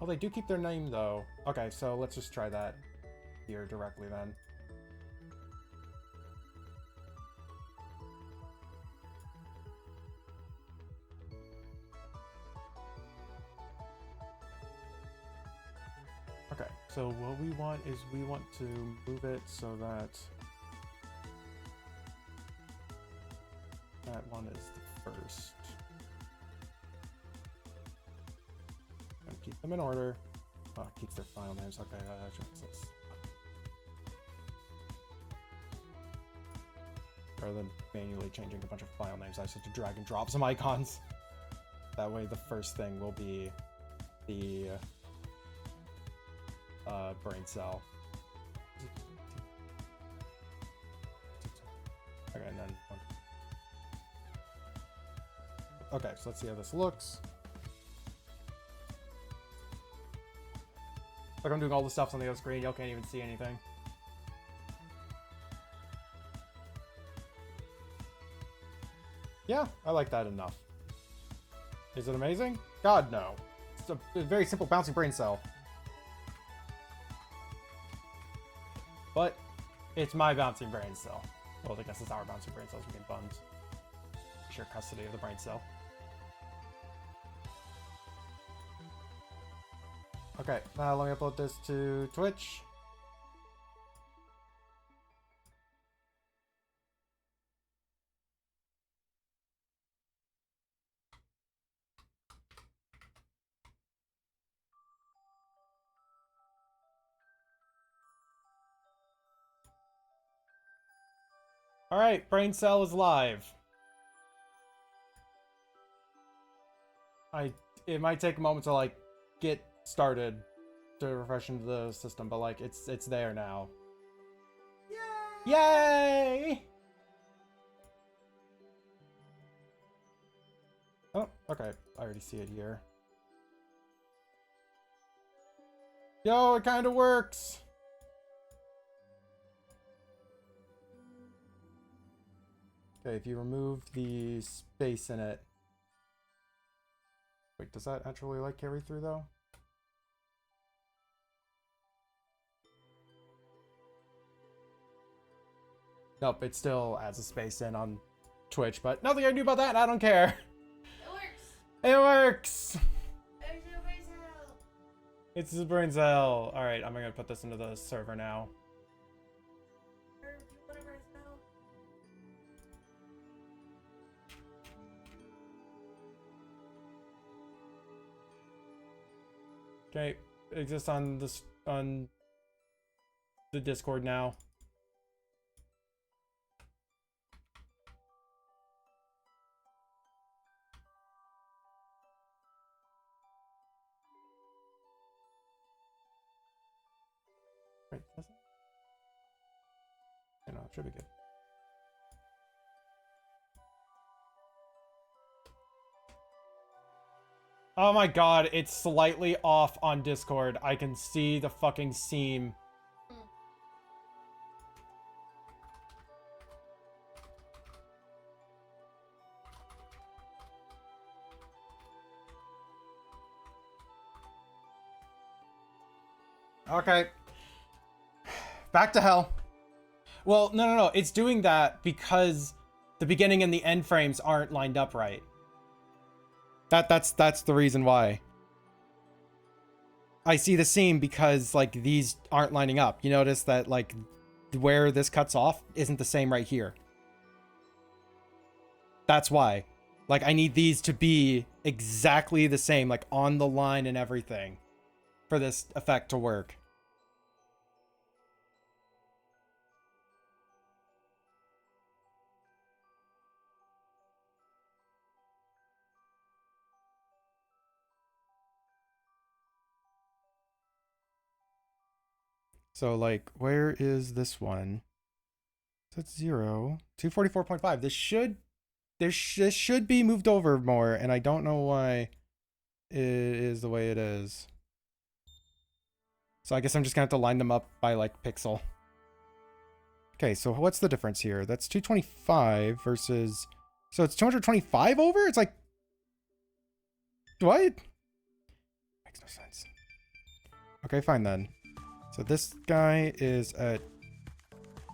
Oh, they do keep their name, though. Okay, so let's just try that here directly, then. Okay, so what we want is we want to move it so that that one is the first. And keep them in order. Oh, it keeps their file names. Okay, that actually makes sense. Rather than manually changing a bunch of file names, I just have to drag and drop some icons. That way the first thing will be the brain cell. Okay, and then... Okay, so let's see how this looks. Like I'm doing all the stuff on the other screen, y'all can't even see anything. Yeah, I like that enough. Is it amazing? God, no. It's a very simple bouncing brain cell. But it's my bouncing brain cell. Well, I guess it's our bouncing brain cells. We can bums. Share custody of the brain cell. Okay, let me upload this to Twitch. Alright, brain cell is live. It might take a moment to like get started to refresh into the system, but like it's there now. Yay! Yay! Oh, okay. I already see it here. Yo, it kind of works. Okay, if you remove the space in it. Wait, does that actually like carry through though? Nope, it still adds a space in on Twitch, but nothing I do about that, I don't care. It works. It works! There's no brain cell. It's the brain cell. Alright, I'm gonna put this into the server now. Or do you want a brain cell? Okay, it exists on this on the Discord now. Wait, does it? Yeah, no, it should be good. Oh my god, it's slightly off on Discord. I can see the fucking seam. Okay. Back to hell. Well, no. It's doing that because the beginning and the end frames aren't lined up right. That's the reason why. I see the seam because like these aren't lining up. You notice that like where this cuts off isn't the same right here. That's why. Like I need these to be exactly the same, like on the line and everything for this effect to work. So like, where is this one? That's 0. 244.5. This should be moved over more, and I don't know why it is the way it is. So I guess I'm just gonna have to line them up by like pixel. Okay, so what's the difference here? That's 225 versus... So it's 225 over? It's like... What? Makes no sense. Okay, fine then. So this guy is at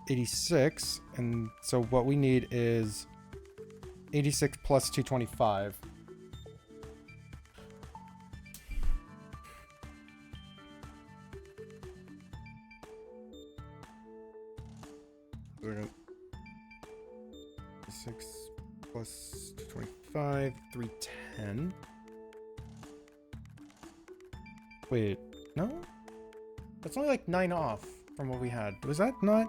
86, and so what we need is 86 plus 225. We're gonna 6 plus 225, 310. Wait, no? That's only like 9 off from what we had. Was that not?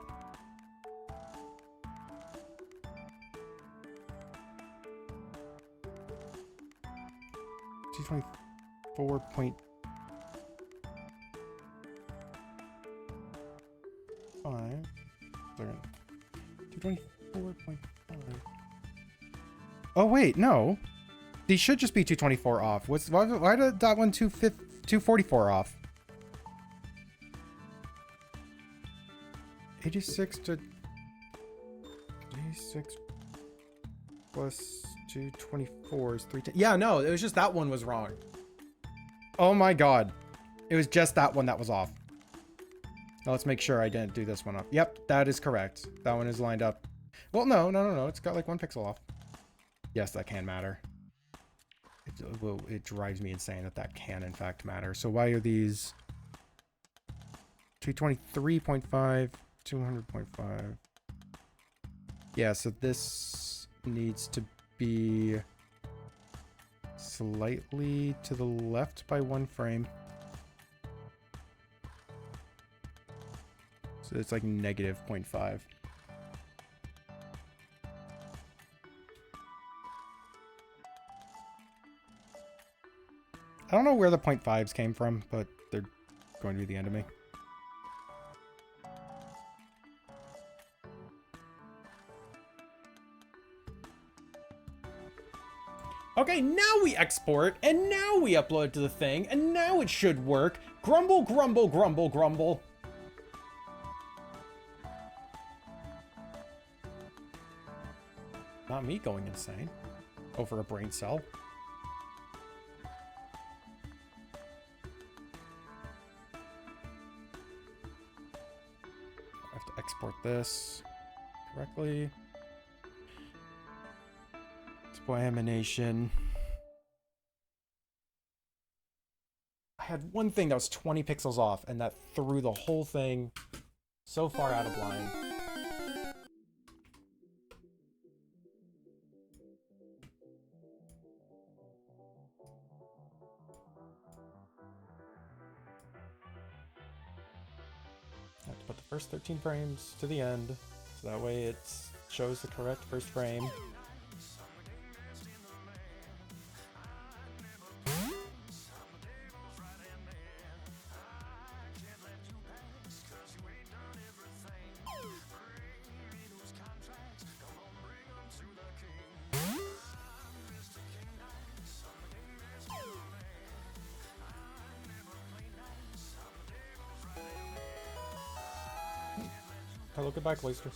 224.5. 224.5. Oh wait, no. These should just be 224 off. Why did that one 244 off? 86 to 86 plus 224 is 310. Yeah, no, it was just that one was wrong. Oh my god. It was just that one that was off. Now let's make sure I didn't do this one up. Yep, that is correct. That one is lined up. Well, no. It's got like 1 pixel off. Yes, that can matter. It drives me insane that that can in fact matter. So why are these 223.5, 200.5? Yeah, so this needs to be slightly to the left by 1 frame. So it's like negative 0.5. I don't know where the 0.5s came from, but they're going to be the end of me. Okay, now we export, and now we upload it to the thing, and now it should work. Grumble, grumble, grumble, grumble. Not me going insane over a brain cell. I have to export this correctly. Display animation. I had one thing that was 20 pixels off, and that threw the whole thing so far out of line. I have to put the first 13 frames to the end, so that way it shows the correct first frame. Hello, goodbye, Cloister.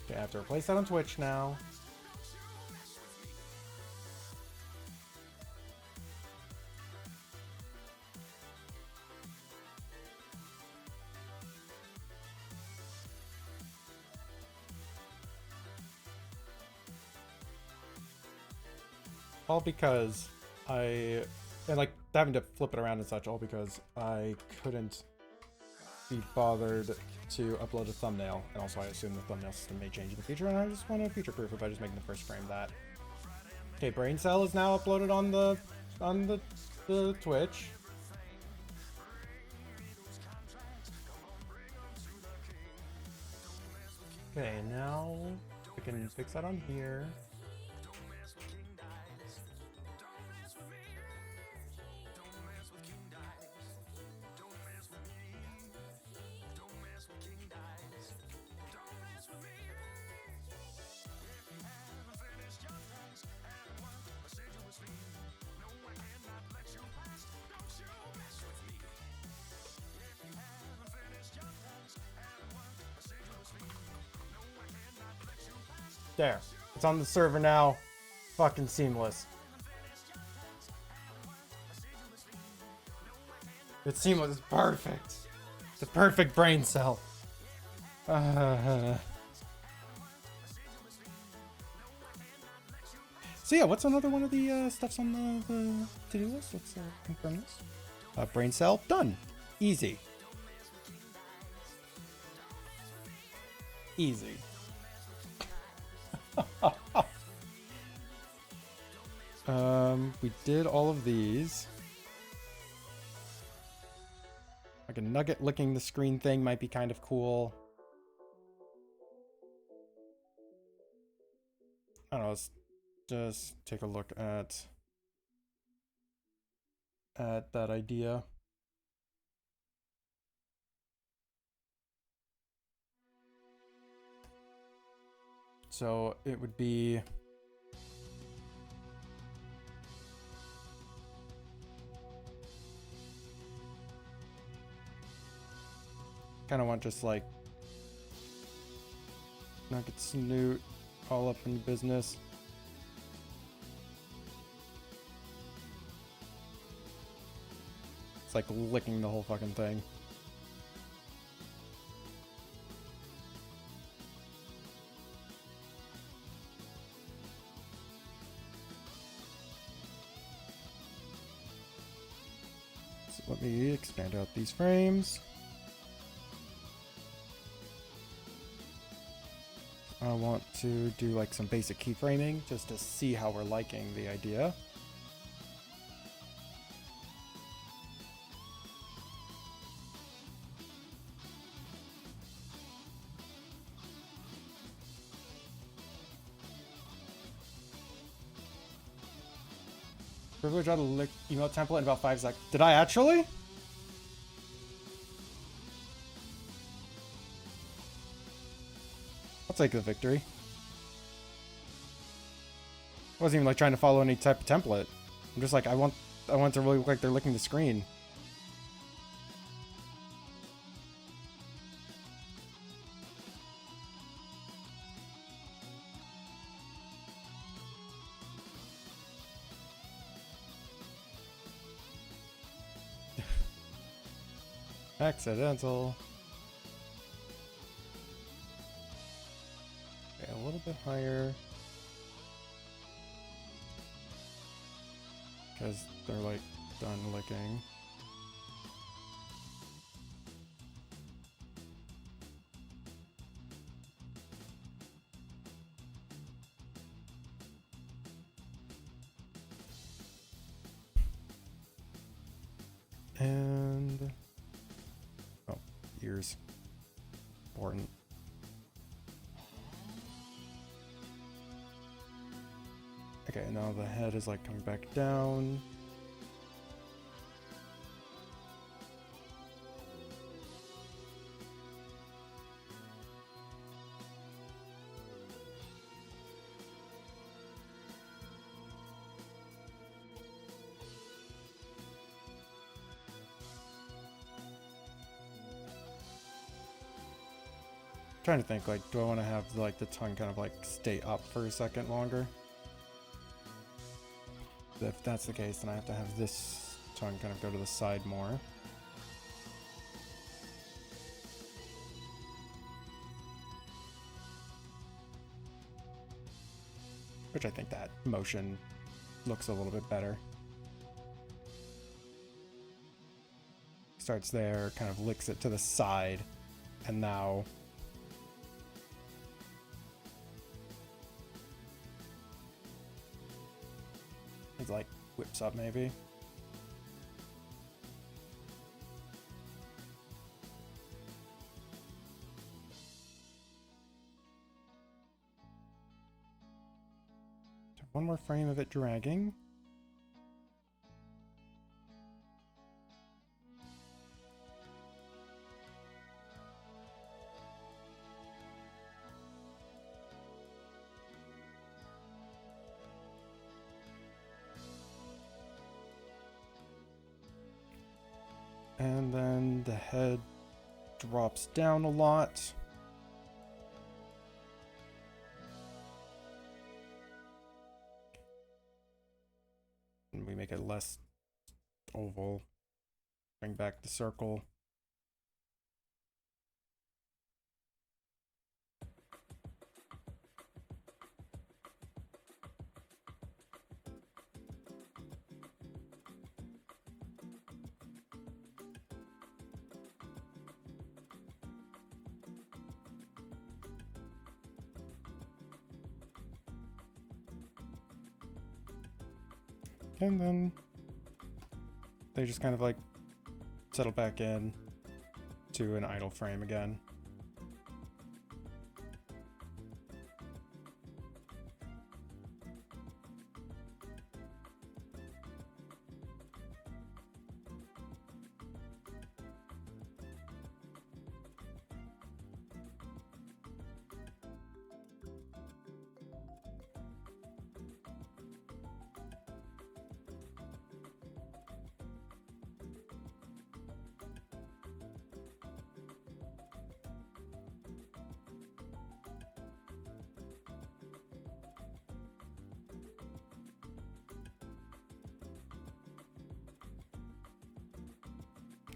Okay, I have to replace that on Twitch now. All because and like having to flip it around and such, all because I couldn't be bothered to upload a thumbnail, and also I assume the thumbnail system may change in the future, and I just want to future-proof it by just making the first frame that. Okay, Brain Cell is now uploaded on the Twitch. Okay, now we can fix that on here. There. It's on the server now. Fucking seamless. It's seamless. It's perfect. It's a perfect brain cell. So yeah, what's another one of the stuffs on the to-do list? Let's confirm this. Brain cell done. Easy. Easy. We did all of these. Like a nugget licking the screen thing might be kind of cool. I don't know, let's just take a look at that idea. So it would be kind of want just like nugget snoot all up in business. It's like licking the whole fucking thing. So let me expand out these frames. I want to do like some basic keyframing just to see how we're liking the idea. Privilege out of emote template in about 5 seconds. Did I actually? I'll take the victory. I wasn't even like trying to follow any type of template. I'm just like, I want to really look like they're licking the screen. Accidental. Okay, a little bit higher. Because they're like done licking. And oh, ears. Important. Okay, now the head is like coming back down. Trying to think, like, do I want to have like the tongue kind of like stay up for a second longer? If that's the case, then I have to have this tongue kind of go to the side more. Which I think that motion looks a little bit better. Starts there, kind of licks it to the side, and now it's like whips up maybe. One more frame of it dragging. And then the head drops down a lot. And we make it less oval. Bring back the circle. And then they just kind of like settle back in to an idle frame again.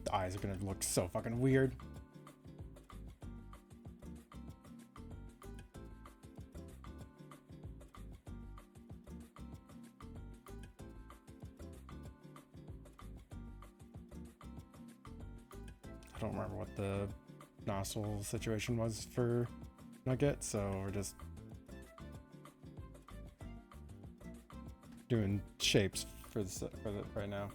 The eyes are gonna look so fucking weird. I don't remember what the nostril situation was for Nugget, so we're just doing shapes for the right now.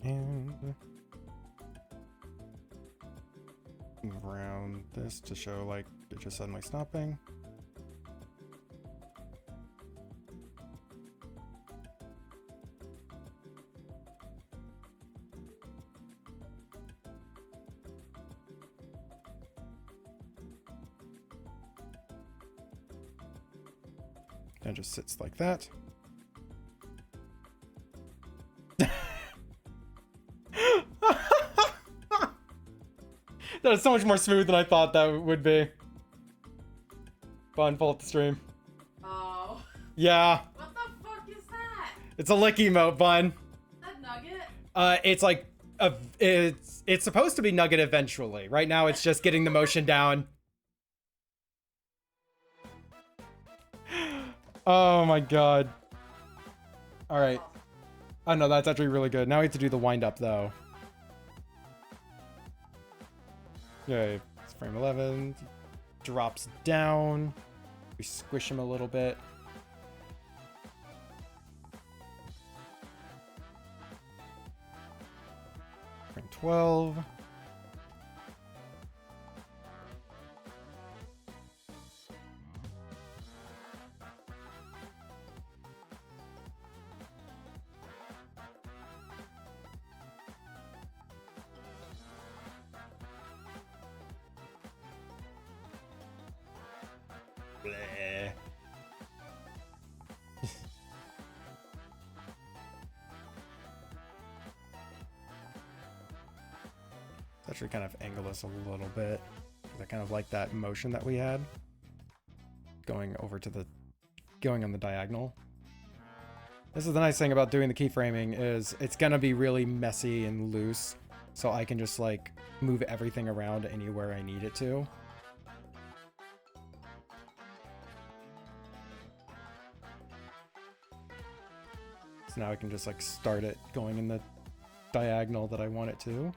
And move around this to show like it just suddenly stopping. And just sits like that. That is so much more smooth than I thought that would be. Fun, pull up the stream. Oh. Yeah, What the fuck is that? it's a lick emote, Bun. That nugget? It's like it's supposed to be Nugget eventually. Right now, it's just getting the motion down. Oh my god. All right. Oh no, that's actually really good. Now we have to do the wind up though. Yay. It's frame 11. Drops down. We squish him a little bit. Frame 12. Bleh. Actually kind of angle this a little bit. I kind of like that motion that we had. Going on the diagonal. This is the nice thing about doing the keyframing is it's gonna be really messy and loose. So I can just like move everything around anywhere I need it to. So now I can just like start it going in the diagonal that I want it to.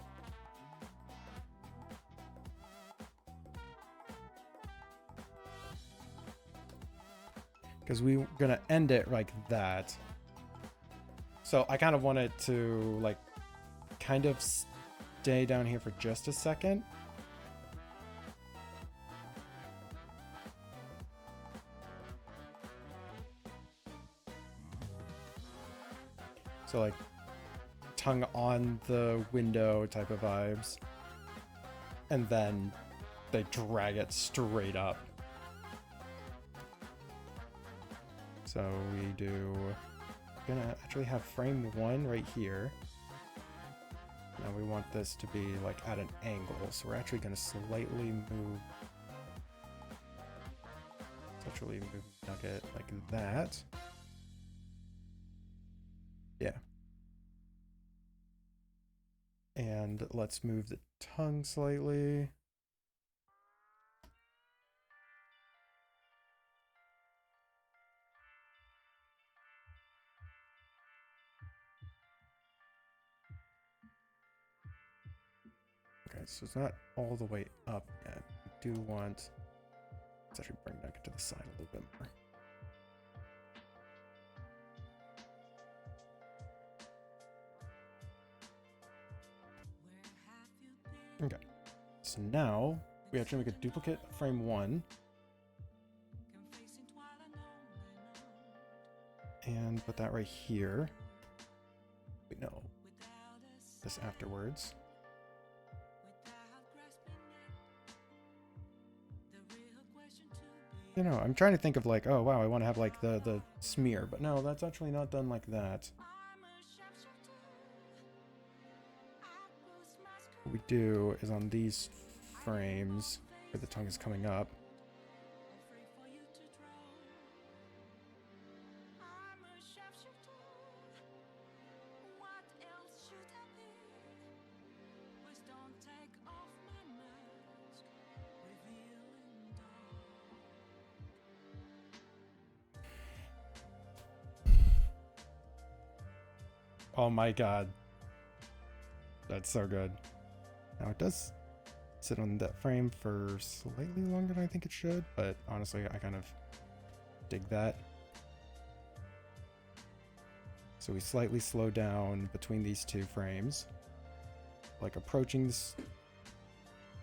Because we're gonna end it like that. So I kind of want it to like kind of stay down here for just a second. So like tongue on the window type of vibes. And then they drag it straight up. So we do, we're gonna actually have frame 1 right here. Now we want this to be like at an angle. So we're actually gonna slightly move Nugget like that. Yeah. And let's move the tongue slightly. Okay, so it's not all the way up yet. I do want... Let's actually bring that to the side a little bit more. Okay, so now we actually make a duplicate of frame 1 and put that right here. Wait, no, this afterwards. You know, I'm trying to think of like, oh wow, I want to have like the smear, but no, that's actually not done like that. What we do is on these frames where the tongue is coming up, oh my god, that's so good. Now it does sit on that frame for slightly longer than I think it should, but honestly, I kind of dig that. So we slightly slow down between these two frames, like approaching this.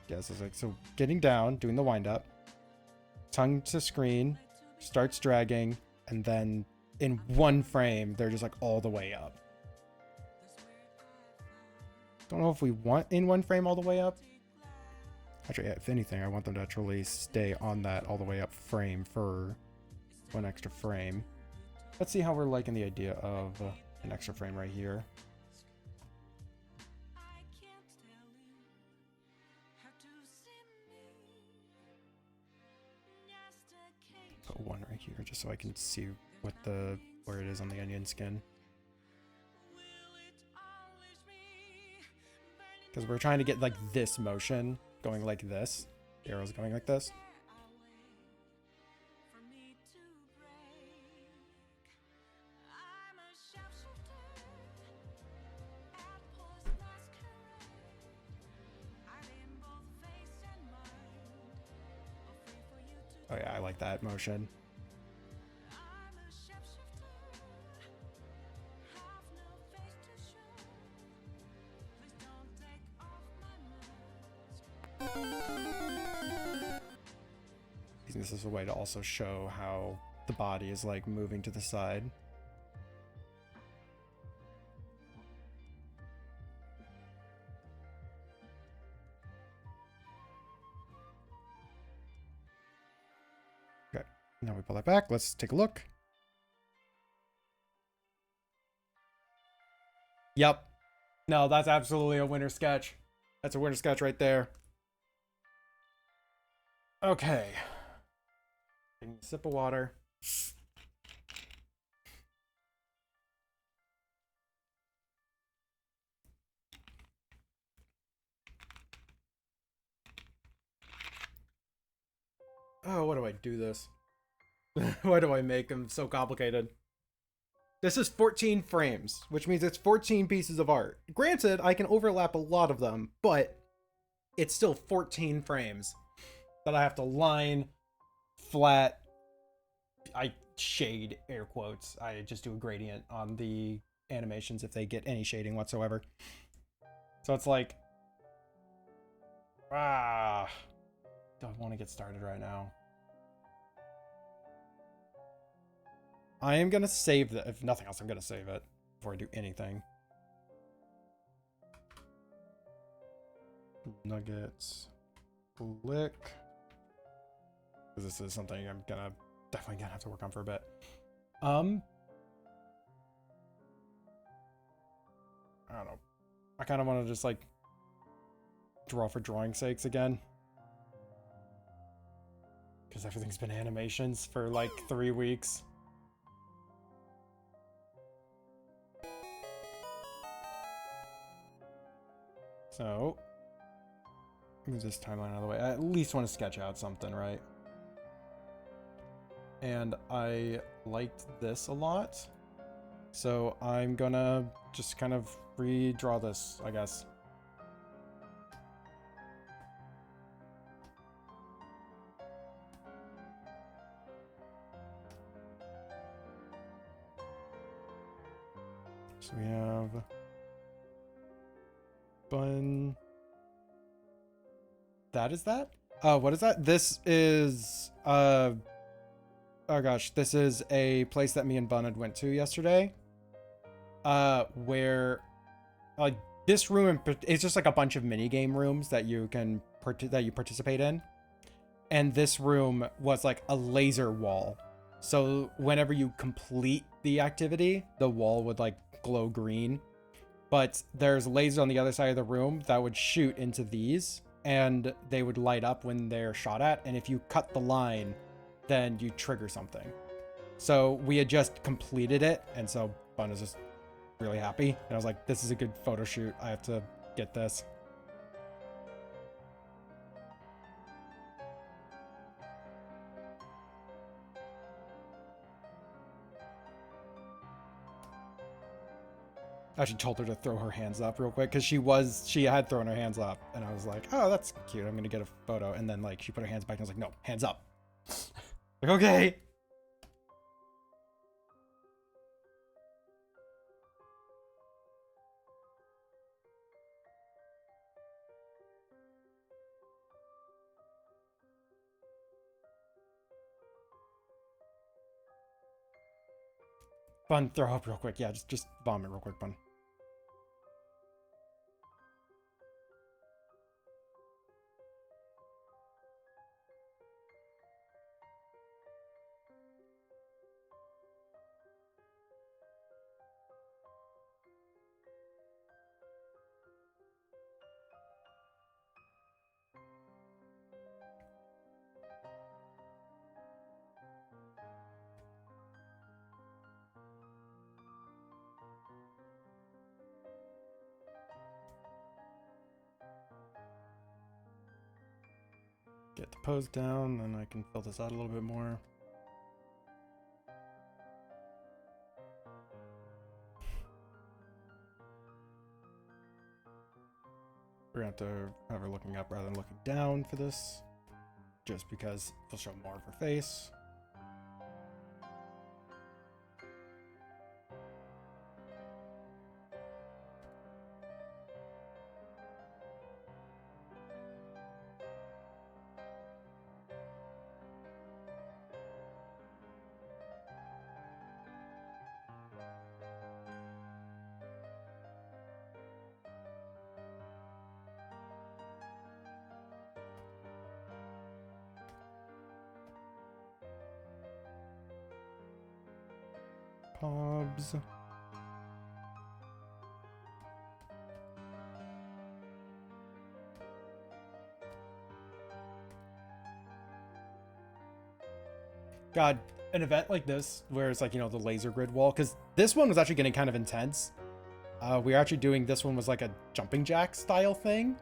Yeah, so it's like, so getting down, doing the wind up, tongue to screen, starts dragging, and then in one frame, they're just like all the way up. Don't know if we want in one frame all the way up. Actually, if anything, I want them to actually stay on that all the way up frame for one extra frame. Let's see how we're liking the idea of an extra frame right here. Put one right here just so I can see what where it is on the onion skin. Because we're trying to get like this motion going like this. The arrow's going like this. Oh yeah, I like that motion. This is a way to also show how the body is like moving to the side. Okay, now we pull that back. Let's take a look. Yep. No, that's absolutely a winner sketch. That's a winner sketch right there. Okay. Taking a sip of water. Oh, why do I do this? Why do I make them so complicated? This is 14 frames, which means it's 14 pieces of art. Granted, I can overlap a lot of them, but it's still 14 frames that I have to line, flat, I shade, air quotes. I just do a gradient on the animations if they get any shading whatsoever. So it's like, do I want to get started right now? I am going to save that. If nothing else, I'm going to save it before I do anything. Nuggets. Click. Because this is something I'm definitely gonna have to work on for a bit. I don't know. I kind of want to just like draw for drawing's sakes again. Because everything's been animations for like 3 weeks. So, move this timeline out of the way. I at least want to sketch out something, right? And I liked this a lot. So I'm gonna just kind of redraw this, I guess. So we have bun. That is that? What is that? This is oh gosh, this is a place that me and Bun had went to yesterday. Where like this room it's just like a bunch of mini game rooms that you can participate in. And this room was like a laser wall. So whenever you complete the activity, the wall would like glow green. But there's lasers on the other side of the room that would shoot into these, and they would light up when they're shot at. And if you cut the line, then you trigger something. So we had just completed it, and so Bun is just really happy. And I was like, this is a good photo shoot. I have to get this. I actually told her to throw her hands up real quick because she had thrown her hands up, and I was like, oh, that's cute. I'm gonna get a photo. And then like she put her hands back and I was like, no, hands up. Like, okay. Bun, throw up real quick. Yeah, just vomit real quick, Bun. Get the pose down, and I can fill this out a little bit more. We're gonna have to have her looking up rather than looking down for this, just because it'll show more of her face. Pobs. God, an event like this where it's like, you know, the laser grid wall, because this one was actually getting kind of intense. We were actually doing, this one was like a jumping jack style thing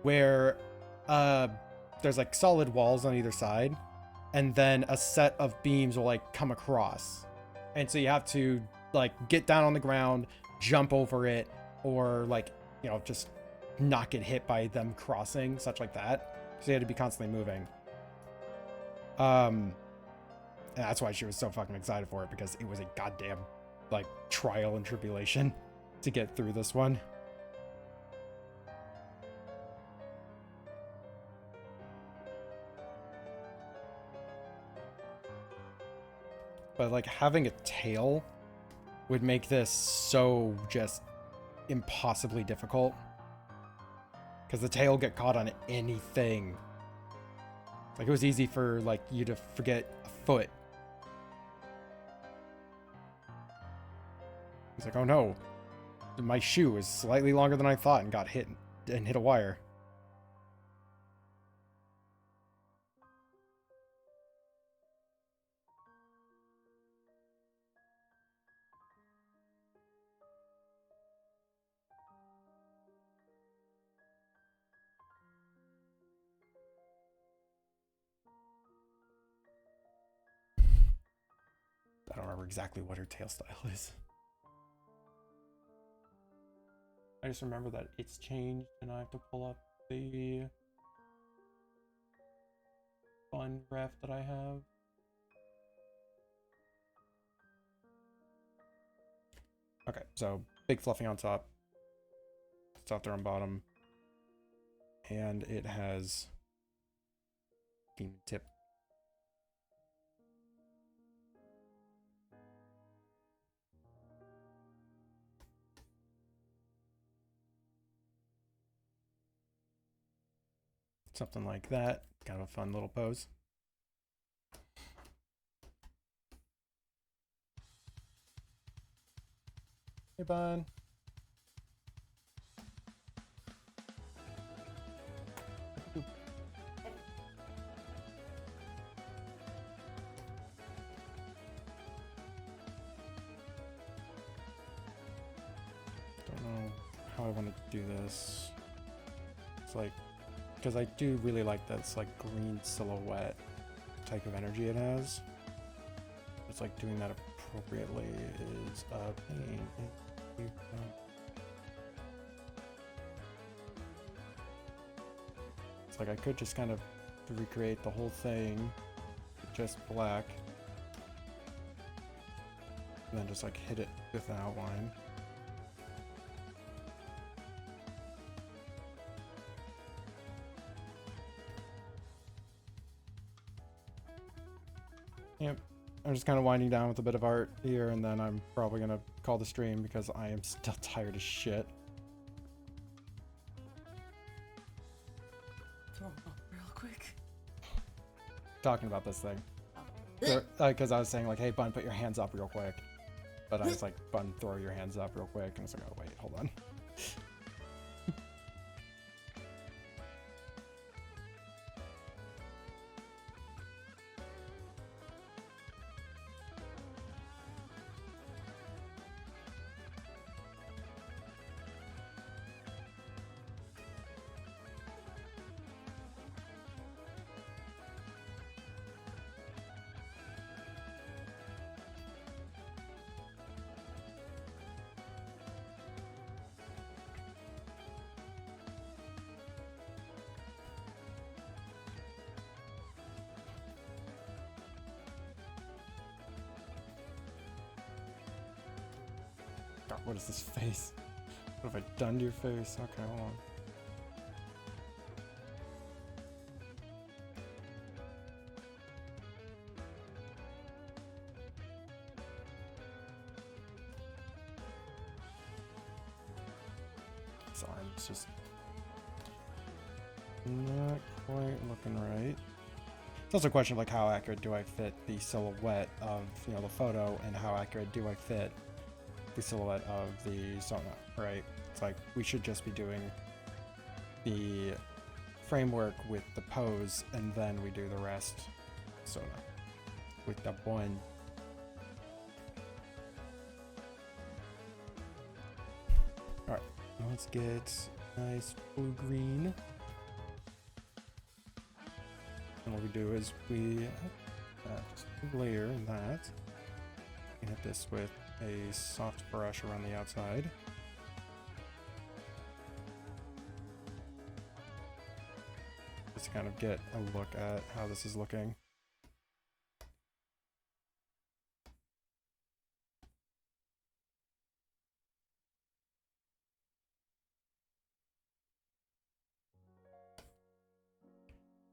where there's like solid walls on either side, and then a set of beams will like come across. And so you have to like get down on the ground, jump over it, or like, you know, just not get hit by them crossing, such like that. So you had to be constantly moving. And that's why she was so fucking excited for it, because it was a goddamn like trial and tribulation to get through this one. But like having a tail would make this so just impossibly difficult, because the tail get caught on anything. Like it was easy for like you to forget a foot. He's like, oh no, my shoe is slightly longer than I thought and got hit and hit a wire. I don't remember exactly what her tail style is. I just remember that it's changed, and I have to pull up the fun graph that I have. Okay, so big fluffy on top, softer on bottom, and it has beam tip. Something like that. Kind of a fun little pose. Hey, Bun. Don't know how I want to do this. It's like, because I do really like this like green silhouette type of energy it has. It's like doing that appropriately is a pain. It's like I could just kind of recreate the whole thing just black and then just like hit it with an outline. Yep, I'm just kind of winding down with a bit of art here, and then I'm probably gonna call the stream because I am still tired as shit. Throw 'em up real quick. Talking about this thing. Oh. Because I was saying like, hey, Bun, put your hands up real quick. But I was like, Bun, throw your hands up real quick. And I was like, oh, wait, hold on. God, what is this face? What have I done to your face? Okay, hold on. It's just not quite looking right. It's also a question of like how accurate do I fit the silhouette of, you know, the photo, and how accurate do I fit the silhouette of the Sona, right? It's like we should just be doing the framework with the pose, and then we do the rest Sona with the one. All right, let's get nice blue green. And what we do is we layer that. We hit this with a soft brush around the outside. Just to kind of get a look at how this is looking.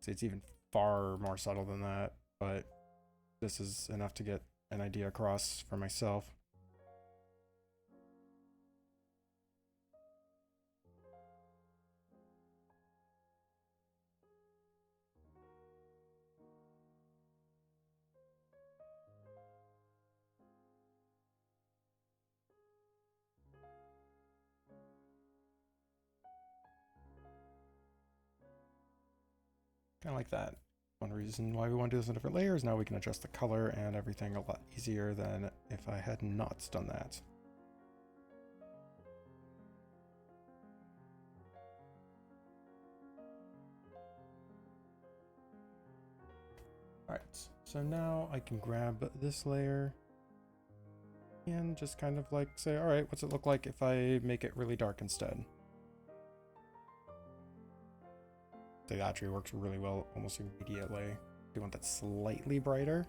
See, it's even far more subtle than that, but this is enough to get an idea across for myself. Kind of like that. One reason why we want to do this in different layers, now we can adjust the color and everything a lot easier than if I had not done that. Alright, so now I can grab this layer and just kind of like say, alright, what's it look like if I make it really dark instead? The actually works really well almost immediately. Do you want that slightly brighter?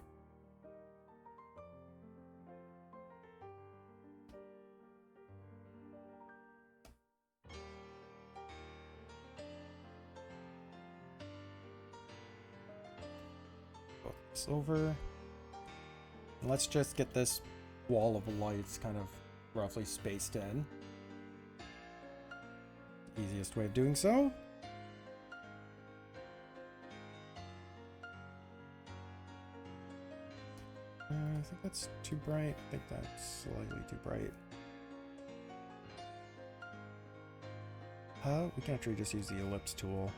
this over. And let's just get this wall of lights kind of roughly spaced in. Easiest way of doing so. I think that's too bright. I think that's slightly too bright. We can actually just use the ellipse tool.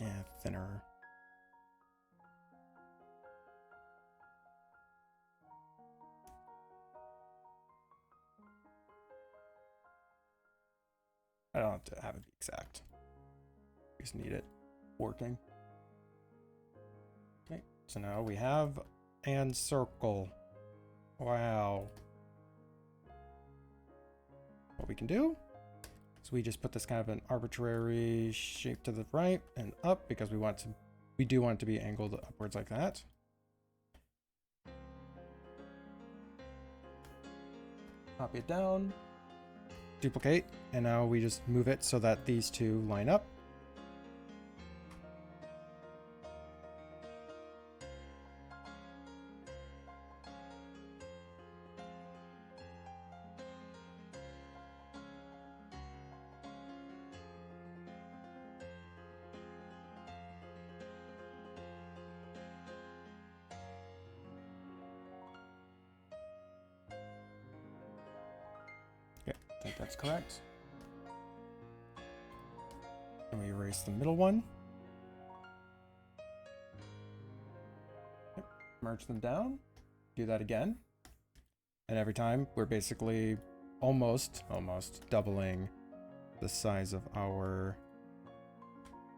Yeah, thinner. I don't have to have it be exact. We just need it working. Okay, so now we have and circle. Wow. What we can do is we just put this kind of an arbitrary shape to the right and up because we do want it to be angled upwards like that. Copy it down. Duplicate, and now we just move it so that these two line up. I think that's correct. And we erase the middle one. Yep. Merge them down. Do that again. And every time we're basically almost doubling the size of our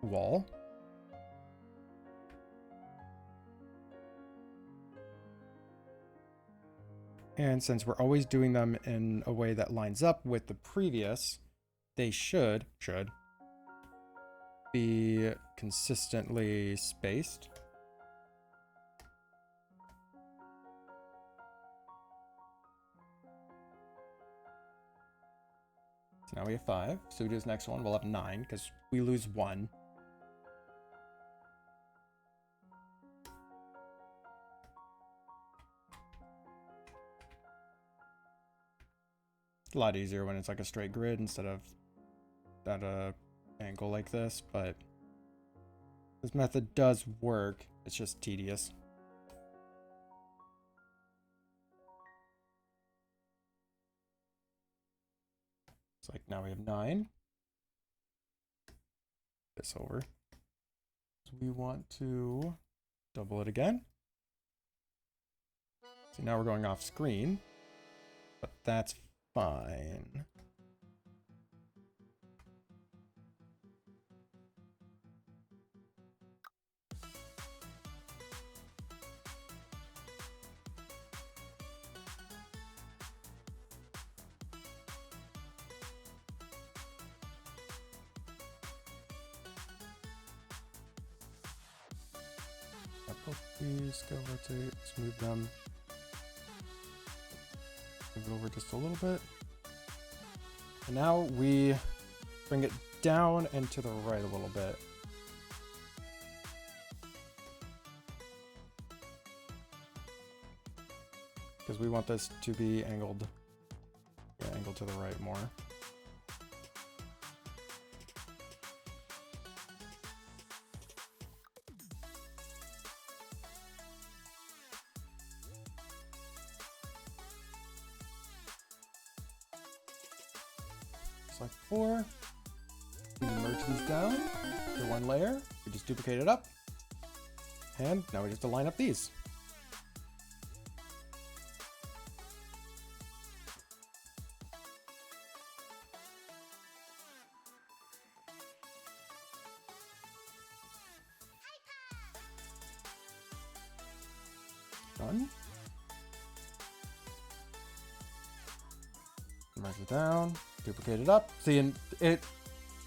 wall. And since we're always doing them in a way that lines up with the previous, they should be consistently spaced. So now we have 5. So we do this next one, we'll have 9 because we lose 1. It's a lot easier when it's like a straight grid instead of at a angle like this, but this method does work. It's just tedious. It's like now we have 9. This over. So we want to double it again. So now we're going off screen, but that's fine. These, go rotate, smooth them. Move it over just a little bit. And now we bring it down and to the right a little bit. Because we want this to be angled, angled to the right more. Like 4. We merge these down to one layer. We just duplicate it up. And now we just align up these. Done. Merge it down. Duplicate it up. See, and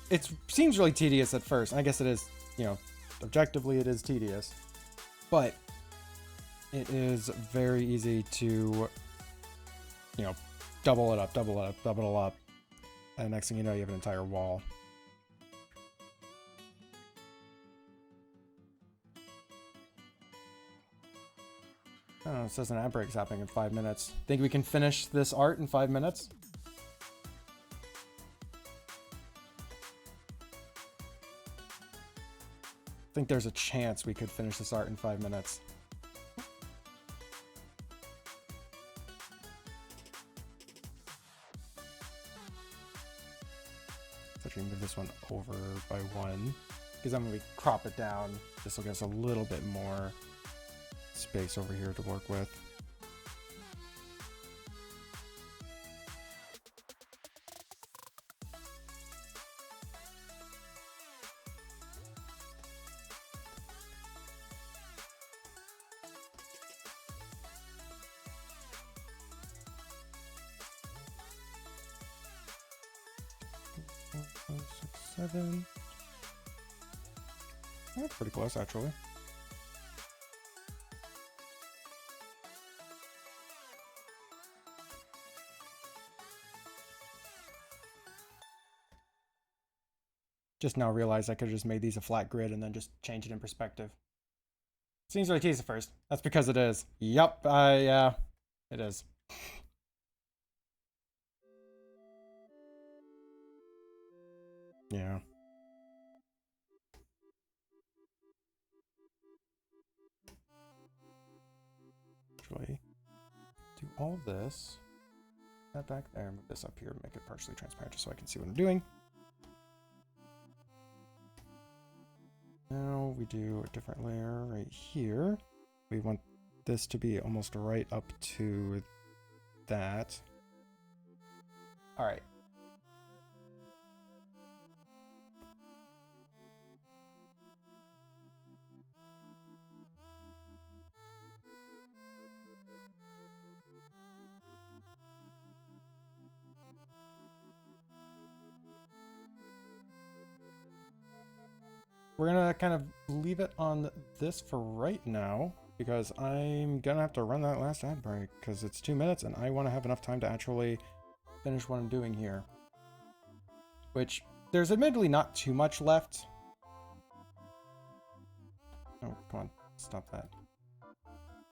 it seems really tedious at first. And I guess it is, you know, objectively it is tedious, but it is very easy to, you know, double it up, double it up, double it up. And next thing you know, you have an entire wall. Oh, it says an ad break's happening in 5 minutes. Think we can finish this art in 5 minutes? I think there's a chance we could finish this art in 5 minutes. So actually move this one over by 1. Because then when we crop it down, this will give us a little bit more space over here to work with. Five, 6, 7. That's pretty close, actually. Just now realized I could have just made these a flat grid and then just change it in perspective. Seems really easy at first. That's because it is. Yup, yeah, it is. Yeah. Actually, do all this. That back there, move this up here, make it partially transparent just so I can see what I'm doing. Now we do a different layer right here. We want this to be almost right up to that. All right. We're gonna kind of leave it on this for right now because I'm gonna have to run that last ad break because it's 2 minutes and I want to have enough time to actually finish what I'm doing here. Which there's admittedly not too much left. Oh, come on, stop that.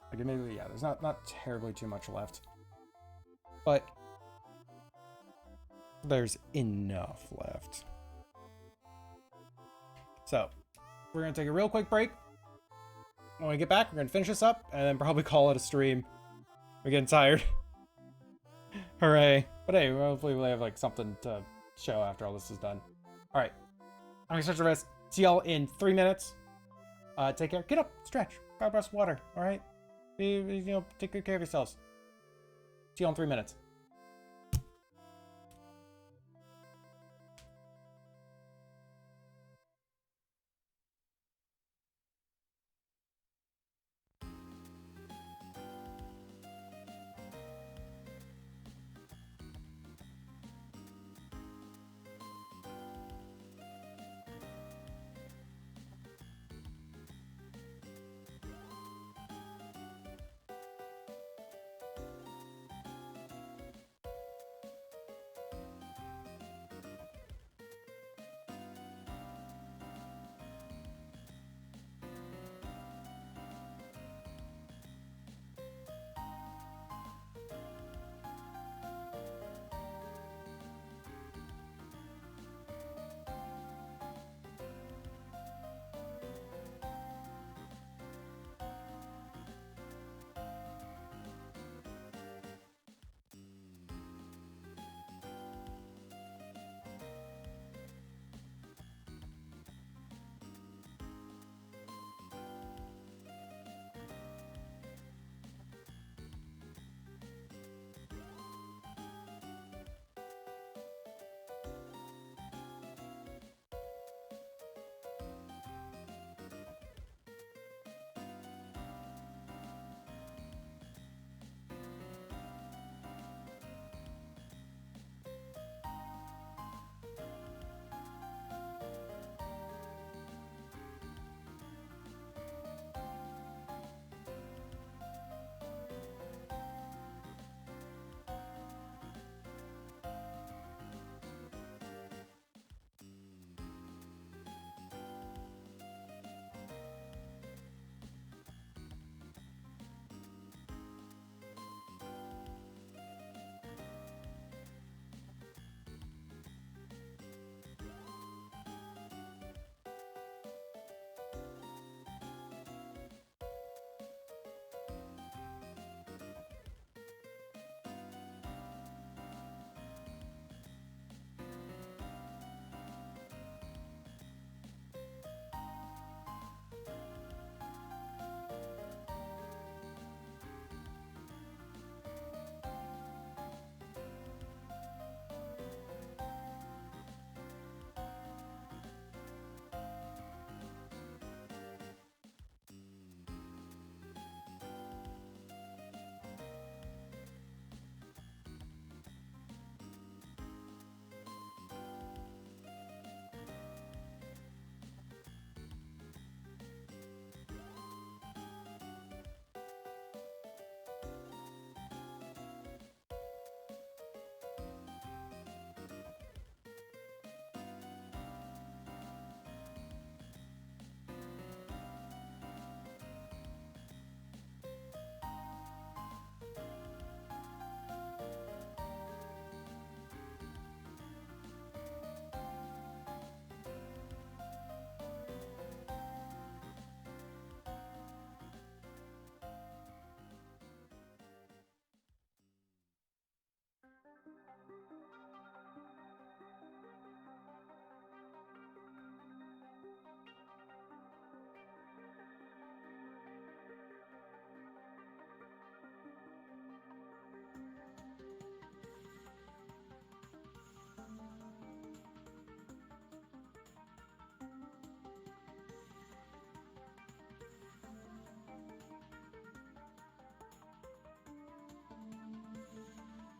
Like admittedly, yeah, there's not terribly too much left, but there's enough left. So, we're going to take a real quick break. When we get back, we're going to finish this up and then probably call it a stream. We're getting tired. Hooray. But hey, hopefully we'll have like something to show after all this is done. All right. I'm going to stretch the rest. See y'all in 3 minutes. Take care. Get up. Stretch. Grab a glass of water. All right. You know, take good care of yourselves. See y'all in 3 minutes.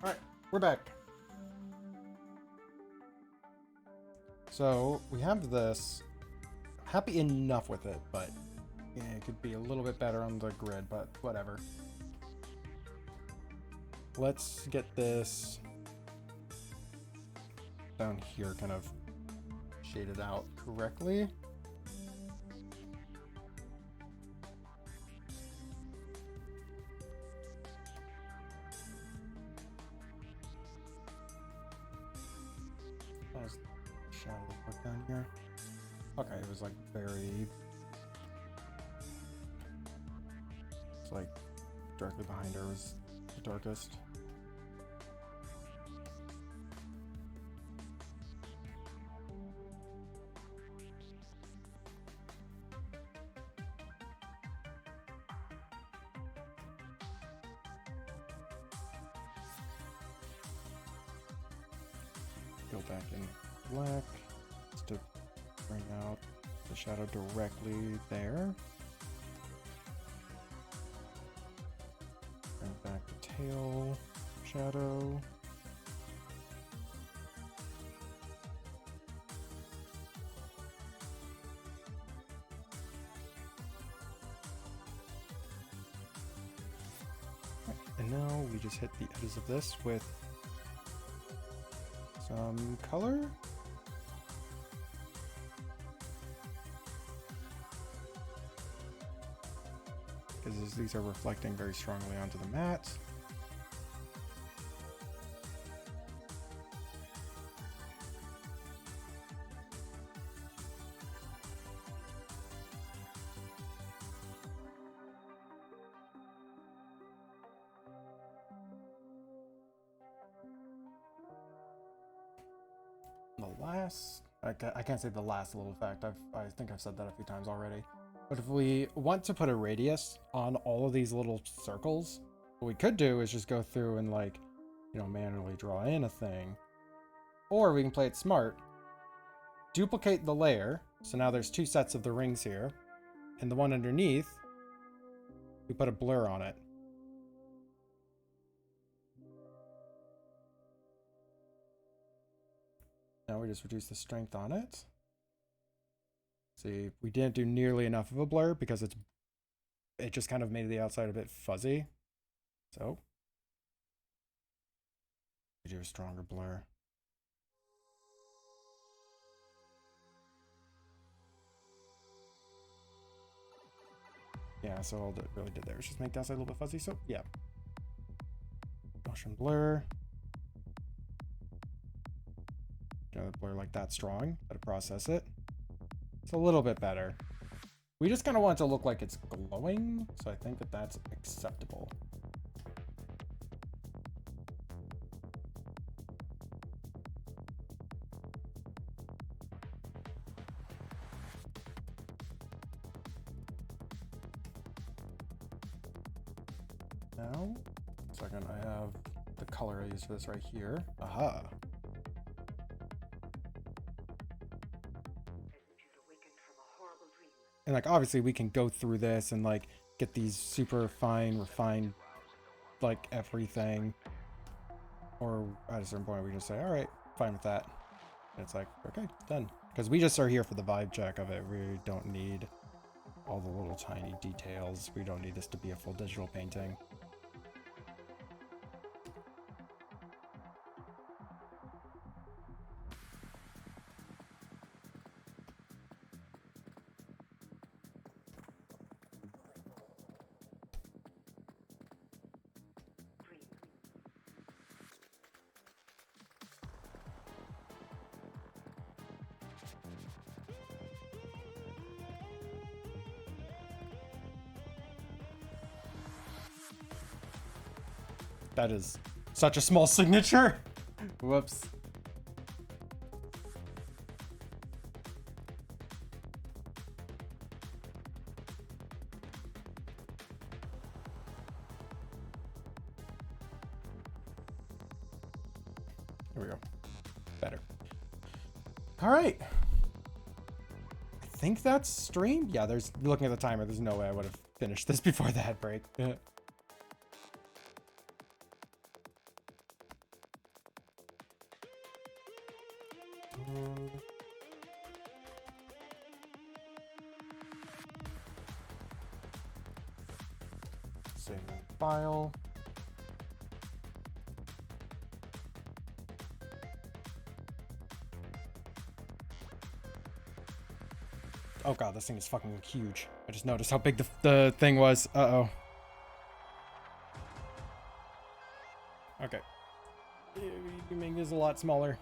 Alright, we're back. So, we have this. Happy enough with it, but yeah, it could be a little bit better on the grid, but whatever. Let's get this down here kind of shaded out correctly. How's the shadow work down here? Okay, it was like very... It's like directly behind her was the darkest. Go back in black just to bring out the shadow directly there. Bring back the tail shadow. And now we just hit the edges of this with some color. Because these are reflecting very strongly onto the mat. The last, I can't say the last little effect. I think I've said that a few times already. But if we want to put a radius on all of these little circles, what we could do is just go through and like, you know, manually draw in a thing. Or we can play it smart. Duplicate the layer. So now there's two sets of the rings here. And the one underneath, we put a blur on it. Now we just reduce the strength on it. See, we didn't do nearly enough of a blur because it just kind of made the outside a bit fuzzy. So we do a stronger blur. Yeah, so all that really did there is just make the outside a little bit fuzzy. So yeah, motion blur. Get a blur like that strong, how to process it. It's a little bit better. We just kind of want it to look like it's glowing, so I think that that's acceptable. Now, second, I have the color I use for this right here. Aha. And like obviously we can go through this and like get these super fine, refined, like everything. Or at a certain point we just say, all right, fine with that. And it's like, okay, done. Because we just are here for the vibe check of it. We don't need all the little tiny details. We don't need this to be a full digital painting. That is such a small signature. Whoops. Here we go. Better. All right. I think that's streamed. Yeah, there's looking at the timer. There's no way I would have finished this before the head break. Save file. Oh god, this thing is fucking huge. I just noticed how big the thing was. Uh-oh. Okay. You can make this a lot smaller.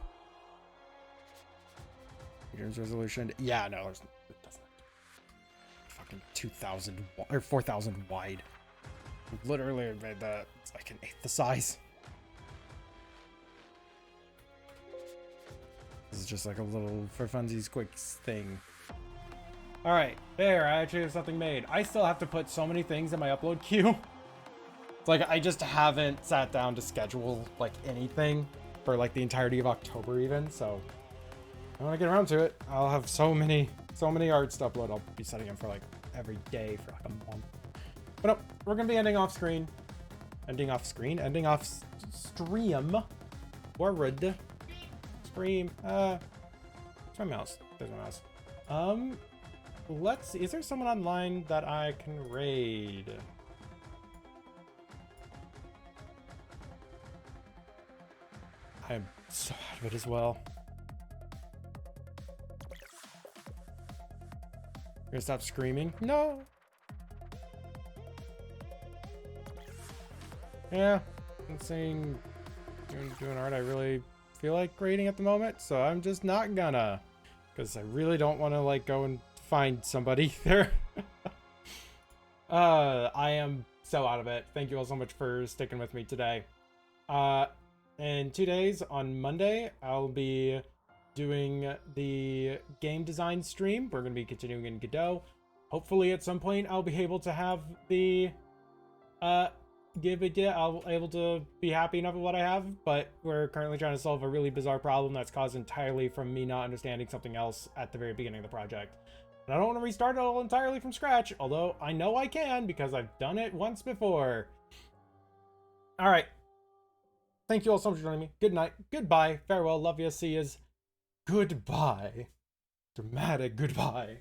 Here's resolution. Yeah, no, it doesn't. Fucking 2,000 or 4,000 wide. Literally made that. It's like an eighth the size. This is just like a little for funsies quick thing. All right, there. I actually have something made. I still have to put so many things in my upload queue. It's like I just haven't sat down to schedule like anything for like the entirety of October even. So when I get around to it, I'll have so many arts to upload. I'll be setting them for like every day for like a month. But no, we're gonna be ending off stream. Word. Stream. Where's my mouse? There's my mouse. Let's see. Is there someone online that I can raid? I'm so out of it as well. You're gonna stop screaming? No. Yeah, I'm saying doing art I really feel like grading at the moment, so I'm just not gonna, because I really don't want to like go and find somebody there. I am so out of it. Thank you all so much for sticking with me today. In 2 days on Monday, I'll be doing the game design stream. We're gonna be continuing in Godot. Hopefully at some point I'll be able to have the I'll able to be happy enough with what I have, but we're currently trying to solve a really bizarre problem that's caused entirely from me not understanding something else at the very beginning of the project. And I don't want to restart it all entirely from scratch, although I know I can because I've done it once before. All right. Thank you all so much for joining me. Good night. Goodbye. Farewell. Love you. See yous. Goodbye. Dramatic goodbye.